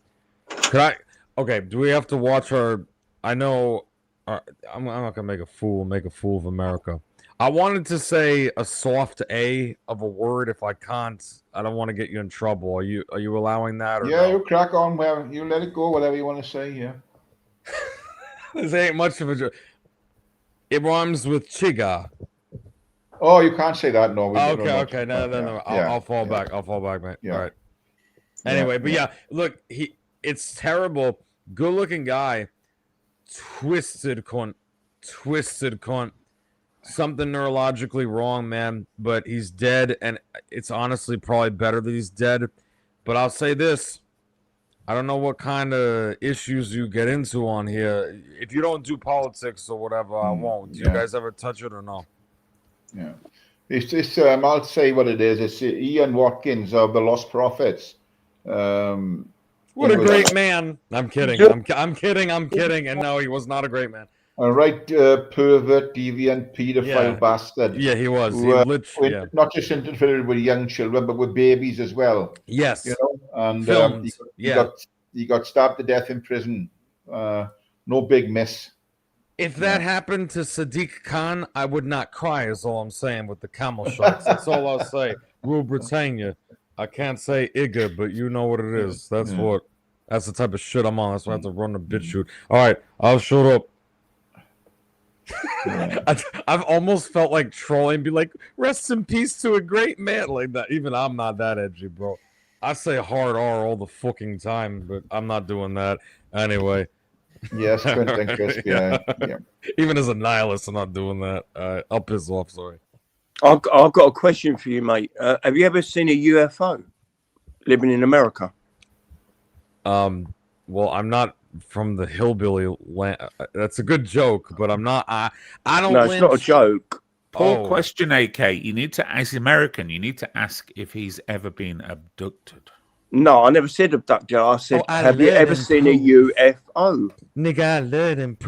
could I? Okay, do we have to watch our? I know. I'm not gonna make a fool of America. I wanted to say a soft A of a word. If I can't, I don't want to get you in trouble. Are you allowing that or Yeah, no? you crack on. Well, you let it go. Whatever you want to say. Yeah. This ain't much of a joke. It rhymes with chiga. Oh, you can't say that. No. Okay. No. I'll fall back. I'll fall back, mate. Yeah. All right. Anyway, but yeah, look, it's terrible. Good looking guy. Twisted cunt. Something neurologically wrong, man, but he's dead, and it's honestly probably better that he's dead. But I'll say this. I don't know what kind of issues you get into on here. If you don't do politics or whatever, I won't. Do you guys ever touch it or no? Yeah. It's I'll say what it is. It's Ian Watkins of the Lost Prophets. What a great man. I'm kidding. I'm kidding. And no, he was not a great man. A right pervert, deviant, paedophile bastard. Yeah, he was. Not just interfering with young children, but with babies as well. Yes. You know, and he got stabbed to death in prison. No big miss. If that happened to Sadiq Khan, I would not cry, is all I'm saying with the camel shots. That's all I'll say. Rule Britannia. I can't say Igga, but you know what it is. That's the type of shit I'm on. That's why I have to run the bitch shoot. All right, I'll shut up. I've almost felt like trolling, be like, rest in peace to a great man like that. Even I'm not that edgy, bro. I say hard R all the fucking time, but I'm not doing that anyway. Yes, Quentin Crisp, yeah. Even as a nihilist, I'm not doing that. I'll piss off, sorry. I've got a question for you, mate. Have you ever seen a UFO living in America? Well, I'm not from the hillbilly land. That's a good joke, but I'm not. I don't. No, it's not a joke. Poor question, AK. You need to ask American. You need to ask if he's ever been abducted. No, I never said abducted. I said, have you ever seen a UFO? Nigga, I learned in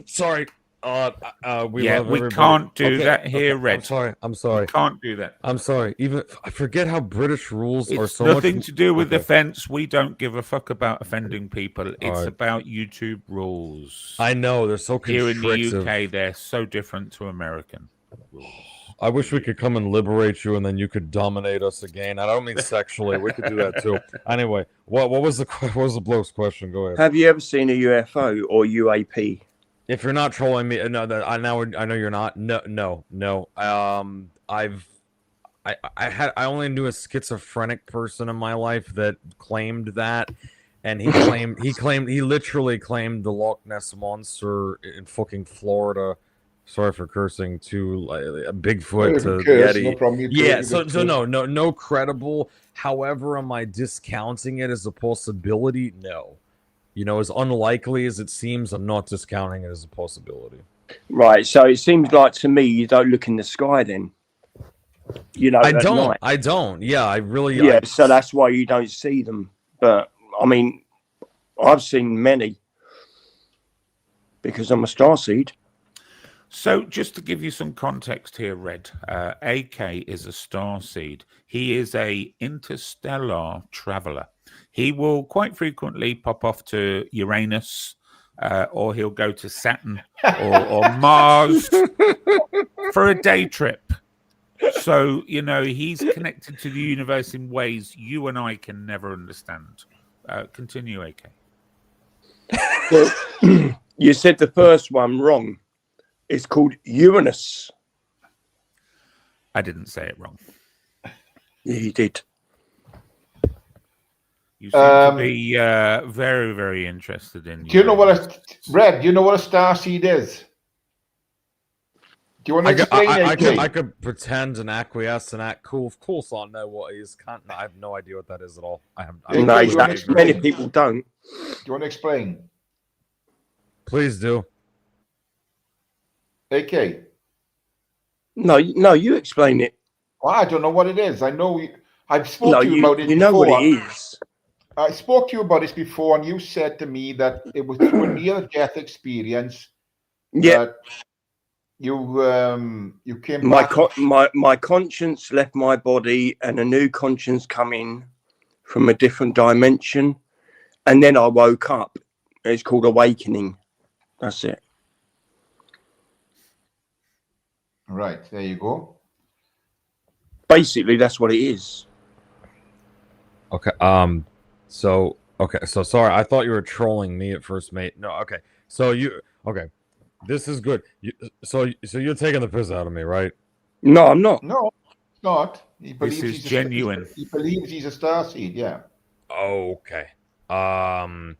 Sorry. We can't do that here, Red. I'm sorry. We can't do that. I'm sorry. Even I forget how British rules are so nothing much... to do with offense. We don't give a fuck about offending people. It's about YouTube rules. I know they're so constrictive. Here in the UK, they're so different to American rules. I wish we could come and liberate you, and then you could dominate us again. I don't mean sexually. We could do that too. Anyway, what was the bloke's question? Go ahead. Have you ever seen a UFO or UAP? If you're not trolling me, no, I know you're not. No. I only knew a schizophrenic person in my life that claimed that, and he literally claimed the Loch Ness monster in fucking Florida. Sorry for cursing to a Bigfoot to Yeti. No problem. So no credible. However, am I discounting it as a possibility? No. You know, as unlikely as it seems, I'm not discounting it as a possibility. Right. So it seems like to me you don't look in the sky then. You know, I don't. Yeah, I really. Yeah. So that's why you don't see them. But I mean, I've seen many because I'm a starseed. So just to give you some context here, Red, AK is a starseed. He is a interstellar traveler. He will quite frequently pop off to Uranus, or he'll go to Saturn or Mars for a day trip. So, you know, he's connected to the universe in ways you and I can never understand. Continue, AK. Well, you said the first one wrong. It's called Uranus. I didn't say it wrong. Yeah, you did. You seem to be very, very interested in. Do you know what Red? Do you know what a starseed is? Do you want to explain it? I could pretend and acquiesce and act cool. Of course, I know what is. I have no idea what that is at all. Many people don't. Do you want to explain? Please do. AK. No, you explain it. Well, I don't know what it is. I know I've spoken to you about it before. You know what it is. I spoke to you about this before, and you said to me that it was through a near-death experience. Yeah. You came my back. My conscience left my body, and a new conscience come in from a different dimension, and then I woke up. It's called awakening. That's it. Right, there you go. Basically, that's what it is. Okay. So sorry. I thought you were trolling me at first, mate. No. Okay. Okay. This is good. So you're taking the piss out of me, right? No, I'm not. No, it's not. This is genuine. He believes he's a starseed. Yeah. Okay. Well,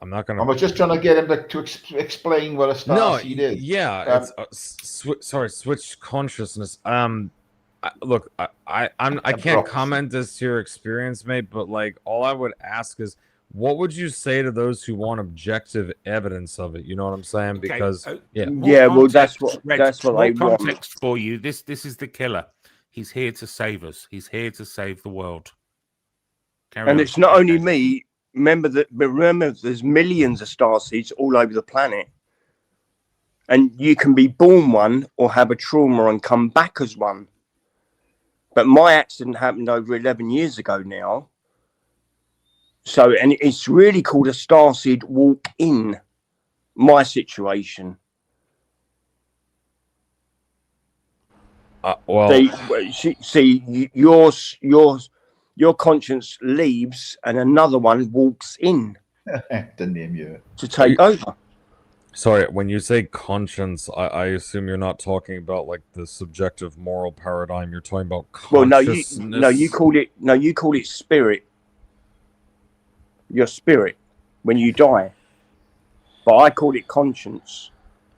I'm not gonna. I was just trying to get him to explain what a starseed is. Yeah. Switch consciousness. Look, I can't comment as to your experience, mate. But like, all I would ask is, what would you say to those who want objective evidence of it? You know what I'm saying? Because well, that's what I want. Context for you. This is the killer. He's here to save us. He's here to save the world. And it's not only me. Remember, there's millions of starseeds all over the planet, and you can be born one or have a trauma and come back as one. But my accident happened over 11 years ago now. So, and it's really called a starseed walk-in. My situation. Your conscience leaves and another one walks in the name you to take over. Sorry, when you say conscience, I assume you're not talking about like the subjective moral paradigm. You're talking about consciousness. Well, you call it spirit. Your spirit when you die, but I call it conscience.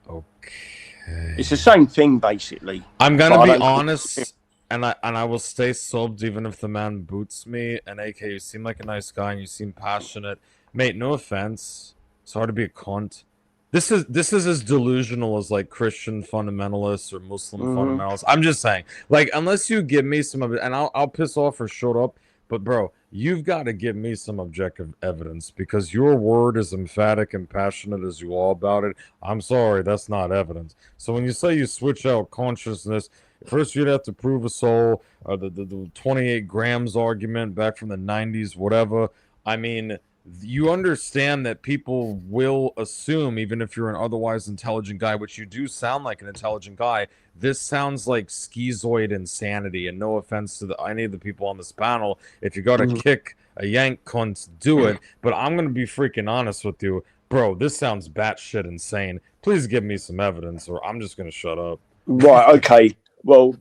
Okay, it's the same thing basically. I'm gonna be honest. And I will stay subbed even if the man boots me. And AK, you seem like a nice guy and you seem passionate. Mate, no offense. It's hard to be a cunt. This is as delusional as like Christian fundamentalists or Muslim fundamentalists. I'm just saying. Like, unless you give me some of it, and I'll piss off or shut up. But bro, you've got to give me some objective evidence because your word is emphatic and passionate as you are about it. I'm sorry, that's not evidence. So when you say you switch out consciousness, first you'd have to prove a soul, or the 28 grams argument back from the 90s, whatever. I mean, you understand that people will assume, even if you're an otherwise intelligent guy, which you do sound like an intelligent guy, this sounds like schizoid insanity. And no offense to any of the people on this panel, if you got to kick a yank cunt, do it. But I'm going to be freaking honest with you. Bro, this sounds batshit insane. Please give me some evidence or I'm just going to shut up. Right, okay. Well,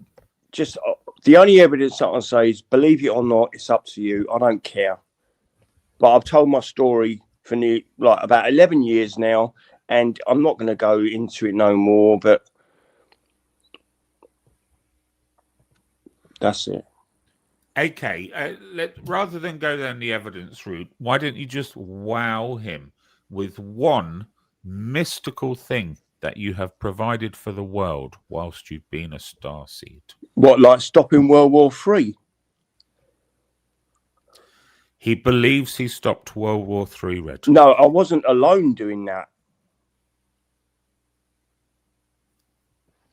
just the only evidence that I say is, believe it or not, it's up to you. I don't care. But I've told my story for about 11 years now, and I'm not going to go into it no more, but that's it. Okay, rather than go down the evidence route, why don't you just wow him with one mystical thing that you have provided for the world whilst you've been a starseed? What, like stopping World War III? He believes he stopped World War III, Red. No, I wasn't alone doing that.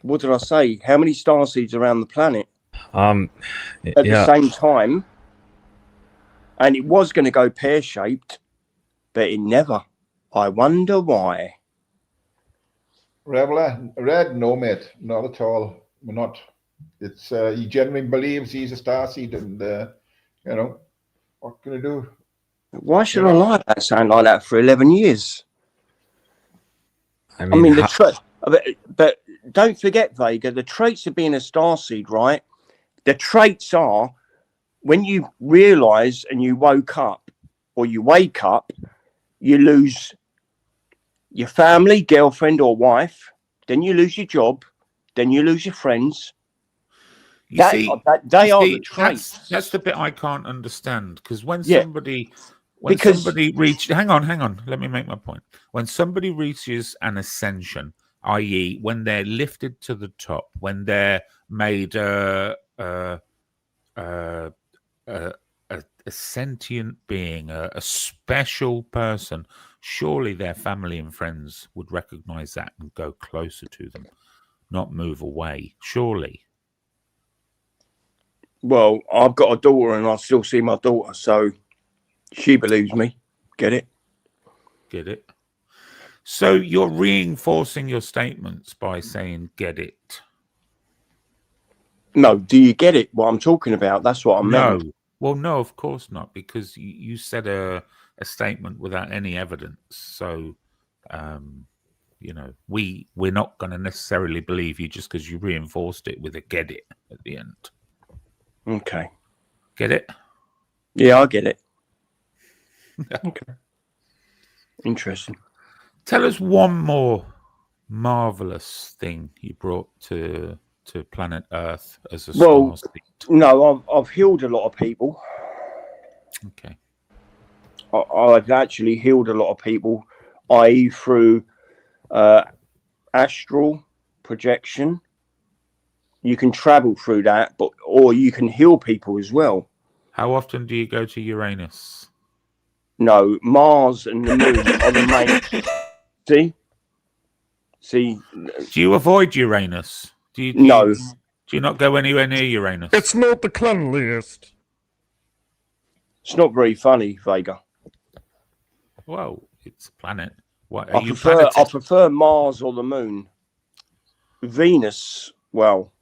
What did I say? How many starseeds around the planet? At the same time. And it was going to go pear-shaped, but it never. I wonder why. Red, no, mate, not at all. We're not. It's he genuinely believes he's a starseed, and you know, what can I do? Why should I lie about something like that for 11 years? I mean but don't forget, Vega, the traits of being a starseed, right? The traits are when you realise and you woke up or you wake up, you lose your family, girlfriend or wife, then you lose your job, then you lose your friends. They are the traits. That's the bit I can't understand, because when Yeah. somebody hang on, let me make my point. When somebody reaches an ascension, i.e., when they're lifted to the top, when they're made a sentient being, a special person, surely their family and friends would recognize that and go closer to them, not move away. Surely. Well, I've got a daughter and I still see my daughter, so she believes me. Get it? Get it? So you're reinforcing your statements by saying "get it." No, do you get it? What I'm talking about? That's what I meant. No. Well, no, of course not, because you said a statement without any evidence. So, we're not going to necessarily believe you just because you reinforced it with a "get it" at the end. Okay. Get it? Yeah, I get it. Okay. Interesting. Tell us one more marvelous thing you brought to planet Earth as a star seed. No, I've healed a lot of people. Okay. I've actually healed a lot of people, i.e. through astral projection. You can travel through that, or you can heal people as well. How often do you go to Uranus? No, Mars and the Moon are the main. See. Do you avoid Uranus? No. Do you not go anywhere near Uranus? It's not the cleanliest. It's not very funny, Vega. Well, it's a planet. What I prefer Mars or the Moon. Venus, well,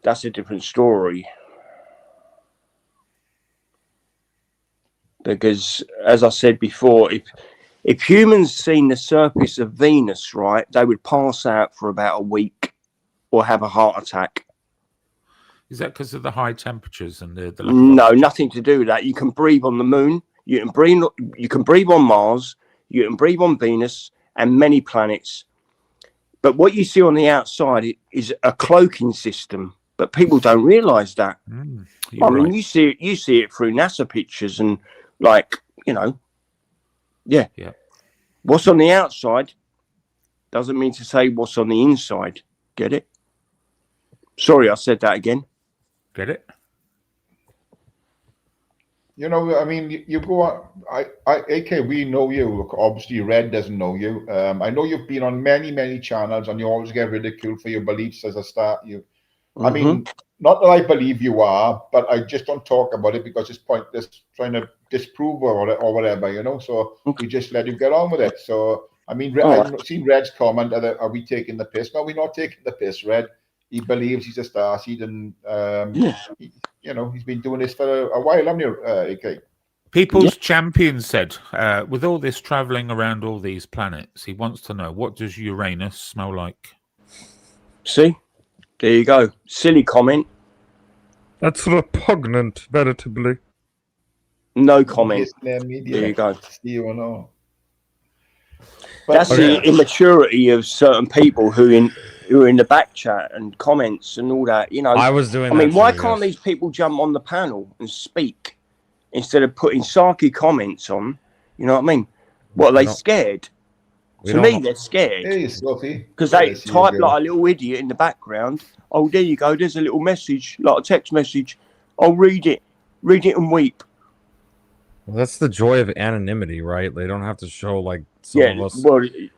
that's a different story. Because, as I said before, if humans seen the surface of Venus, right, they would pass out for about a week or have a heart attack. Is that because of the high temperatures and the No, nothing to do with that. You can breathe on the Moon. You can breathe on Mars. You can breathe on Venus and many planets. But what you see on the outside is a cloaking system. But people don't realise that. I mean, you see it through NASA pictures and yeah. What's on the outside doesn't mean to say what's on the inside. Get it? Sorry, I said that again. Get it? I mean, you go on. AK, we know you. Look, obviously, Red doesn't know you. I know you've been on many, many channels, and you always get ridiculed for your beliefs as a start. I mean, not that I believe you are, but I just don't talk about it because it's pointless trying to disprove or whatever, So we just let you get on with it. So, I mean, I've seen Red's comment, are we taking the piss? No, we're not taking the piss, Red. He believes he's a starseed, and he's been doing this for a while, haven't you, AK? People's Champion said, with all this traveling around all these planets, he wants to know, what does Uranus smell like? See? There you go. Silly comment. That's repugnant, veritably. No comment. There you go. That's the immaturity of certain people who are in the back chat and comments and all that. I was doing. I mean, why can't these people jump on the panel and speak instead of putting sarky comments on? You know what I mean? What, are they scared? To me, they're scared. Because they type like a little idiot in the background. Oh, there you go. There's a little message, like a text message. I'll read it. Read it and weep. Well, that's the joy of anonymity, right? They don't have to show like some of us.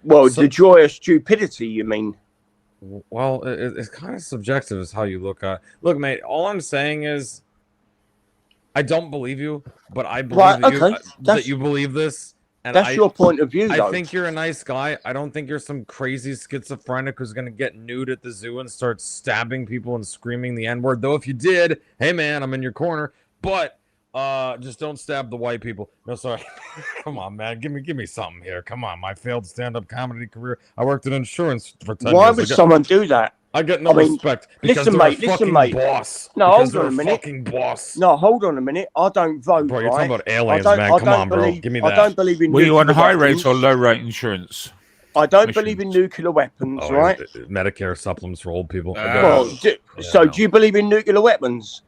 Well, the joy of stupidity, you mean? Well, it's kind of subjective as how you look at it. Look, mate, all I'm saying is I don't believe you, but I believe that you believe this. And that's your point of view, though. I think you're a nice guy. I don't think you're some crazy schizophrenic who's going to get nude at the zoo and start stabbing people and screaming the N-word. Though if you did, hey, man, I'm in your corner. But just don't stab the white people. No, sorry. Come on, man. Give me something here. Come on. My failed stand-up comedy career. I worked in insurance for 10 years. Why would someone do that? I get no respect because listen, they're mate, a fucking boss. No, because hold on they're a minute. Fucking boss. No, hold on a minute. I don't vote, Bro, you're right? talking about aliens, man. Come on, bro. Give me that. I don't believe in Were you on nuclear high weapons. rate or low rate insurance? I don't believe in nuclear weapons, right? Medicare supplements for old people. Well, do you believe in nuclear weapons?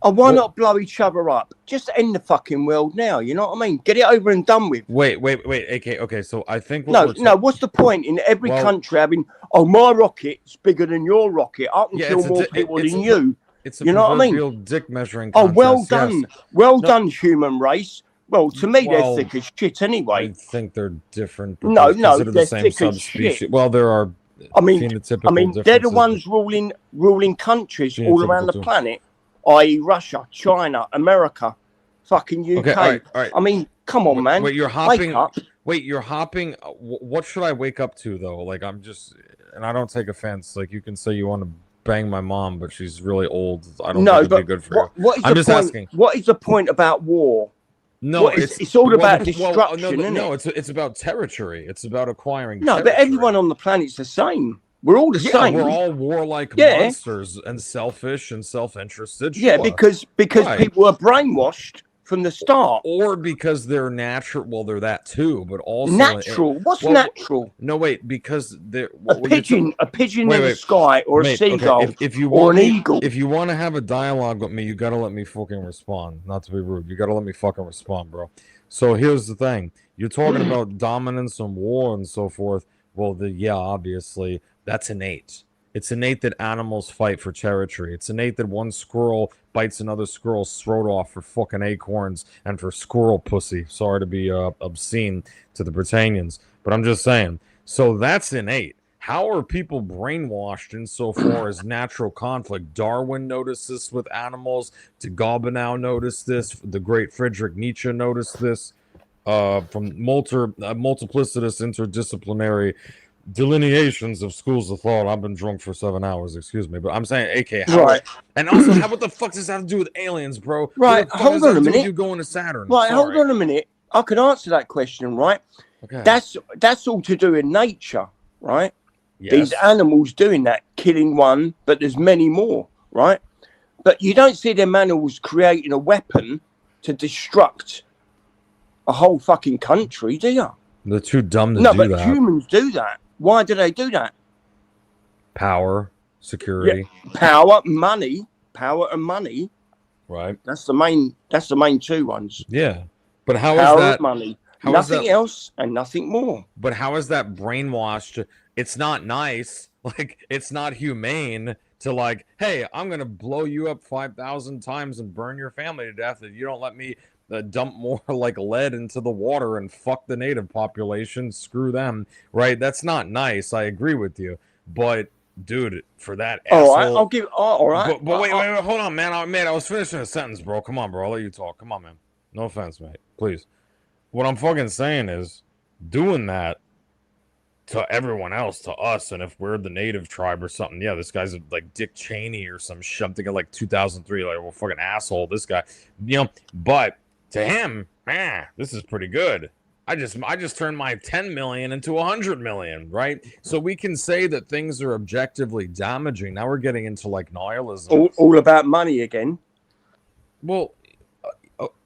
And why not blow each other up? Just end the fucking world now. You know what I mean? Get it over and done with. Wait. Okay. So I think what's the point in every country having? Oh, my rocket's bigger than your rocket. I can kill more people than you. It's you know what I mean? Dick measuring. Oh, well done, done, human race. Well, to me, they're thick as shit anyway. I think they're different. No, they're the same thick as subspecies. shit. Well, there are. I mean, they're the ones ruling countries all around the planet, i.e., Russia, China, America, fucking UK. Okay, all right. I mean, come on, man. Wait, you're hopping. Wake up. Wait, you're hopping. What should I wake up to though? Like, I'm just, and I don't take offense. Like, you can say you want to bang my mom, but she's really old. I don't think it'd be good for you. I'm just asking. What is the point about war? No, it's all about destruction. No, it's about territory. It's about acquiring. No, but everyone on the planet's the same. We're all the same. We're all warlike monsters and selfish and self-interested. Yeah, because people are brainwashed from the start, or because they're natural. Well, they're that too, but also natural. What's natural? No, wait, because they're a pigeon in the sky, or a seagull, okay. If you or want an eagle. If you want to have a dialogue with me, you got to let me fucking respond. Not to be rude, you got to let me fucking respond, bro. So here's the thing: you're talking about dominance and war and so forth. Well, obviously that's innate. It's innate that animals fight for territory. It's innate that one squirrel bites another squirrel's throat off for fucking acorns and for squirrel pussy. Sorry to be obscene to the Britannians, but I'm just saying. So that's innate. How are people brainwashed insofar as natural conflict? Darwin noticed this with animals. De Gobineau noticed this. The great Friedrich Nietzsche noticed this. From multiplicitous interdisciplinary delineations of schools of thought. I've been drunk for 7 hours, excuse me, but I'm saying, AK, right? And also, what the fuck does that have to do with aliens, bro? Right, hold on a minute. You going to Saturn? Right, hold on a minute. I can answer that question, right? Okay. That's all to do with nature, right? Yes. These animals doing that, killing one, but there's many more, right? But you don't see them animals creating a weapon to destruct a whole fucking country, do you? They're too dumb to do that. No, but humans do that. Why do they do that? Power, security, power, money, and money. Right. That's the main two ones. Yeah, but how power is that money? Nothing else and nothing more. But how is that brainwashed? It's not nice. Like, it's not humane to, like, hey, I'm gonna blow you up 5,000 times and burn your family to death if you don't let me dump more like lead into the water and fuck the native population. Screw them, right? That's not nice. I agree with you, but dude, for that asshole, I'll give. All right, but wait, hold on, man. I was finishing a sentence, bro. Come on, bro. I'll let you talk. Come on, man. No offense, mate. Please. What I'm fucking saying is, doing that to everyone else, to us, and if we're the native tribe or something, yeah, this guy's like Dick Cheney or some shit. I'm thinking like 2003, like, well, fucking asshole, this guy, but to him, man, this is pretty good. I just turned my 10 million into 100 million, right? So we can say that things are objectively damaging. Now we're getting into like nihilism. All about money again. Well,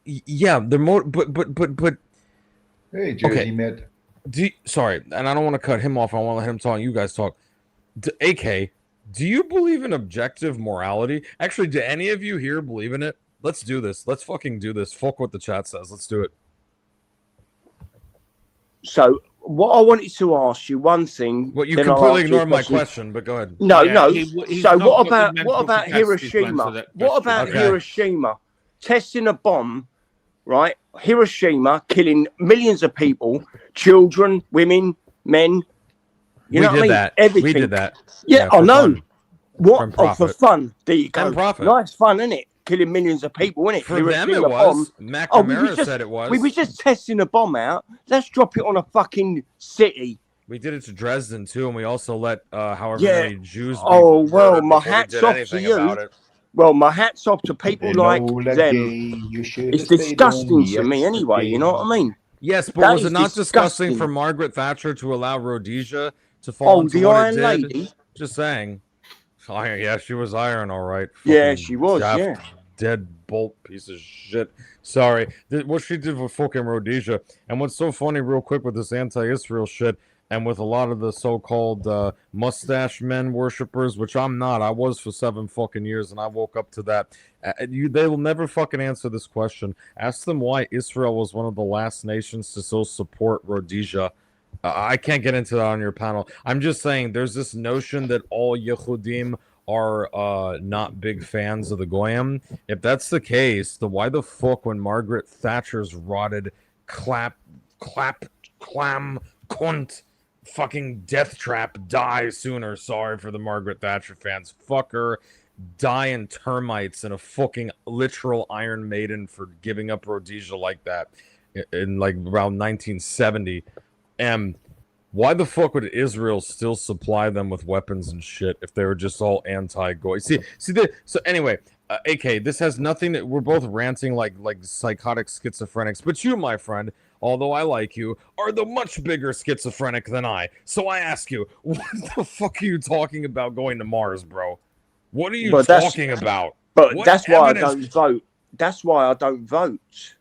yeah, they're more, but. Hey, Jersey Mid. Sorry, and I don't want to cut him off. I want to let him talk. You guys talk. AK, do you believe in objective morality? Actually, do any of you here believe in it? Let's do this. Let's fucking do this. Fuck what the chat says. Let's do it. So, what I wanted to ask you, one thing. Well, you completely ignored my question, but go ahead. No. So, what about Hiroshima? What about Hiroshima testing a bomb? Right, Hiroshima killing millions of people, children, women, men. You know what I mean? Everything. We did that. Yeah, I know. What? For fun. There you go. Nice fun, isn't it? Killing millions of people, isn't it? For them, it was. McNamara said it was. We were just testing a bomb out. Let's drop it on a fucking city. We did it to Dresden too, and we also let however many Jews. Oh well, my hat's off to you. Well, my hat's off to people like them. It's disgusting to me anyway, you know what I mean? Yes, but was it not disgusting for Margaret Thatcher to allow Rhodesia to fall into the what Iron it did? Lady? Just saying. Iron, yeah, she was iron, all right. Yeah, Fucking she was, daft, yeah. deadbolt piece of shit. Sorry. What she did with fucking Rhodesia. And what's so funny, real quick, with this anti-Israel shit, and with a lot of the so-called mustache men worshippers, which I'm not. I was for 7 fucking years, and I woke up to that. They will never fucking answer this question. Ask them why Israel was one of the last nations to so support Rhodesia. I can't get into that on your panel. I'm just saying there's this notion that all Yehudim are not big fans of the Goyim. If that's the case, then why the fuck when Margaret Thatcher's rotted clam, cunt, fucking death trap die sooner? Sorry for the Margaret Thatcher fans. Fuck her. Die in termites and a fucking literal Iron Maiden for giving up Rhodesia like that in like around 1970. And why the fuck would Israel still supply them with weapons and shit if they were just all anti-Goy? So anyway, AK, this has nothing to, we're both ranting like psychotic schizophrenics, but you, my friend, although I like you, are the much bigger schizophrenic than I. So I ask you, what the fuck are you talking about going to Mars, bro? What are you talking about? But what that's why evidence? I don't vote. That's why I don't vote.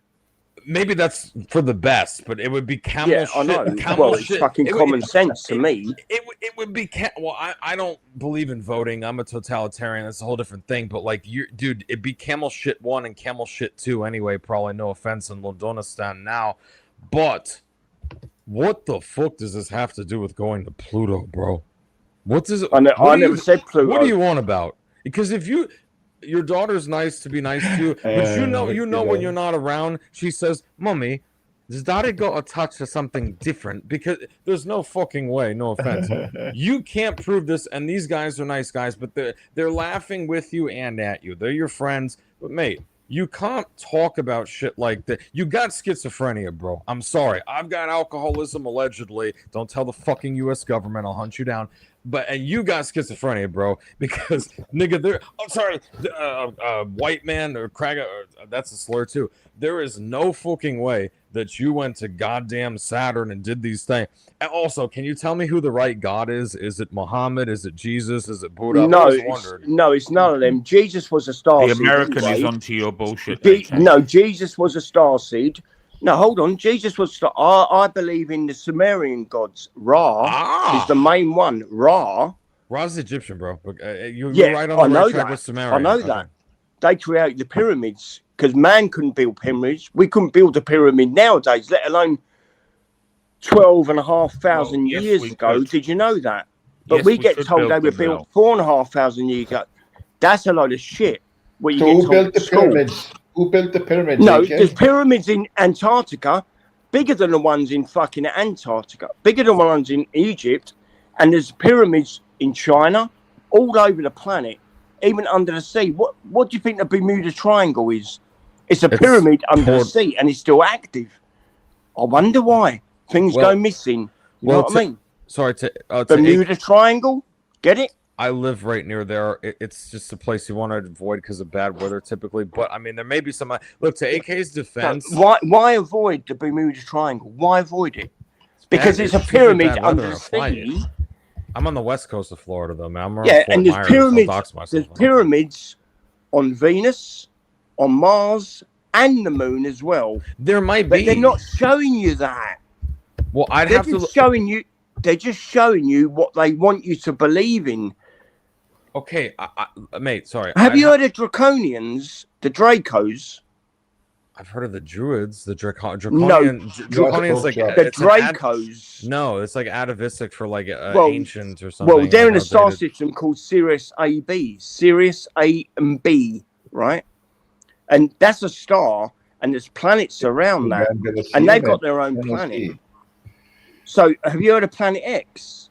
Maybe that's for the best, but it would be camel Yeah, shit. I know. Camel Well, it's shit. fucking common sense to me. It would be well. I don't believe in voting. I'm a totalitarian. That's a whole different thing. But like you, dude, it'd be camel shit 1 and camel shit 2 anyway. Probably no offense in Londonistan now, but what the fuck does this have to do with going to Pluto, bro? What does it? I never said Pluto. What do you want about? Because if you. Your daughter's nice to be nice to you, but you know when you're not around, she says, "Mommy, does Daddy got a touch of something different?" Because there's no fucking way. No offense, you can't prove this. And these guys are nice guys, but they're laughing with you and at you. They're your friends, but mate, you can't talk about shit like that. You got schizophrenia, bro. I'm sorry. I've got alcoholism allegedly. Don't tell the fucking U.S. government. I'll hunt you down. And you got schizophrenia, bro, because nigga, white man or cragga, that's a slur too. There is no fucking way that you went to goddamn Saturn and did these things. And also, can you tell me who the right God is? Is it Muhammad? Is it Jesus? Is it Buddha? No, it's none of them. Jesus was a star The seed. American anyway. is onto your bullshit. No, Jesus was a star seed. No, hold on. Jesus was. I believe in the Sumerian gods. Ra is the main one. Ra's Egyptian, bro. You're right on the right track with Sumerian. I know that. They created the pyramids because man couldn't build pyramids. We couldn't build a pyramid nowadays, let alone 12,500 years ago. Did you know that? But we get told they were built 4,500 years ago. That's a load of shit. What you So get who told built the at school. pyramids? Who built the pyramids? No, AJ? there's pyramids in Antarctica, bigger than the ones in fucking Antarctica, bigger than the ones in Egypt, and there's pyramids in China, all over the planet, even under the sea. What do you think the Bermuda Triangle is? It's a pyramid under the sea, and it's still active. I wonder why things go missing. You know what I mean? Sorry, Bermuda Triangle, get it? I live right near there. It's just a place you want to avoid because of bad weather typically. But I mean, there may be some. Look, to AK's defense, why avoid the Bermuda Triangle? Why avoid it? Because it's a pyramid under the sea. I'm on the west coast of Florida, though, man. And there's pyramids. There's pyramids on Venus, on Mars, and the Moon as well. There might be, but they're not showing you that. Well, They're just showing you what they want you to believe in. Okay, mate, sorry. Have you heard of Draconians, the Dracos? I've heard of the Druids, the Draconians. Like the Dracos. No, it's like atavistic for like ancient or something. Well, they're in a star system called Sirius A/B, Sirius A and B, right? And that's a star, and there's planets around that, and they've got their own planet. So, have you heard of Planet X?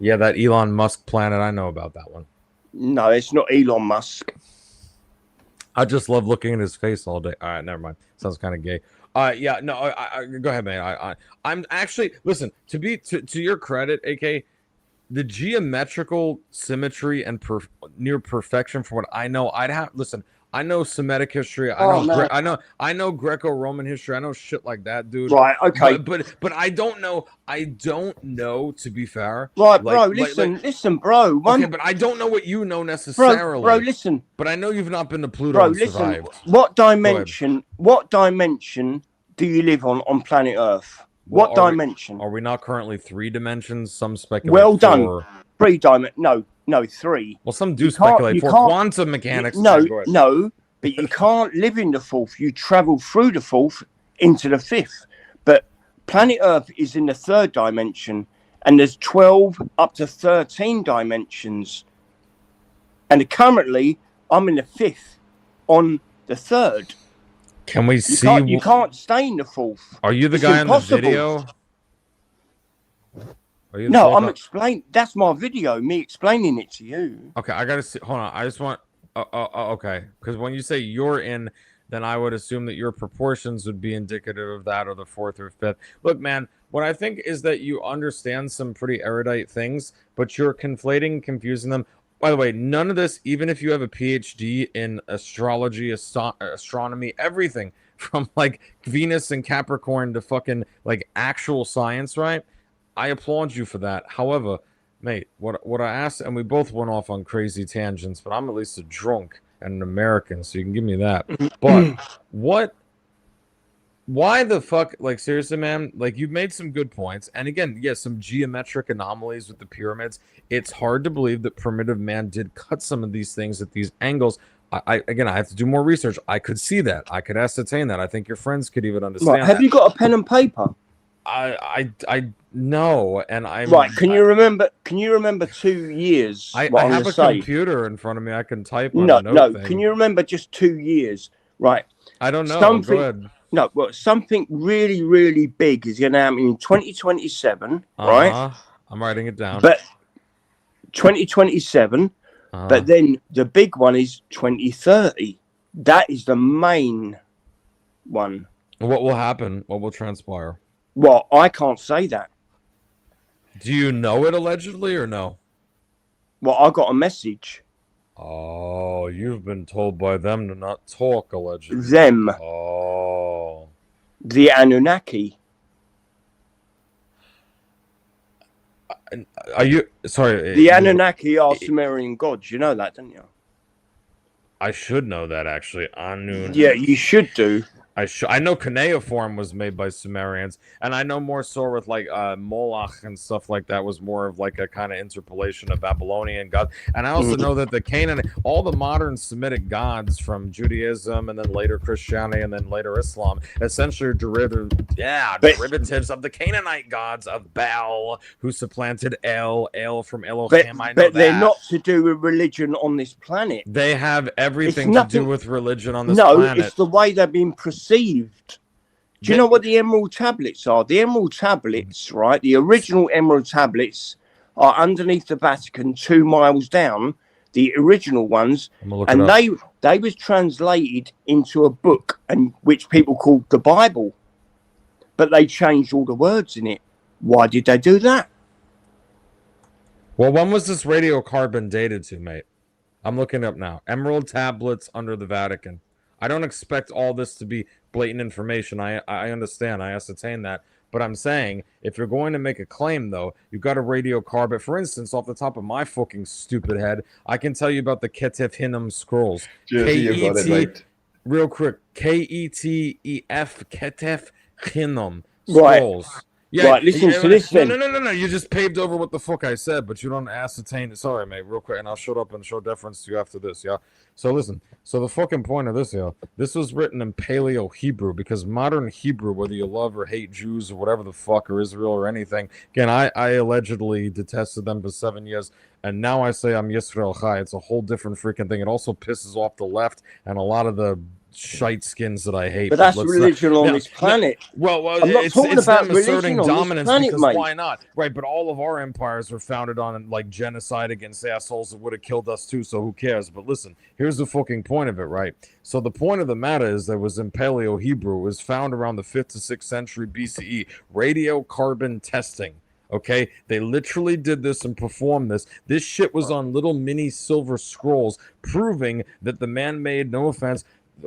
Yeah, that Elon Musk planet. I know about that one. No, it's not Elon Musk. I just love looking at his face all day. All right, never mind. Sounds kind of gay. Yeah, no, go ahead, man. I'm actually listen to your credit, AK. The geometrical symmetry and near perfection, for what I know, I know Semitic history. Oh, man. I know Greco-Roman history. I know shit like that, dude. Right, okay. But I don't know. To be fair. Right, like, bro. Listen, bro. Okay, but I don't know what you know necessarily. Bro, listen. But I know you've not been to Pluto Bro, and listen. survived. What dimension do you live on planet Earth? Well, what dimension? Are we not currently 3 dimensions? Some speculate. Well done. 3 dimension. No, 3. Well, some do speculate for quantum mechanics. No, but you can't live in the 4th. You travel through the 4th into the 5th. But planet Earth is in the 3rd dimension, and there's 12 up to 13 dimensions. And currently, I'm in the 5th on the 3rd. Can we see? You can't stay in the 4th. Are you the guy in the video? No, I'm explaining. That's my video. Me explaining it to you. Okay, I gotta see. Hold on. I just want. Okay, because when you say you're in, then I would assume that your proportions would be indicative of that, or the 4th or 5th. Look, man. What I think is that you understand some pretty erudite things, but you're conflating, confusing them. By the way, none of this, even if you have a PhD in astrology, astronomy, everything from like Venus and Capricorn to fucking like actual science, right? I applaud you for that. However, mate, what I asked, and we both went off on crazy tangents, but I'm at least a drunk and an American, so you can give me that. But why the fuck, like, seriously, man, like, you've made some good points, and again, yes, some geometric anomalies with the pyramids. It's hard to believe that primitive man did cut some of these things at these angles. I have to do more research. I could see that. I could ascertain that. I think your friends could even understand. Have you got a pen and paper? I know, and I'm right. Can you remember 2 years? I have a computer in front of me. I can type. No. Can you remember just 2 years? Right. I don't know. Go ahead. No, well, something really, really big is going to happen in 2027, right? I'm writing it down. But 2027, but then the big one is 2030. That is the main one. What will happen? What will transpire? Well, I can't say that. Do you know it allegedly or no? Well, I got a message. Oh, you've been told by them to not talk, allegedly. Them. Oh. The Anunnaki. Are you... Sorry. The Anunnaki are Sumerian gods. You know that, don't you? I should know that, actually. Anunnaki. Yeah, you should do. I know cuneiform was made by Sumerians, and I know more so with like Moloch and stuff like that was more of like a kind of interpolation of Babylonian gods. And I also know that the Canaan, all the modern Semitic gods from Judaism and then later Christianity and then later Islam, essentially are derivatives of the Canaanite gods of Baal, who supplanted El from Elohim. But they're not to do with religion on this planet. They have everything to do with religion on this planet. No, it's the way they've been perceived. Do you know what the Emerald Tablets are? The Emerald Tablets, right? The original Emerald Tablets are underneath the Vatican, 2 miles down. The original ones, and they was translated into a book, and which people called the Bible. But they changed all the words in it. Why did they do that? Well, when was this radiocarbon dated to, mate? I'm looking up now. Emerald Tablets under the Vatican. I don't expect all this to be blatant information. I understand. I ascertain that. But I'm saying, if you're going to make a claim, though, you've got a radiocarbon. For instance, off the top of my fucking stupid head, I can tell you about the Ketef Hinnom scrolls. Right. Real quick. Ketef Ketef Hinnom scrolls. Right. Yeah, right, listen to this then. No. You just paved over what the fuck I said, but you don't ascertain it. Sorry, mate, real quick, and I'll shut up and show deference to you after this, yeah? So listen, so the fucking point of this, yeah, this was written in Paleo-Hebrew, because modern Hebrew, whether you love or hate Jews or whatever the fuck, or Israel or anything, again, I allegedly detested them for 7 years, and now I say I'm Yisrael Chai. It's a whole different freaking thing. It also pisses off the left and a lot of the shite skins that I hate. But that's religion on this planet. Well, I'm not talking about them asserting dominance planet, because mate. Why not? Right, but all of our empires were founded on like genocide against assholes that would have killed us too, so who cares? But listen, here's the fucking point of it, right? So the point of the matter is that was in Paleo-Hebrew. It was found around the 5th to 6th century BCE. Radiocarbon testing. Okay, they literally did this and performed this. This shit was on little mini silver scrolls, proving that the man made, no offense,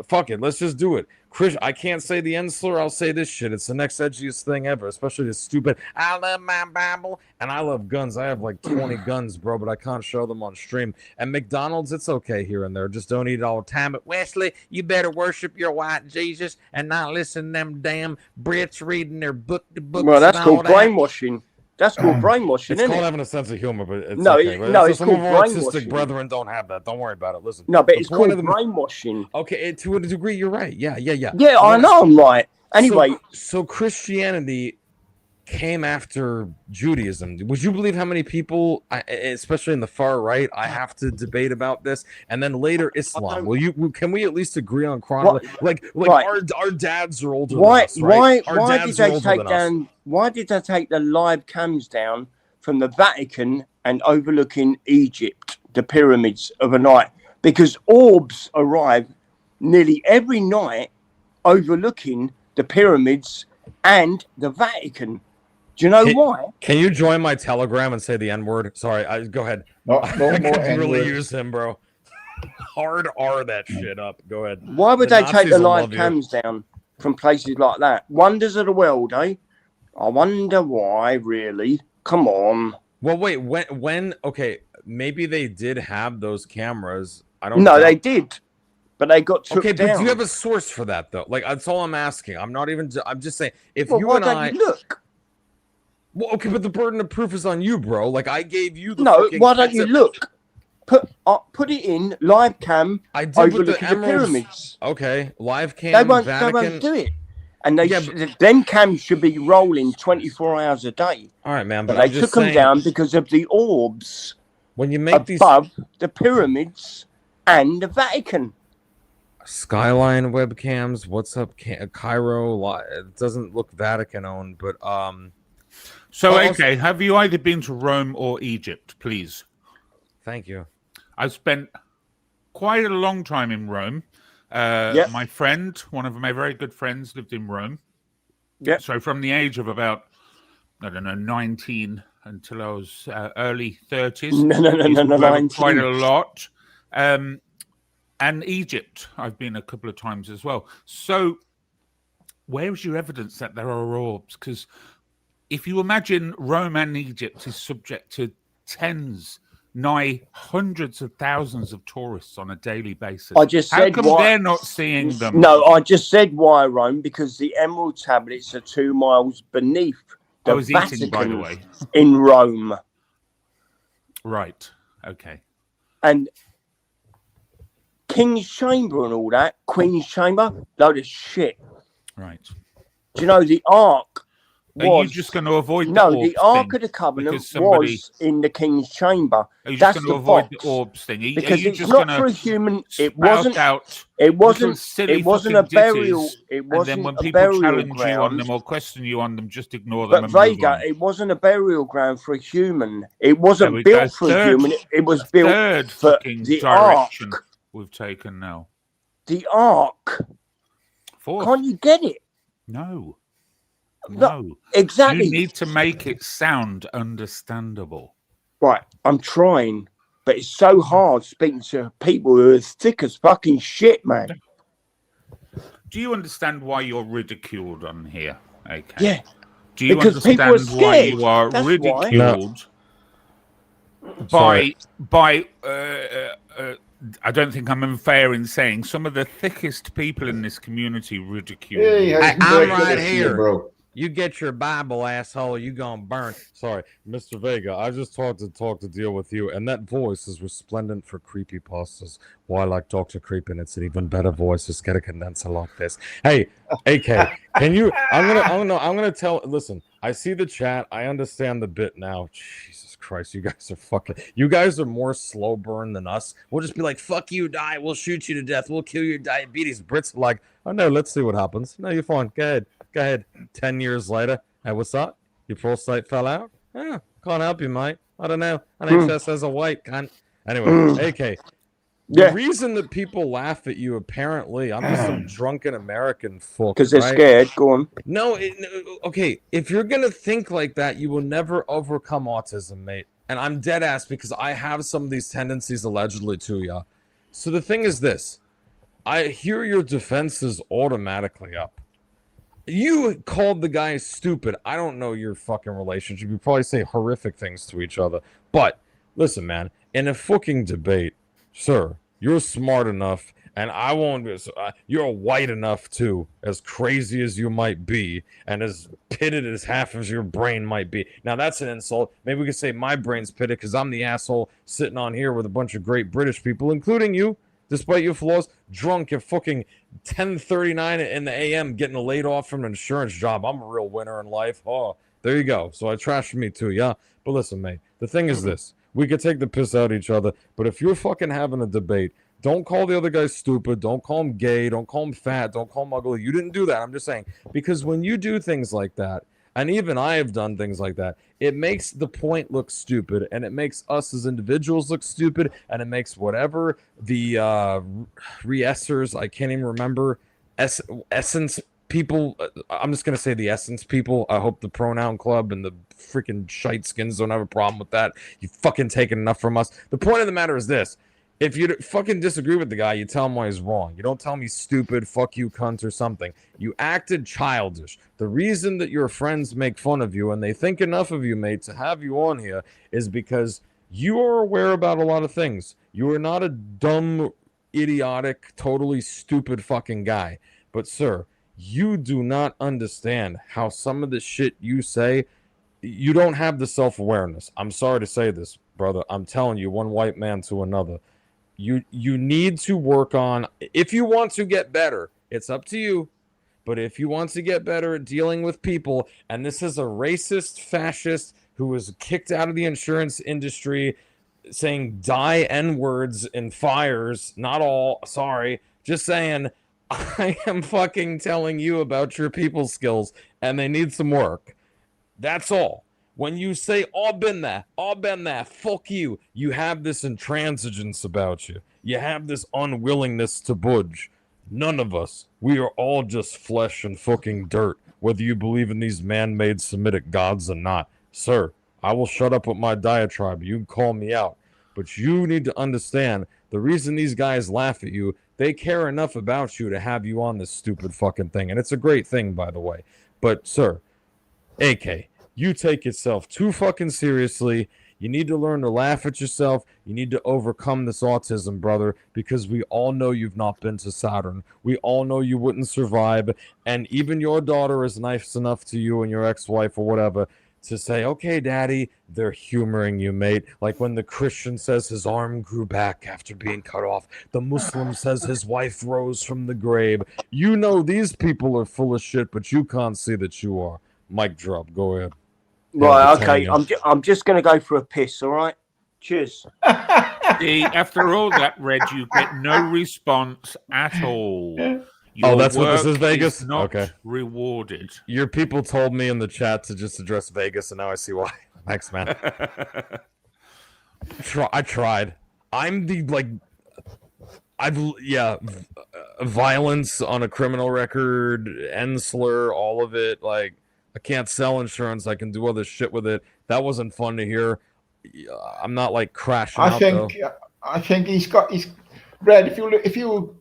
fuck it, let's just do it. Chris, I can't say the end slur, I'll say this shit. It's the next edgiest thing ever, especially this stupid, I love my Bible, and I love guns. I have like 20 guns, bro, but I can't show them on stream. And McDonald's, it's okay here and there. Just don't eat it all the time. But Wesley, you better worship your white Jesus and not listen to them damn Brits reading their books. Well, that's called brainwashing. That's called brainwashing, It's isn't called it? having a sense of humor, but it's No, okay. it's some called of our autistic brainwashing. brethren don't have that. Don't worry about it. Listen. No, but the it's point called of the- brainwashing. Okay, to a degree, you're right. Yeah. Yeah, I know I'm right. Anyway, so Christianity came after Judaism. Would you believe how many people, especially in the far right, I have to debate about this? And then later Islam. Can we at least agree on chronology? Like right. our dads are older why than us, right? why did they take down? Why did they take the live cams down from the Vatican and overlooking Egypt, the pyramids of a night? Because orbs arrive nearly every night overlooking the pyramids and the Vatican. Do you know why? Can you join my Telegram and say the N-word? Sorry, go ahead. No I more could really N-word. use him, bro. Hard R that shit up. Go ahead. Why would they take Nazis the will live love you. cams down from places like that? Wonders of the world, eh? I wonder why, really. Come on. Well, wait, when okay, maybe they did have those cameras. I don't No, know. they did. But they got took Okay, down. but do you have a source for that though? Like that's all I'm asking. I'm not even I'm just saying if Well, you why and don't I you look? Well, okay, but the burden of proof is on you, bro. Like I gave you the No, fucking why don't you look? Put it in live cam I did with the overlooking the emeralds. pyramids. Okay, live cam. They won't Vatican. do it. And they Yeah, them cams should be rolling 24 hours a day. All right, man, But but they I'm just took them saying, down because of the orbs when you make these above the pyramids and the Vatican. Skyline webcams, what's up, Cairo? It doesn't look Vatican owned, but So, Well, okay, have you either been to Rome or Egypt, please? thank you. I've spent quite a long time in Rome. Yep. My friend, one of my very good friends, lived in Rome. Yep. So from the age of about, 19 until I was early 30s. No, Quite 19. a lot. And Egypt, I've been a couple of times as well. So where is your evidence that there are orbs? Because if you imagine Rome and Egypt is subject to tens, nigh hundreds of thousands of tourists on a daily basis. I just How said come why. they're not seeing them? No, I just said why Rome, because the Emerald Tablets are 2 miles beneath the I was Vatican eating, by the way. in Rome. Right. Okay. And King's Chamber and all that, Queen's Chamber, load of shit. Right. Do you know the Ark Are you was... just going to avoid the No, orbs the Ark thing? of the Covenant because somebody- was in the King's Chamber. Are you That's just going to the avoid box. the orbs thing? Are Because you it's just not going for a to human. It wasn't out. It wasn't. Silly It wasn't fucking a burial. ditties, It and wasn't then when a people burial challenge you on ground. them or question you on them, just ignore them. But and move Vega, on. it wasn't a burial ground for a human. It There wasn't we go. built for a human. It was built Third for fucking the direction Ark. we've taken now. The Ark. Fourth. Can't you get it? No. No, No. exactly. You need to make it sound understandable. Right, I'm trying, but it's so hard speaking to people who are as thick as fucking shit, man. Do you understand why you're ridiculed on here? Okay. Yeah. Do you Because people are understand why scared. you are That's why. ridiculed Sorry. by I don't think I'm unfair in saying some of the thickest people in this community ridicule Hey, you. I'm right here. bro. You get your Bible, asshole. You gonna burn. Sorry, Mr. Vega. I just talked to deal with you, and that voice is resplendent for creepypastas. Why, like Dr. Creepin, it's an even better voice. Just get a condenser like this. Hey, AK, can you? I'm gonna tell. Listen, I see the chat. I understand the bit now. Jesus Christ, you guys are fucking. You guys are more slow burn than us. We'll just be like, fuck you, die. We'll shoot you to death. We'll kill your diabetes. Brits are like, oh no, let's see what happens. No, you're fine. Go ahead. Go ahead. 10 years later. Hey, what's up? Your prostate fell out? Yeah, can't help you, mate. I don't know. NHS has a wait, cunt. Anyway, AK. The Yeah. reason that people laugh at you, apparently, I'm just some drunken American fuck. Because they're right? scared. Go on. No, okay. If you're gonna think like that, you will never overcome autism, mate. And I'm dead ass because I have some of these tendencies allegedly too, yeah. So the thing is this: I hear your defenses automatically up. You called the guy stupid. I don't know your fucking relationship. You probably say horrific things to each other. But listen, man, in a fucking debate, sir, you're smart enough, and I won't. You're white enough too, as crazy as you might be, and as pitted as half of your brain might be. Now that's an insult. Maybe we could say my brain's pitted because I'm the asshole sitting on here with a bunch of great British people, including you. Despite your flaws, drunk at fucking 10:39 in the a.m. getting laid off from an insurance job. I'm a real winner in life. Oh, there you go. So I trashed me too, yeah. But listen, mate, the thing is this. We could take the piss out of each other, but if you're fucking having a debate, don't call the other guy stupid. Don't call him gay. Don't call him fat. Don't call him ugly. You didn't do that. I'm just saying. Because when you do things like that, and even I have done things like that, it makes the point look stupid, and it makes us as individuals look stupid, and it makes whatever the re-essers, I can't even remember, essence people, I'm just going to say the essence people. I hope the pronoun club and the freaking shite skins don't have a problem with that. You fucking taken enough from us. The point of the matter is this. If you fucking disagree with the guy, you tell him why he's wrong. You don't tell him he's stupid, fuck you, cunt, or something. You acted childish. The reason that your friends make fun of you and they think enough of you, mate, to have you on here is because you are aware about a lot of things. You are not a dumb, idiotic, totally stupid fucking guy. But, sir, you do not understand how some of the shit you say, you don't have the self-awareness. I'm sorry to say this, brother. I'm telling you, one white man to another. You need to work on, if you want to get better, it's up to you. But if you want to get better at dealing with people, and this is a racist fascist who was kicked out of the insurance industry saying die N-words in fires, not all, sorry, just saying, I am fucking telling you about your people skills, and they need some work. That's all. When you say, I've been there, fuck you, you have this intransigence about you. You have this unwillingness to budge. None of us. We are all just flesh and fucking dirt, whether you believe in these man-made Semitic gods or not. Sir, I will shut up with my diatribe. You can call me out. But you need to understand, the reason these guys laugh at you, they care enough about you to have you on this stupid fucking thing. And it's a great thing, by the way. But, sir, AK, you take yourself too fucking seriously. You need to learn to laugh at yourself. You need to overcome this autism, brother, because we all know you've not been to Saturn. We all know you wouldn't survive. And even your daughter is nice enough to you and your ex-wife or whatever to say, okay, daddy, they're humoring you, mate. Like when the Christian says his arm grew back after being cut off. The Muslim says his wife rose from the grave. You know these people are full of shit, but you can't see that you are. Mic drop. Go ahead. Right, Yeah, okay. I'm just going to go for a piss, all right? Cheers. See, after all that, Reg, you get no response at all. Your that's what this is, work Vegas? not Okay. rewarded. Your people told me in the chat to just address Vegas, and now I see why. Thanks, man. I tried. I'm the, like, violence on a criminal record, Ensler, all of it, like, I can't sell insurance. I can do other shit with it. That wasn't fun to hear. I'm not like crashing out though. I think he's Red. If you,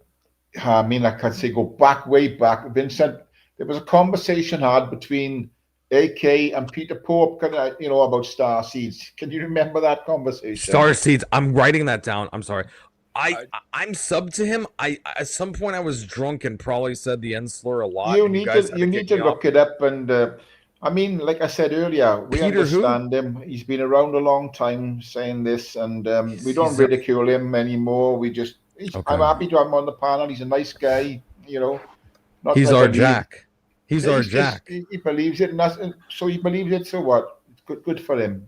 I mean, I could say go way back, Vincent. There was a conversation had between AK and Peter Pope, about star seeds. Can you remember that conversation? Star seeds. I'm writing that down. I'm sorry. I'm sub to him. I at some point I was drunk and probably said the N slur a lot. You need to look it up, and I mean, like I said earlier, we understand him. He's been around a long time saying this, and we don't ridicule him anymore. I'm happy to have him on the panel. He's a nice guy, He's our Jack. He's our Jack. He believes it, and so he believes it. So what? It's good for him,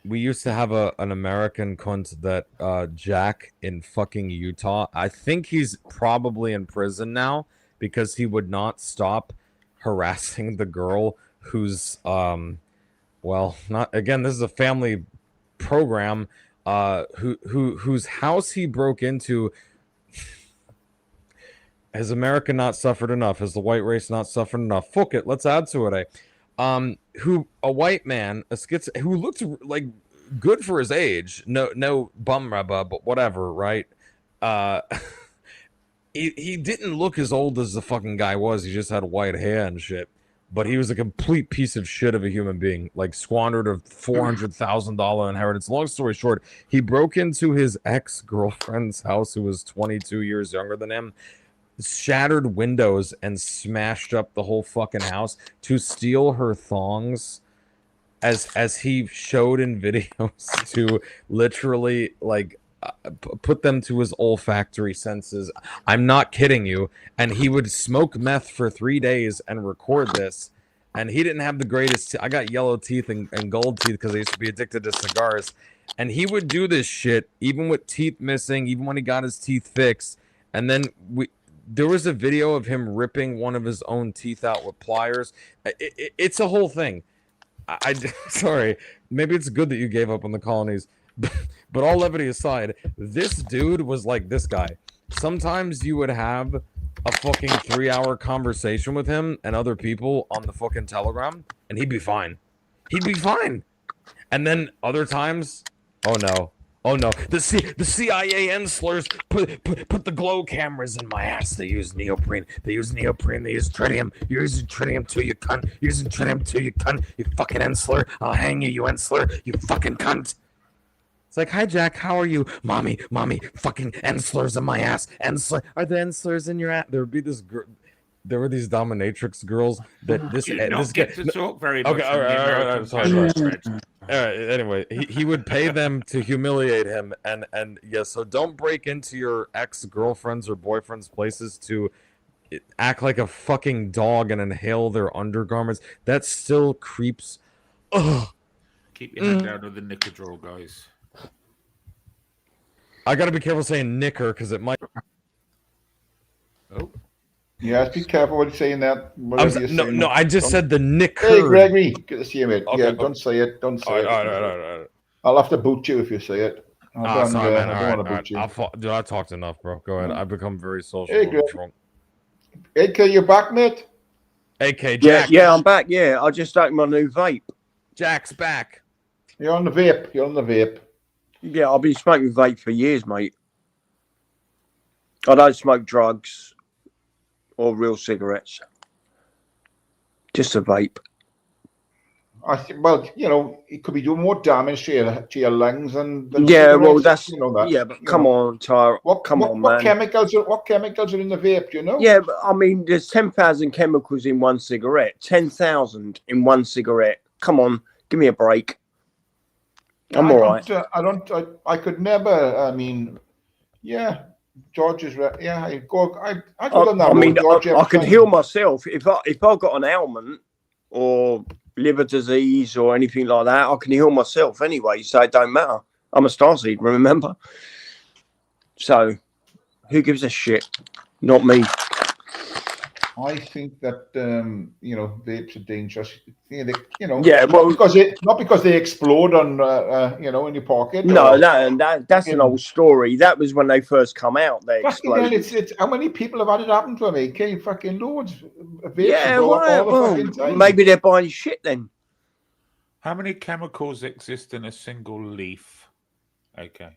We used to have an American cunt that Jack in fucking Utah. I think he's probably in prison now because he would not stop harassing the girl who's not, again, this is a family program. whose house he broke into. Has America not suffered enough? Has the white race not suffered enough? Fuck it, let's add to it. Who a white man, who looked like good for his age, no bum rubber, but whatever, right? He didn't look as old as the fucking guy was. He just had white hair and shit. But he was a complete piece of shit of a human being. Like squandered a $400,000 inheritance. Long story short, he broke into his ex-girlfriend's house, who was 22 years younger than him, shattered windows and smashed up the whole fucking house to steal her thongs, as he showed in videos, to literally like put them to his olfactory senses. I'm not kidding you. And he would smoke meth for 3 days and record this. And he didn't have the greatest. I got yellow teeth and gold teeth because I used to be addicted to cigars. And he would do this shit even with teeth missing, even when he got his teeth fixed. And then there was a video of him ripping one of his own teeth out with pliers. It's a whole thing. Sorry, maybe it's good that you gave up on the colonies. But all levity aside, this dude was like this guy. Sometimes you would have a fucking 3-hour conversation with him and other people on the fucking Telegram, and he'd be fine. He'd be fine. And then other times, oh no, the CIA slurs put the glow cameras in my ass. They use neoprene. They use tritium. You're using tritium too, you cunt. You're using tritium too, you cunt. You fucking Ensler. I'll hang you, you Ensler. You fucking cunt. It's like, hi Jack, how are you? Mommy, fucking Enslers in my ass. Ensler, are the Enslers in your ass? There would be this girl. There were these dominatrix girls that this get to talk very much. Okay, all right. Sorry. All right. Anyway, he would pay them to humiliate him, and yeah. So don't break into your ex-girlfriends or boyfriends' places to act like a fucking dog and inhale their undergarments. That still creeps. Ugh. Keep your hand out of the knicker drawer, guys. I gotta be careful saying knicker because it might. Oh. Yeah, be careful what you're saying that. No, I just said the knicker. Hey, Gregory, good to see you, mate. Okay, yeah, don't say it. Don't say it. All right. I'll have to boot you if you say it. Sorry, man. I don't want to boot you. Dude, I talked enough, bro. Go ahead. I've become very social. Hey, Greg. AK, you back, mate? AK, Jack. Yeah, I'm back. Yeah, I just opened my new vape. Jack's back. You're on the vape. Yeah, I've been smoking vape for years, mate. I don't smoke drugs or real cigarettes. Just a vape. I think, well, it could be doing more damage to your lungs than yeah, cigarettes, well, that's that. Yeah, but come on, Tyra. What man. Chemicals are in the vape? Do you know? Yeah, but I mean, there's 10,000 chemicals in one cigarette. 10,000 in one cigarette. Come on, give me a break. I'm all right. I could never. I mean, yeah. George is right. Yeah, I go on that. I mean, I can heal myself if I've got an ailment or liver disease or anything like that. I can heal myself anyway, so it don't matter. I'm a starseed, remember? So, who gives a shit? Not me. I think that vapes are dangerous. Yeah, well, not because they explode on in your pocket. No, that's an old story. That was when they first come out. They exploded. It's how many people have had it happen to them? AK, fucking loads. Yeah, well, maybe they're buying shit then. How many chemicals exist in a single leaf? Okay.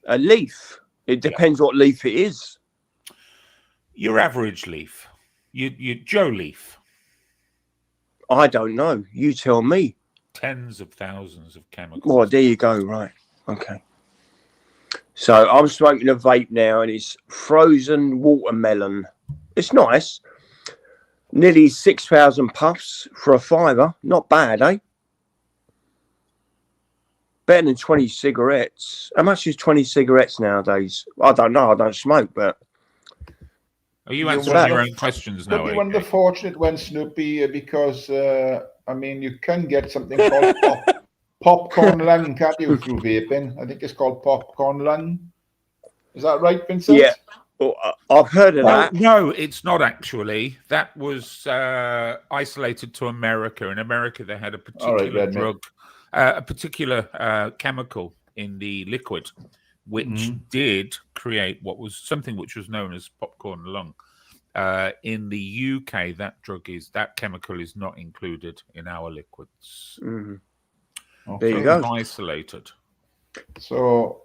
A leaf. It depends what leaf it is. Your average leaf, your Joe leaf. I don't know. You tell me. Tens of thousands of chemicals. Well, there you go. Right. Okay. So I'm smoking a vape now, and it's frozen watermelon. It's nice. Nearly 6,000 puffs for a $5. Not bad, eh? Better than 20 cigarettes. How much is 20 cigarettes nowadays? I don't know. I don't smoke, but. Are you answering your own questions now? One of the fortunate ones, Snoopy, because you can get something called popcorn lung, can't you, through vaping? I think it's called popcorn lung. Is that right, Vincent? Yeah, well, I've heard of that. No, it's not actually. That was isolated to America. In America, they had a particular drug, a particular chemical in the liquid, which did create what was something which was known as popcorn lung. In the UK, that chemical is not included in our liquids. Mhm. Okay. There you go. Isolated. So,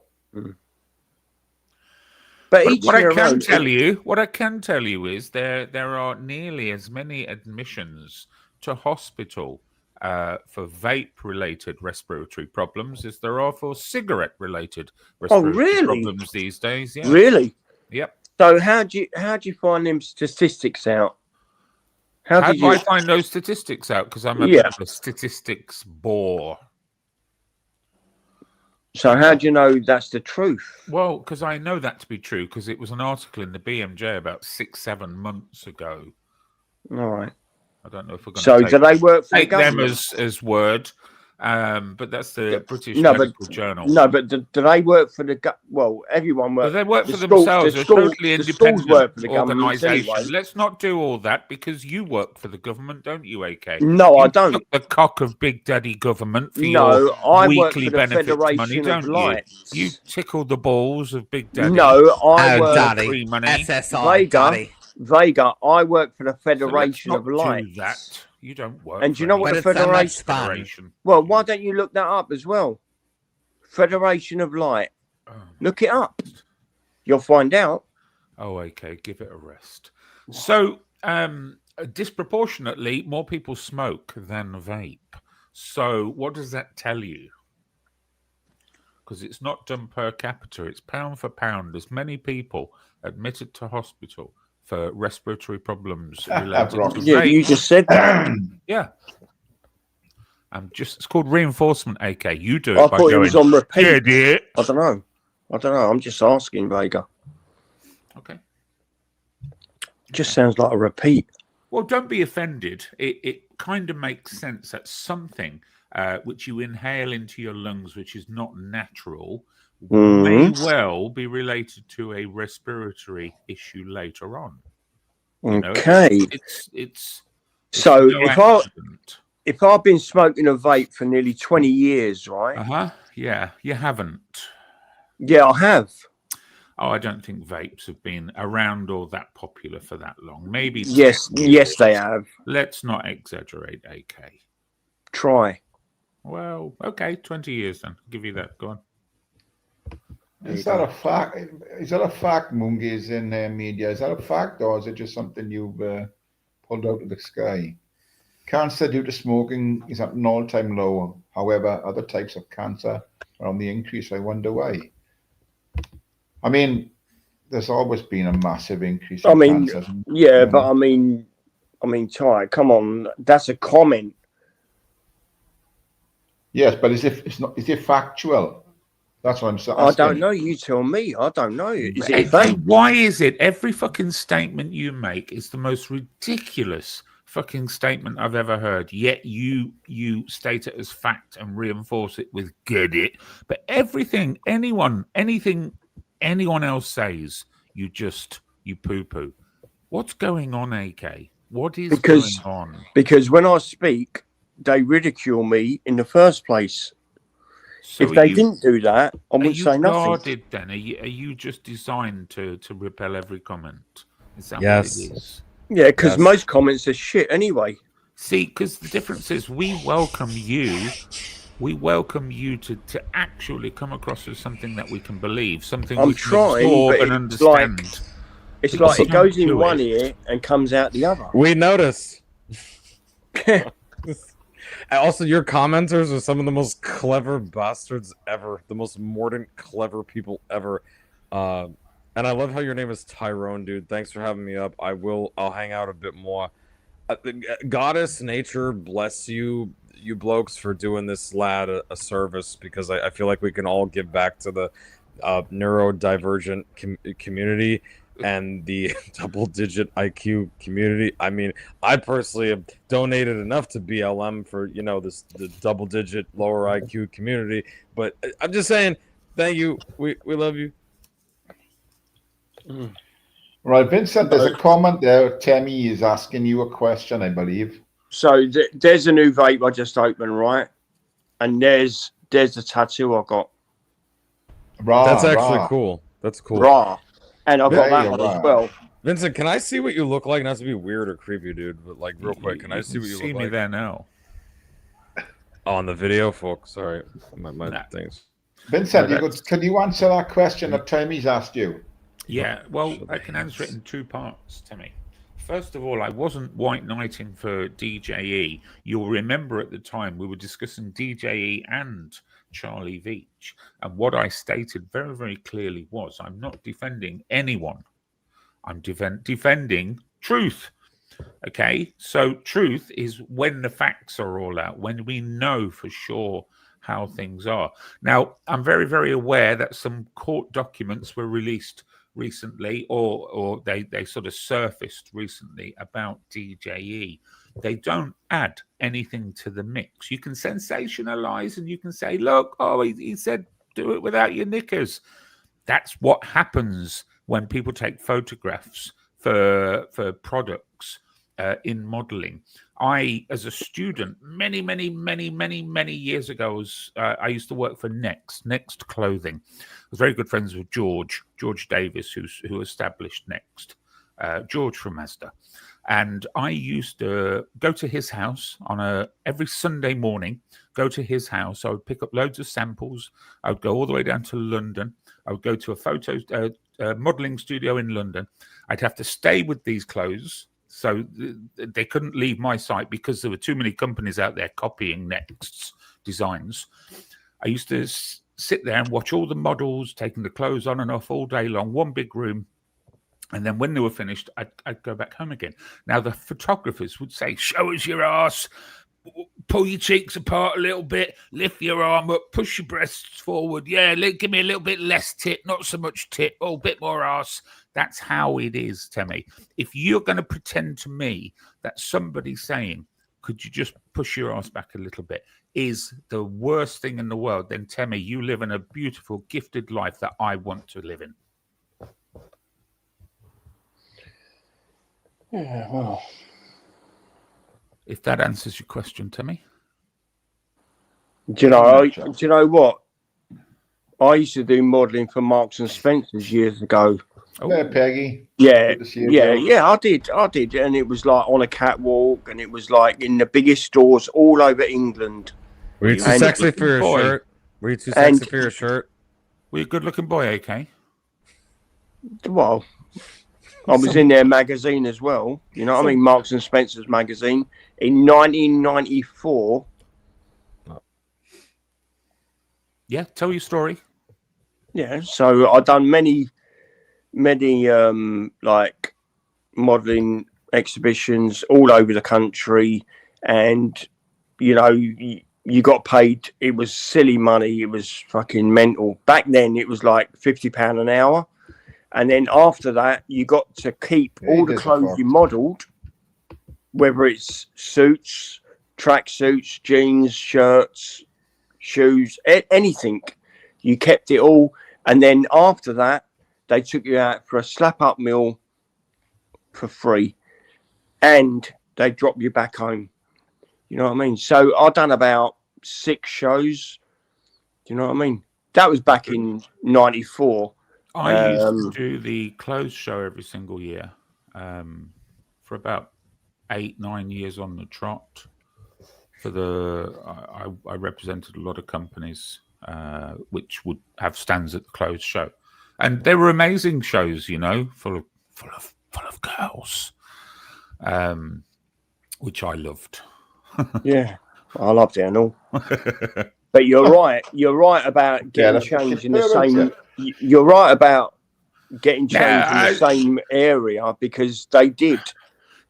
But But each what I their can own. tell you is there are nearly as many admissions to hospital for vape-related respiratory problems as there are for cigarette-related respiratory really? problems these days. Yeah. Really? Yep. So how do you find them statistics out? How did do I you? find those statistics out? Because I'm a Yeah. bit of a statistics bore. So how do you know that's the truth? Well, because I know that to be true, because it was an article in the BMJ about 6-7 months ago. All right. I don't know if we're going So to do they work for the take them government? as word, but that's the British No, Medical Journal. No, but do they work for the well? Everyone But works. they work the for school- themselves. the They're school- totally the schools independent work for the government organisation. anyway. Let's not do all that because you work for the government, don't you, AK? No, you I don't. suck the cock of Big Daddy government for No, your I work weekly for the benefits money, Federation don't of you? Lights. You tickle the balls of Big Daddy. No, I Oh, work Daddy. free money. SSI, Daddy. Vega. I work for the So let's Federation not of do Lights. that. You don't work. And do for you know any what the But it's so much Federation? fun. Well, why don't you look that up as well? Federation of Light. Oh. Look it up. You'll find out. Oh, okay. Give it a rest. So, disproportionately, more people smoke than vape. So, what does that tell you? Because it's not done per capita; it's pound for pound. There's many people admitted to hospital for respiratory problems related to Yeah, vape. you just said that. Yeah. It's called reinforcement, AK. You do it I by thought it going, was on repeat. "Yeah, dear." I don't know. I'm just asking, Vega. Okay. Just sounds like a repeat. Well, don't be offended. It kind of makes sense that something which you inhale into your lungs, which is not natural, may well be related to a respiratory issue later on. You know, Okay. it's So no if I've been smoking a vape for nearly 20 years, right? Yeah, you haven't. Yeah, I have. Oh, I don't think vapes have been around or that popular for that long. Maybe. Yes, they have. Let's not exaggerate, AK. Try. Well, okay, 20 years then. I'll give you that. Go on. Is that a fact? Is that a fact, Mungi's in media? Is that a fact, or is it just something you've pulled out of the sky? Cancer due to smoking is at an all-time low. However, other types of cancer are on the increase. I wonder why. I mean, there's always been a massive increase in cancer. Yeah, but I mean, Ty, come on, that's a comment. Yes, but is it factual? That's what I'm saying. I don't know. You tell me. I don't know. Is it why is it every fucking statement you make is the most ridiculous fucking statement I've ever heard? Yet you state it as fact and reinforce it with "get it." But anything anyone else says, you poo-poo. What's going on, AK? What is going on? Because when I speak, they ridicule me in the first place. So if they didn't do that, I wouldn't say nothing. Guarded, then? Are you just designed to repel every comment? Is that what it is? Yeah, because most comments are shit anyway. See, because the difference is we welcome you. We welcome you to actually come across as something that we can believe, something we can absorb and understand. It's like it goes in one ear and comes out the other. We notice. Also, your commenters are some of the most clever bastards ever. The most mordant, clever people ever. And I love how your name is Tyrone, dude. Thanks for having me up. I'll hang out a bit more. Goddess Nature bless you, you blokes, for doing this lad a service, because I feel like we can all give back to the neurodivergent community and the double-digit IQ community. I mean, I personally have donated enough to BLM for, the double-digit lower IQ community. But I'm just saying, thank you. We love you. Right, Vincent, there's a comment there. Temmie is asking you a question, I believe. So there's a new vape I just opened, right? and there's the tattoo I got. That's actually cool. That's cool. Ra. And I got Very that one as Ra. well. Vincent, can I see what you look like? Not to be weird or creepy, dude, but like real quick, can I see what you look me like? there now. Oh, on the video, folks. Sorry, my things. Vincent, can you answer that question that Timmy's asked you? Yeah, well, I can answer it in two parts, Timmy. First of all, I wasn't white knighting for DJE. You'll remember at the time we were discussing DJE and Charlie Veach. And what I stated very, very clearly was I'm not defending anyone. I'm defending truth. Okay, so truth is when the facts are all out, when we know for sure how things are. Now, I'm very, very aware that some court documents were released recently, or they sort of surfaced recently about DJE. They don't add anything to the mix. You can sensationalize and you can say, look, he said do it without your knickers. That's what happens when people take photographs for products in modeling. I, as a student, many years ago, I used to work for Next Clothing. I was very good friends with George Davis, who established Next, George from Mazda. And I used to go to his house every Sunday morning, go to his house. I would pick up loads of samples. I would go all the way down to London. I would go to a modeling studio in London. I'd have to stay with these clothes. So they couldn't leave my site because there were too many companies out there copying Next's designs. I used to sit there and watch all the models taking the clothes on and off all day long, one big room. And then when they were finished, I'd go back home again. Now, the photographers would say, show us your ass, pull your cheeks apart a little bit, lift your arm up, push your breasts forward. Yeah, give me a little bit less tit, not so much tit, a bit more ass. That's how it is, Timmy. If you're going to pretend to me that somebody saying, could you just push your ass back a little bit, is the worst thing in the world, then Timmy, you live in a beautiful, gifted life that I want to live in. Yeah, well. If that answers your question, Timmy. Do you know what? I used to do modelling for Marks and Spencer's years ago. Yeah, Peggy. Yeah, I did. And it was like on a catwalk, and it was like in the biggest stores all over England. Were you too sexy for your shirt? Were you too sexy for your shirt? Were you a good-looking boy, AK? Well, I was in their magazine as well. You know what I mean? Marks and Spencer's magazine in 1994. Yeah, tell your story. Yeah, so I've done many like modelling exhibitions all over the country, and you know, you got paid. It was silly money. It was fucking mental. Back then, it was like £50 an hour. And then after that, you got to keep all the clothes you modelled, whether it's suits, track suits, jeans, shirts, shoes, anything. You kept it all. And then after that, they took you out for a slap-up meal for free. And they drop you back home. You know what I mean? So I've done about 6 shows. Do you know what I mean? That was back in 94. I used to do the clothes show every single year for about 8-9 years on the trot. I represented a lot of companies which would have stands at the clothes show, and they were amazing shows, you know, full of girls, which I loved. Yeah, I loved it and all. But you're right. You're right about getting changed in the same. You're right about getting changed in the same area, because they did.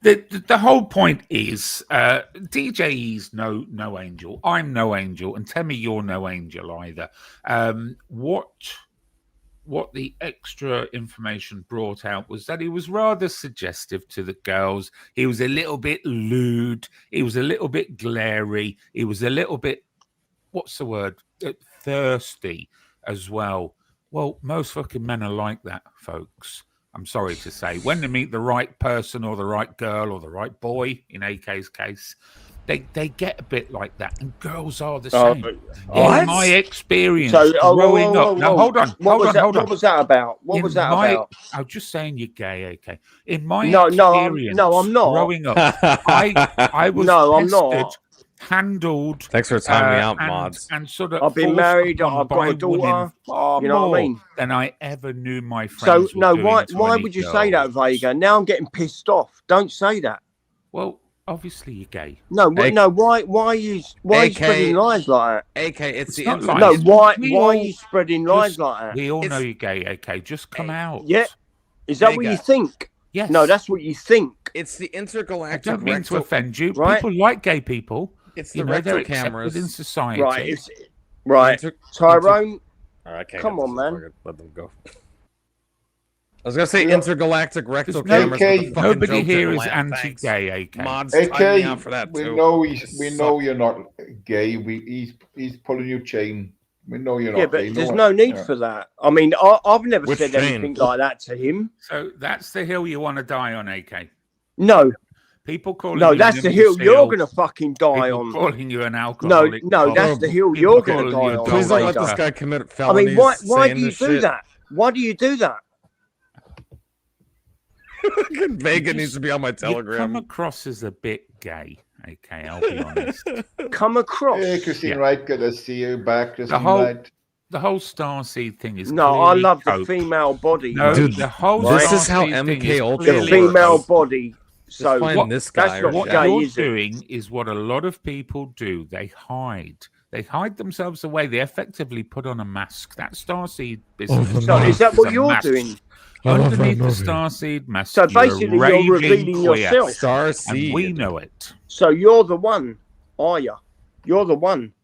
The whole point is DJE's no angel. I'm no angel, and Temmie, you're no angel either. What the extra information brought out was that he was rather suggestive to the girls. He was a little bit lewd. He was a little bit glary. He was a little bit, what's the word? Thirsty as well. Well, most fucking men are like that, folks. I'm sorry to say. When they meet the right person or the right girl or the right boy, in AK's case, they get a bit like that, and girls are the same. What? In my experience, So, growing up. Now, hold on. What was that about? What was that about? I was just saying you're gay, okay? In my No, experience, I'm not. growing up, I was I'm pestered, not. handled. Thanks for timing me out, mods. And sort of I've been forced married. upon I've got by a daughter. women far You know what I more mean? than I ever knew my So friends were no, doing why to any would you say that, girls. Vega? Now I'm getting pissed off. Don't say that. Well, obviously you're gay. No, AK, no. Why are you spreading lies like that? AK, it's the not internet. lies. No, why We are all you spreading lies just- like that? We all know It's- you're gay, okay? Just come out. Yeah. Is that what Vega. you think? Yes. No, that's what you think. It's the I intergalactic don't mean to rectal. offend you. Right. People like gay people. It's the You know, they're rectal accepted cameras. in society. Right. Right. Inter- Tyrone, All right, I can't Come get on, this. man. Let them go. I was gonna say Yeah. intergalactic rectal There's cameras. AK, but the fucking Nobody joke here didn't is land. Thanks. anti-gay, AK. Mods time me AK, out for that we too. know They we suck. know you're not gay. He's pulling your chain. We know you're not yeah, but gay. there's no need for that. I mean, I've never Which said chain? anything like that to him. So that's the hill you want to die on, AK. No, People calling no, you that's an the hill you're imbecile, going to fucking die people on. calling you an No, alcoholic. no, that's the hill People you're going to calling you die a on. Please don't let Vega. this guy commit I felonies. mean, why saying do you this do shit. that? Why do you do that? Vega You needs to be on my You come Telegram. across as a bit gay, okay? I'll be honest. Come across. Hey, Christine Yeah. Wright, good to see you back. Christine whole- Wright. The whole starseed thing is No, I clearly love the cope. female body. No, Dude, the whole this is how starseed thing MK is Ultra The clearly works. female cope. body. Just So find what- this guy. that's or not shit. what What gay you're is it? doing is what a lot of people do. They hide. They hide themselves away. They effectively put on a mask. That starseed business. So is that what a you're mask. doing? Underneath the starseed mask, So you're a basically, you're raging revealing queer, yourself. Star and Seed. we know it. So you're the one, are you? You're the one.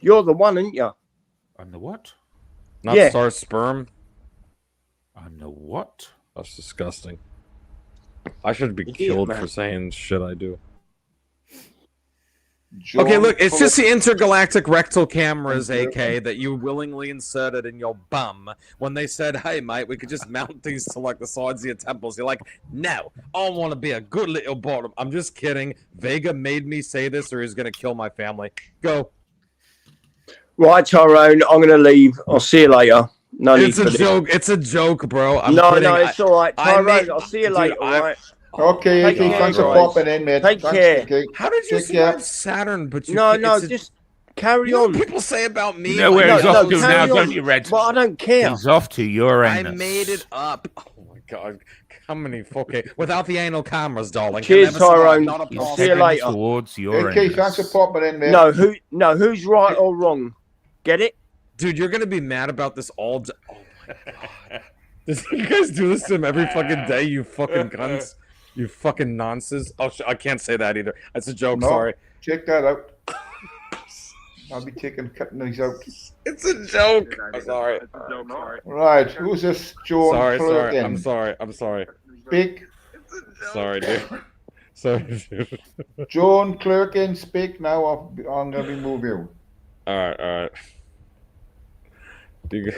You're the one, aren't you? I'm the what? Not Yeah. Star Sperm. I'm the what? That's disgusting. I should be Idiot, killed man. for saying shit I do. John Okay, look, it's just Fuller- the intergalactic rectal cameras, Thank you. AK, that you willingly inserted in your bum when they said, hey, mate, we could just mount these to, like, the sides of your temples. You're like, no, I want to be a good little bottom. I'm just kidding. Vega made me say this or he's going to kill my family. Go. Right, Tyrone, I'm going to leave. I'll see you later. No need It's for a this. joke. It's a joke, bro. I'm No, kidding. it's all right. I Tyrone, made- I'll see you Dude, later, I- all right? Okay, Take AK, care, thanks for guys. popping in, mate. Take Thanks, care. AK. How did you Take see care. my Saturn, but you No, can't- no, it's a- just carry You know on. what people say about me? You know where No, he's no, off to carry now, on. don't you, Red? But I don't care. He's off to Uranus. I made it up. Oh my god. How many fucking without the anal cameras, darling. Cheers, Never saw it, Tyrone. not a He's I'll see you heading later. towards AK, Uranus. thanks for popping in, mate. No, who's right or wrong? Get it? Dude, you're gonna be mad about this all day. Oh my god. You guys do this to him every fucking day, you fucking cunts. You fucking nonsense. Oh, I can't say that either. That's a joke, No. sorry. Check that out. I'll be cutting these out. It's a joke. I'm sorry. Right, who's this Joan Sorry. Flurkin? I'm sorry. Speak. Sorry, dude. Sorry, dude. Joan Clerkin, speak now. I'm going to remove you. Alright. You g-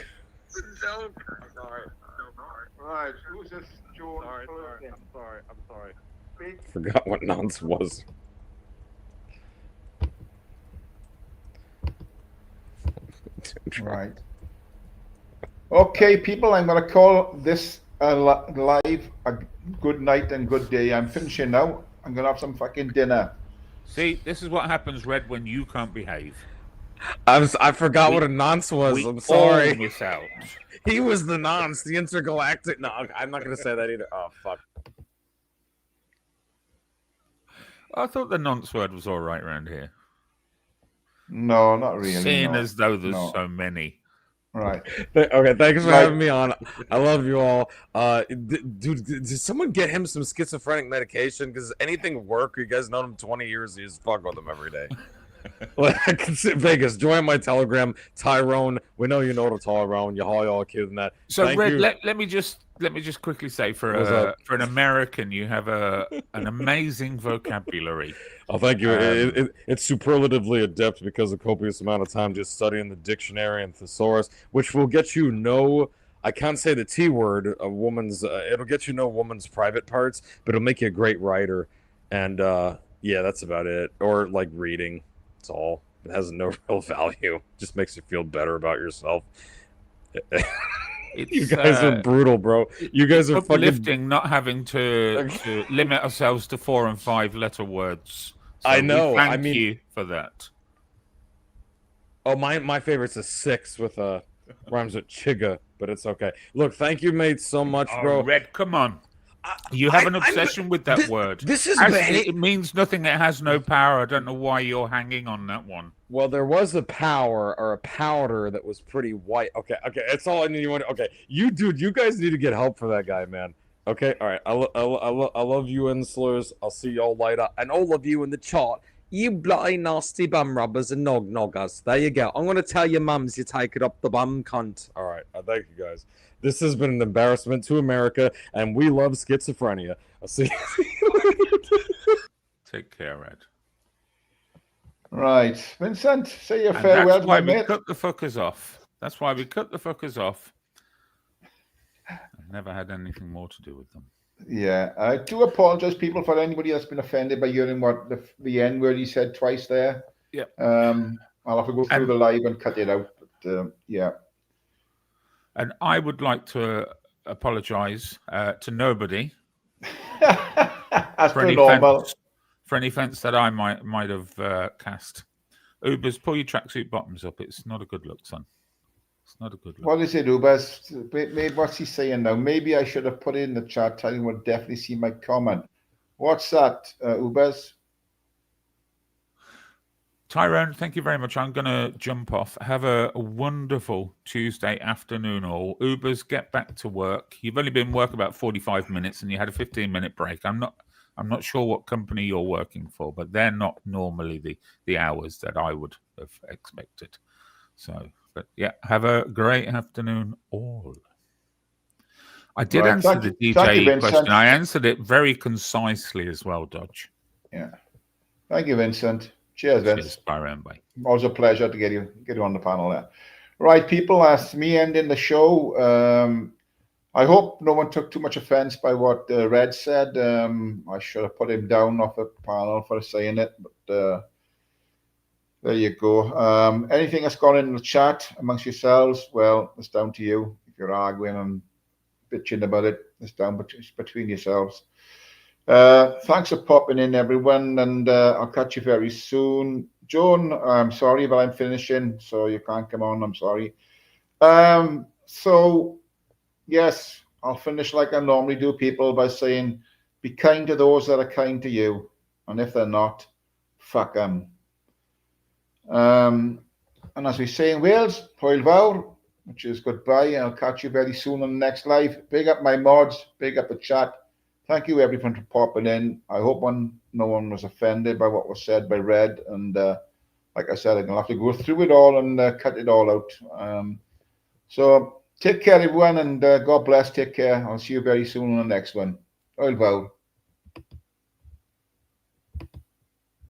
Right, who's this Joan Clerkin? I'm sorry. Forgot what nonce was. Right. Okay, people, I'm going to call this live a good night and good day. I'm finishing now. I'm going to have some fucking dinner. See, this is what happens, Red, when you can't behave. I forgot what a nonce was. We I'm sorry. all miss out. He was the nonce, the intergalactic. No, I'm not gonna say that either. Oh fuck. I thought the nonce word was all right around here. No, not really. Seeing no. as though there's No. so many. Right. Okay, thanks for Right. having me on. I love you all. Dude, did someone get him some schizophrenic medication? Because anything work? You guys known him 20 years. You just fuck with him every day. Like, I can sit Vegas. Join my Telegram, Tyrone. We know you know the Tyrone. You're all cute and that. So, Thank Red, you. let me just quickly say What's for up? an American, you have an amazing vocabulary. Oh, thank you. It's superlatively adept because of copious amount of time just studying the dictionary and thesaurus, which will get you no. I can't say the T word. A woman's. It'll get you no woman's private parts, but it'll make you a great writer. And Yeah, that's about it. Or like reading. It's all. It has no real value. Just makes you feel better about yourself. You guys are brutal, bro. You guys are fucking uplifting, not having to limit ourselves to 4 and 5 letter words. So I know. We thank you for that. Oh, my favorite's a 6 with rhymes with chigga, but it's okay. Look, thank you, mate, so much, bro. Red, come on. You have an obsession with that word. This is it means nothing. It has no power. I don't know why you're hanging on that one. Well, there was a power or a powder that was pretty white. Okay, it's all I need. Okay, you guys need to get help for that guy, man. Okay, all right. I love you, Inslers. I'll see y'all later, and all of you in the chat. You bloody nasty bum rubbers and noggers. There you go. I'm gonna tell your mums you take it up the bum, cunt. All right, thank you guys. This has been an embarrassment to America, and we love schizophrenia. I'll see you later. Take care, Ed. Right, Vincent, say your farewell to my mate. That's why we cut the fuckers off. That's why we cut the fuckers off. I've never had anything more to do with them. Yeah, I do apologize, people, for anybody that's been offended by hearing what the N word he said twice there. Yeah. I'll have to go through the live and cut it out. But yeah. And I would like to apologize to nobody That's pretty normal. For any offence that I might have cast. Ubers, pull your tracksuit bottoms up. It's not a good look, son. It's not a good look. What is it, Ubers? Maybe what's he saying now? Maybe I should have put it in the chat. Telling him would definitely see my comment. What's that, Ubers? Tyrone, thank you very much. I'm going to jump off. Have a wonderful Tuesday afternoon, all. Ubers, get back to work. You've only been work about 45 minutes, and you had a 15-minute break. I'm not sure what company you're working for, but they're not normally the hours that I would have expected. So, but yeah, have a great afternoon, all. I did answer the DJ question. I answered it very concisely as well, Dodge. Yeah. Thank you, Vincent. Cheers, Vince. Cheers, Byron. Bye. Always a pleasure to get you on the panel there. Right, people, that's me ending the show. I hope no one took too much offense by what Red said. I should have put him down off the panel for saying it, but there you go. Anything that's gone in the chat amongst yourselves, well, it's down to you. If you're arguing and bitching about it, it's between yourselves. Thanks for popping in, everyone, and I'll catch you very soon. Joan, I'm sorry, but I'm finishing, so you can't come on. I'm sorry. So, yes, I'll finish like I normally do, people, by saying, be kind to those that are kind to you, and if they're not, fuck them. And as we say in Wales, Hwyl fawr, which is goodbye, and I'll catch you very soon on the next live. Big up my mods, big up the chat. Thank you, everyone, for popping in. I hope no one was offended by what was said by Red. And like I said, I'm going to have to go through it all and cut it all out. So take care, everyone, and God bless. Take care. I'll see you very soon on the next one. Hwyl fawr.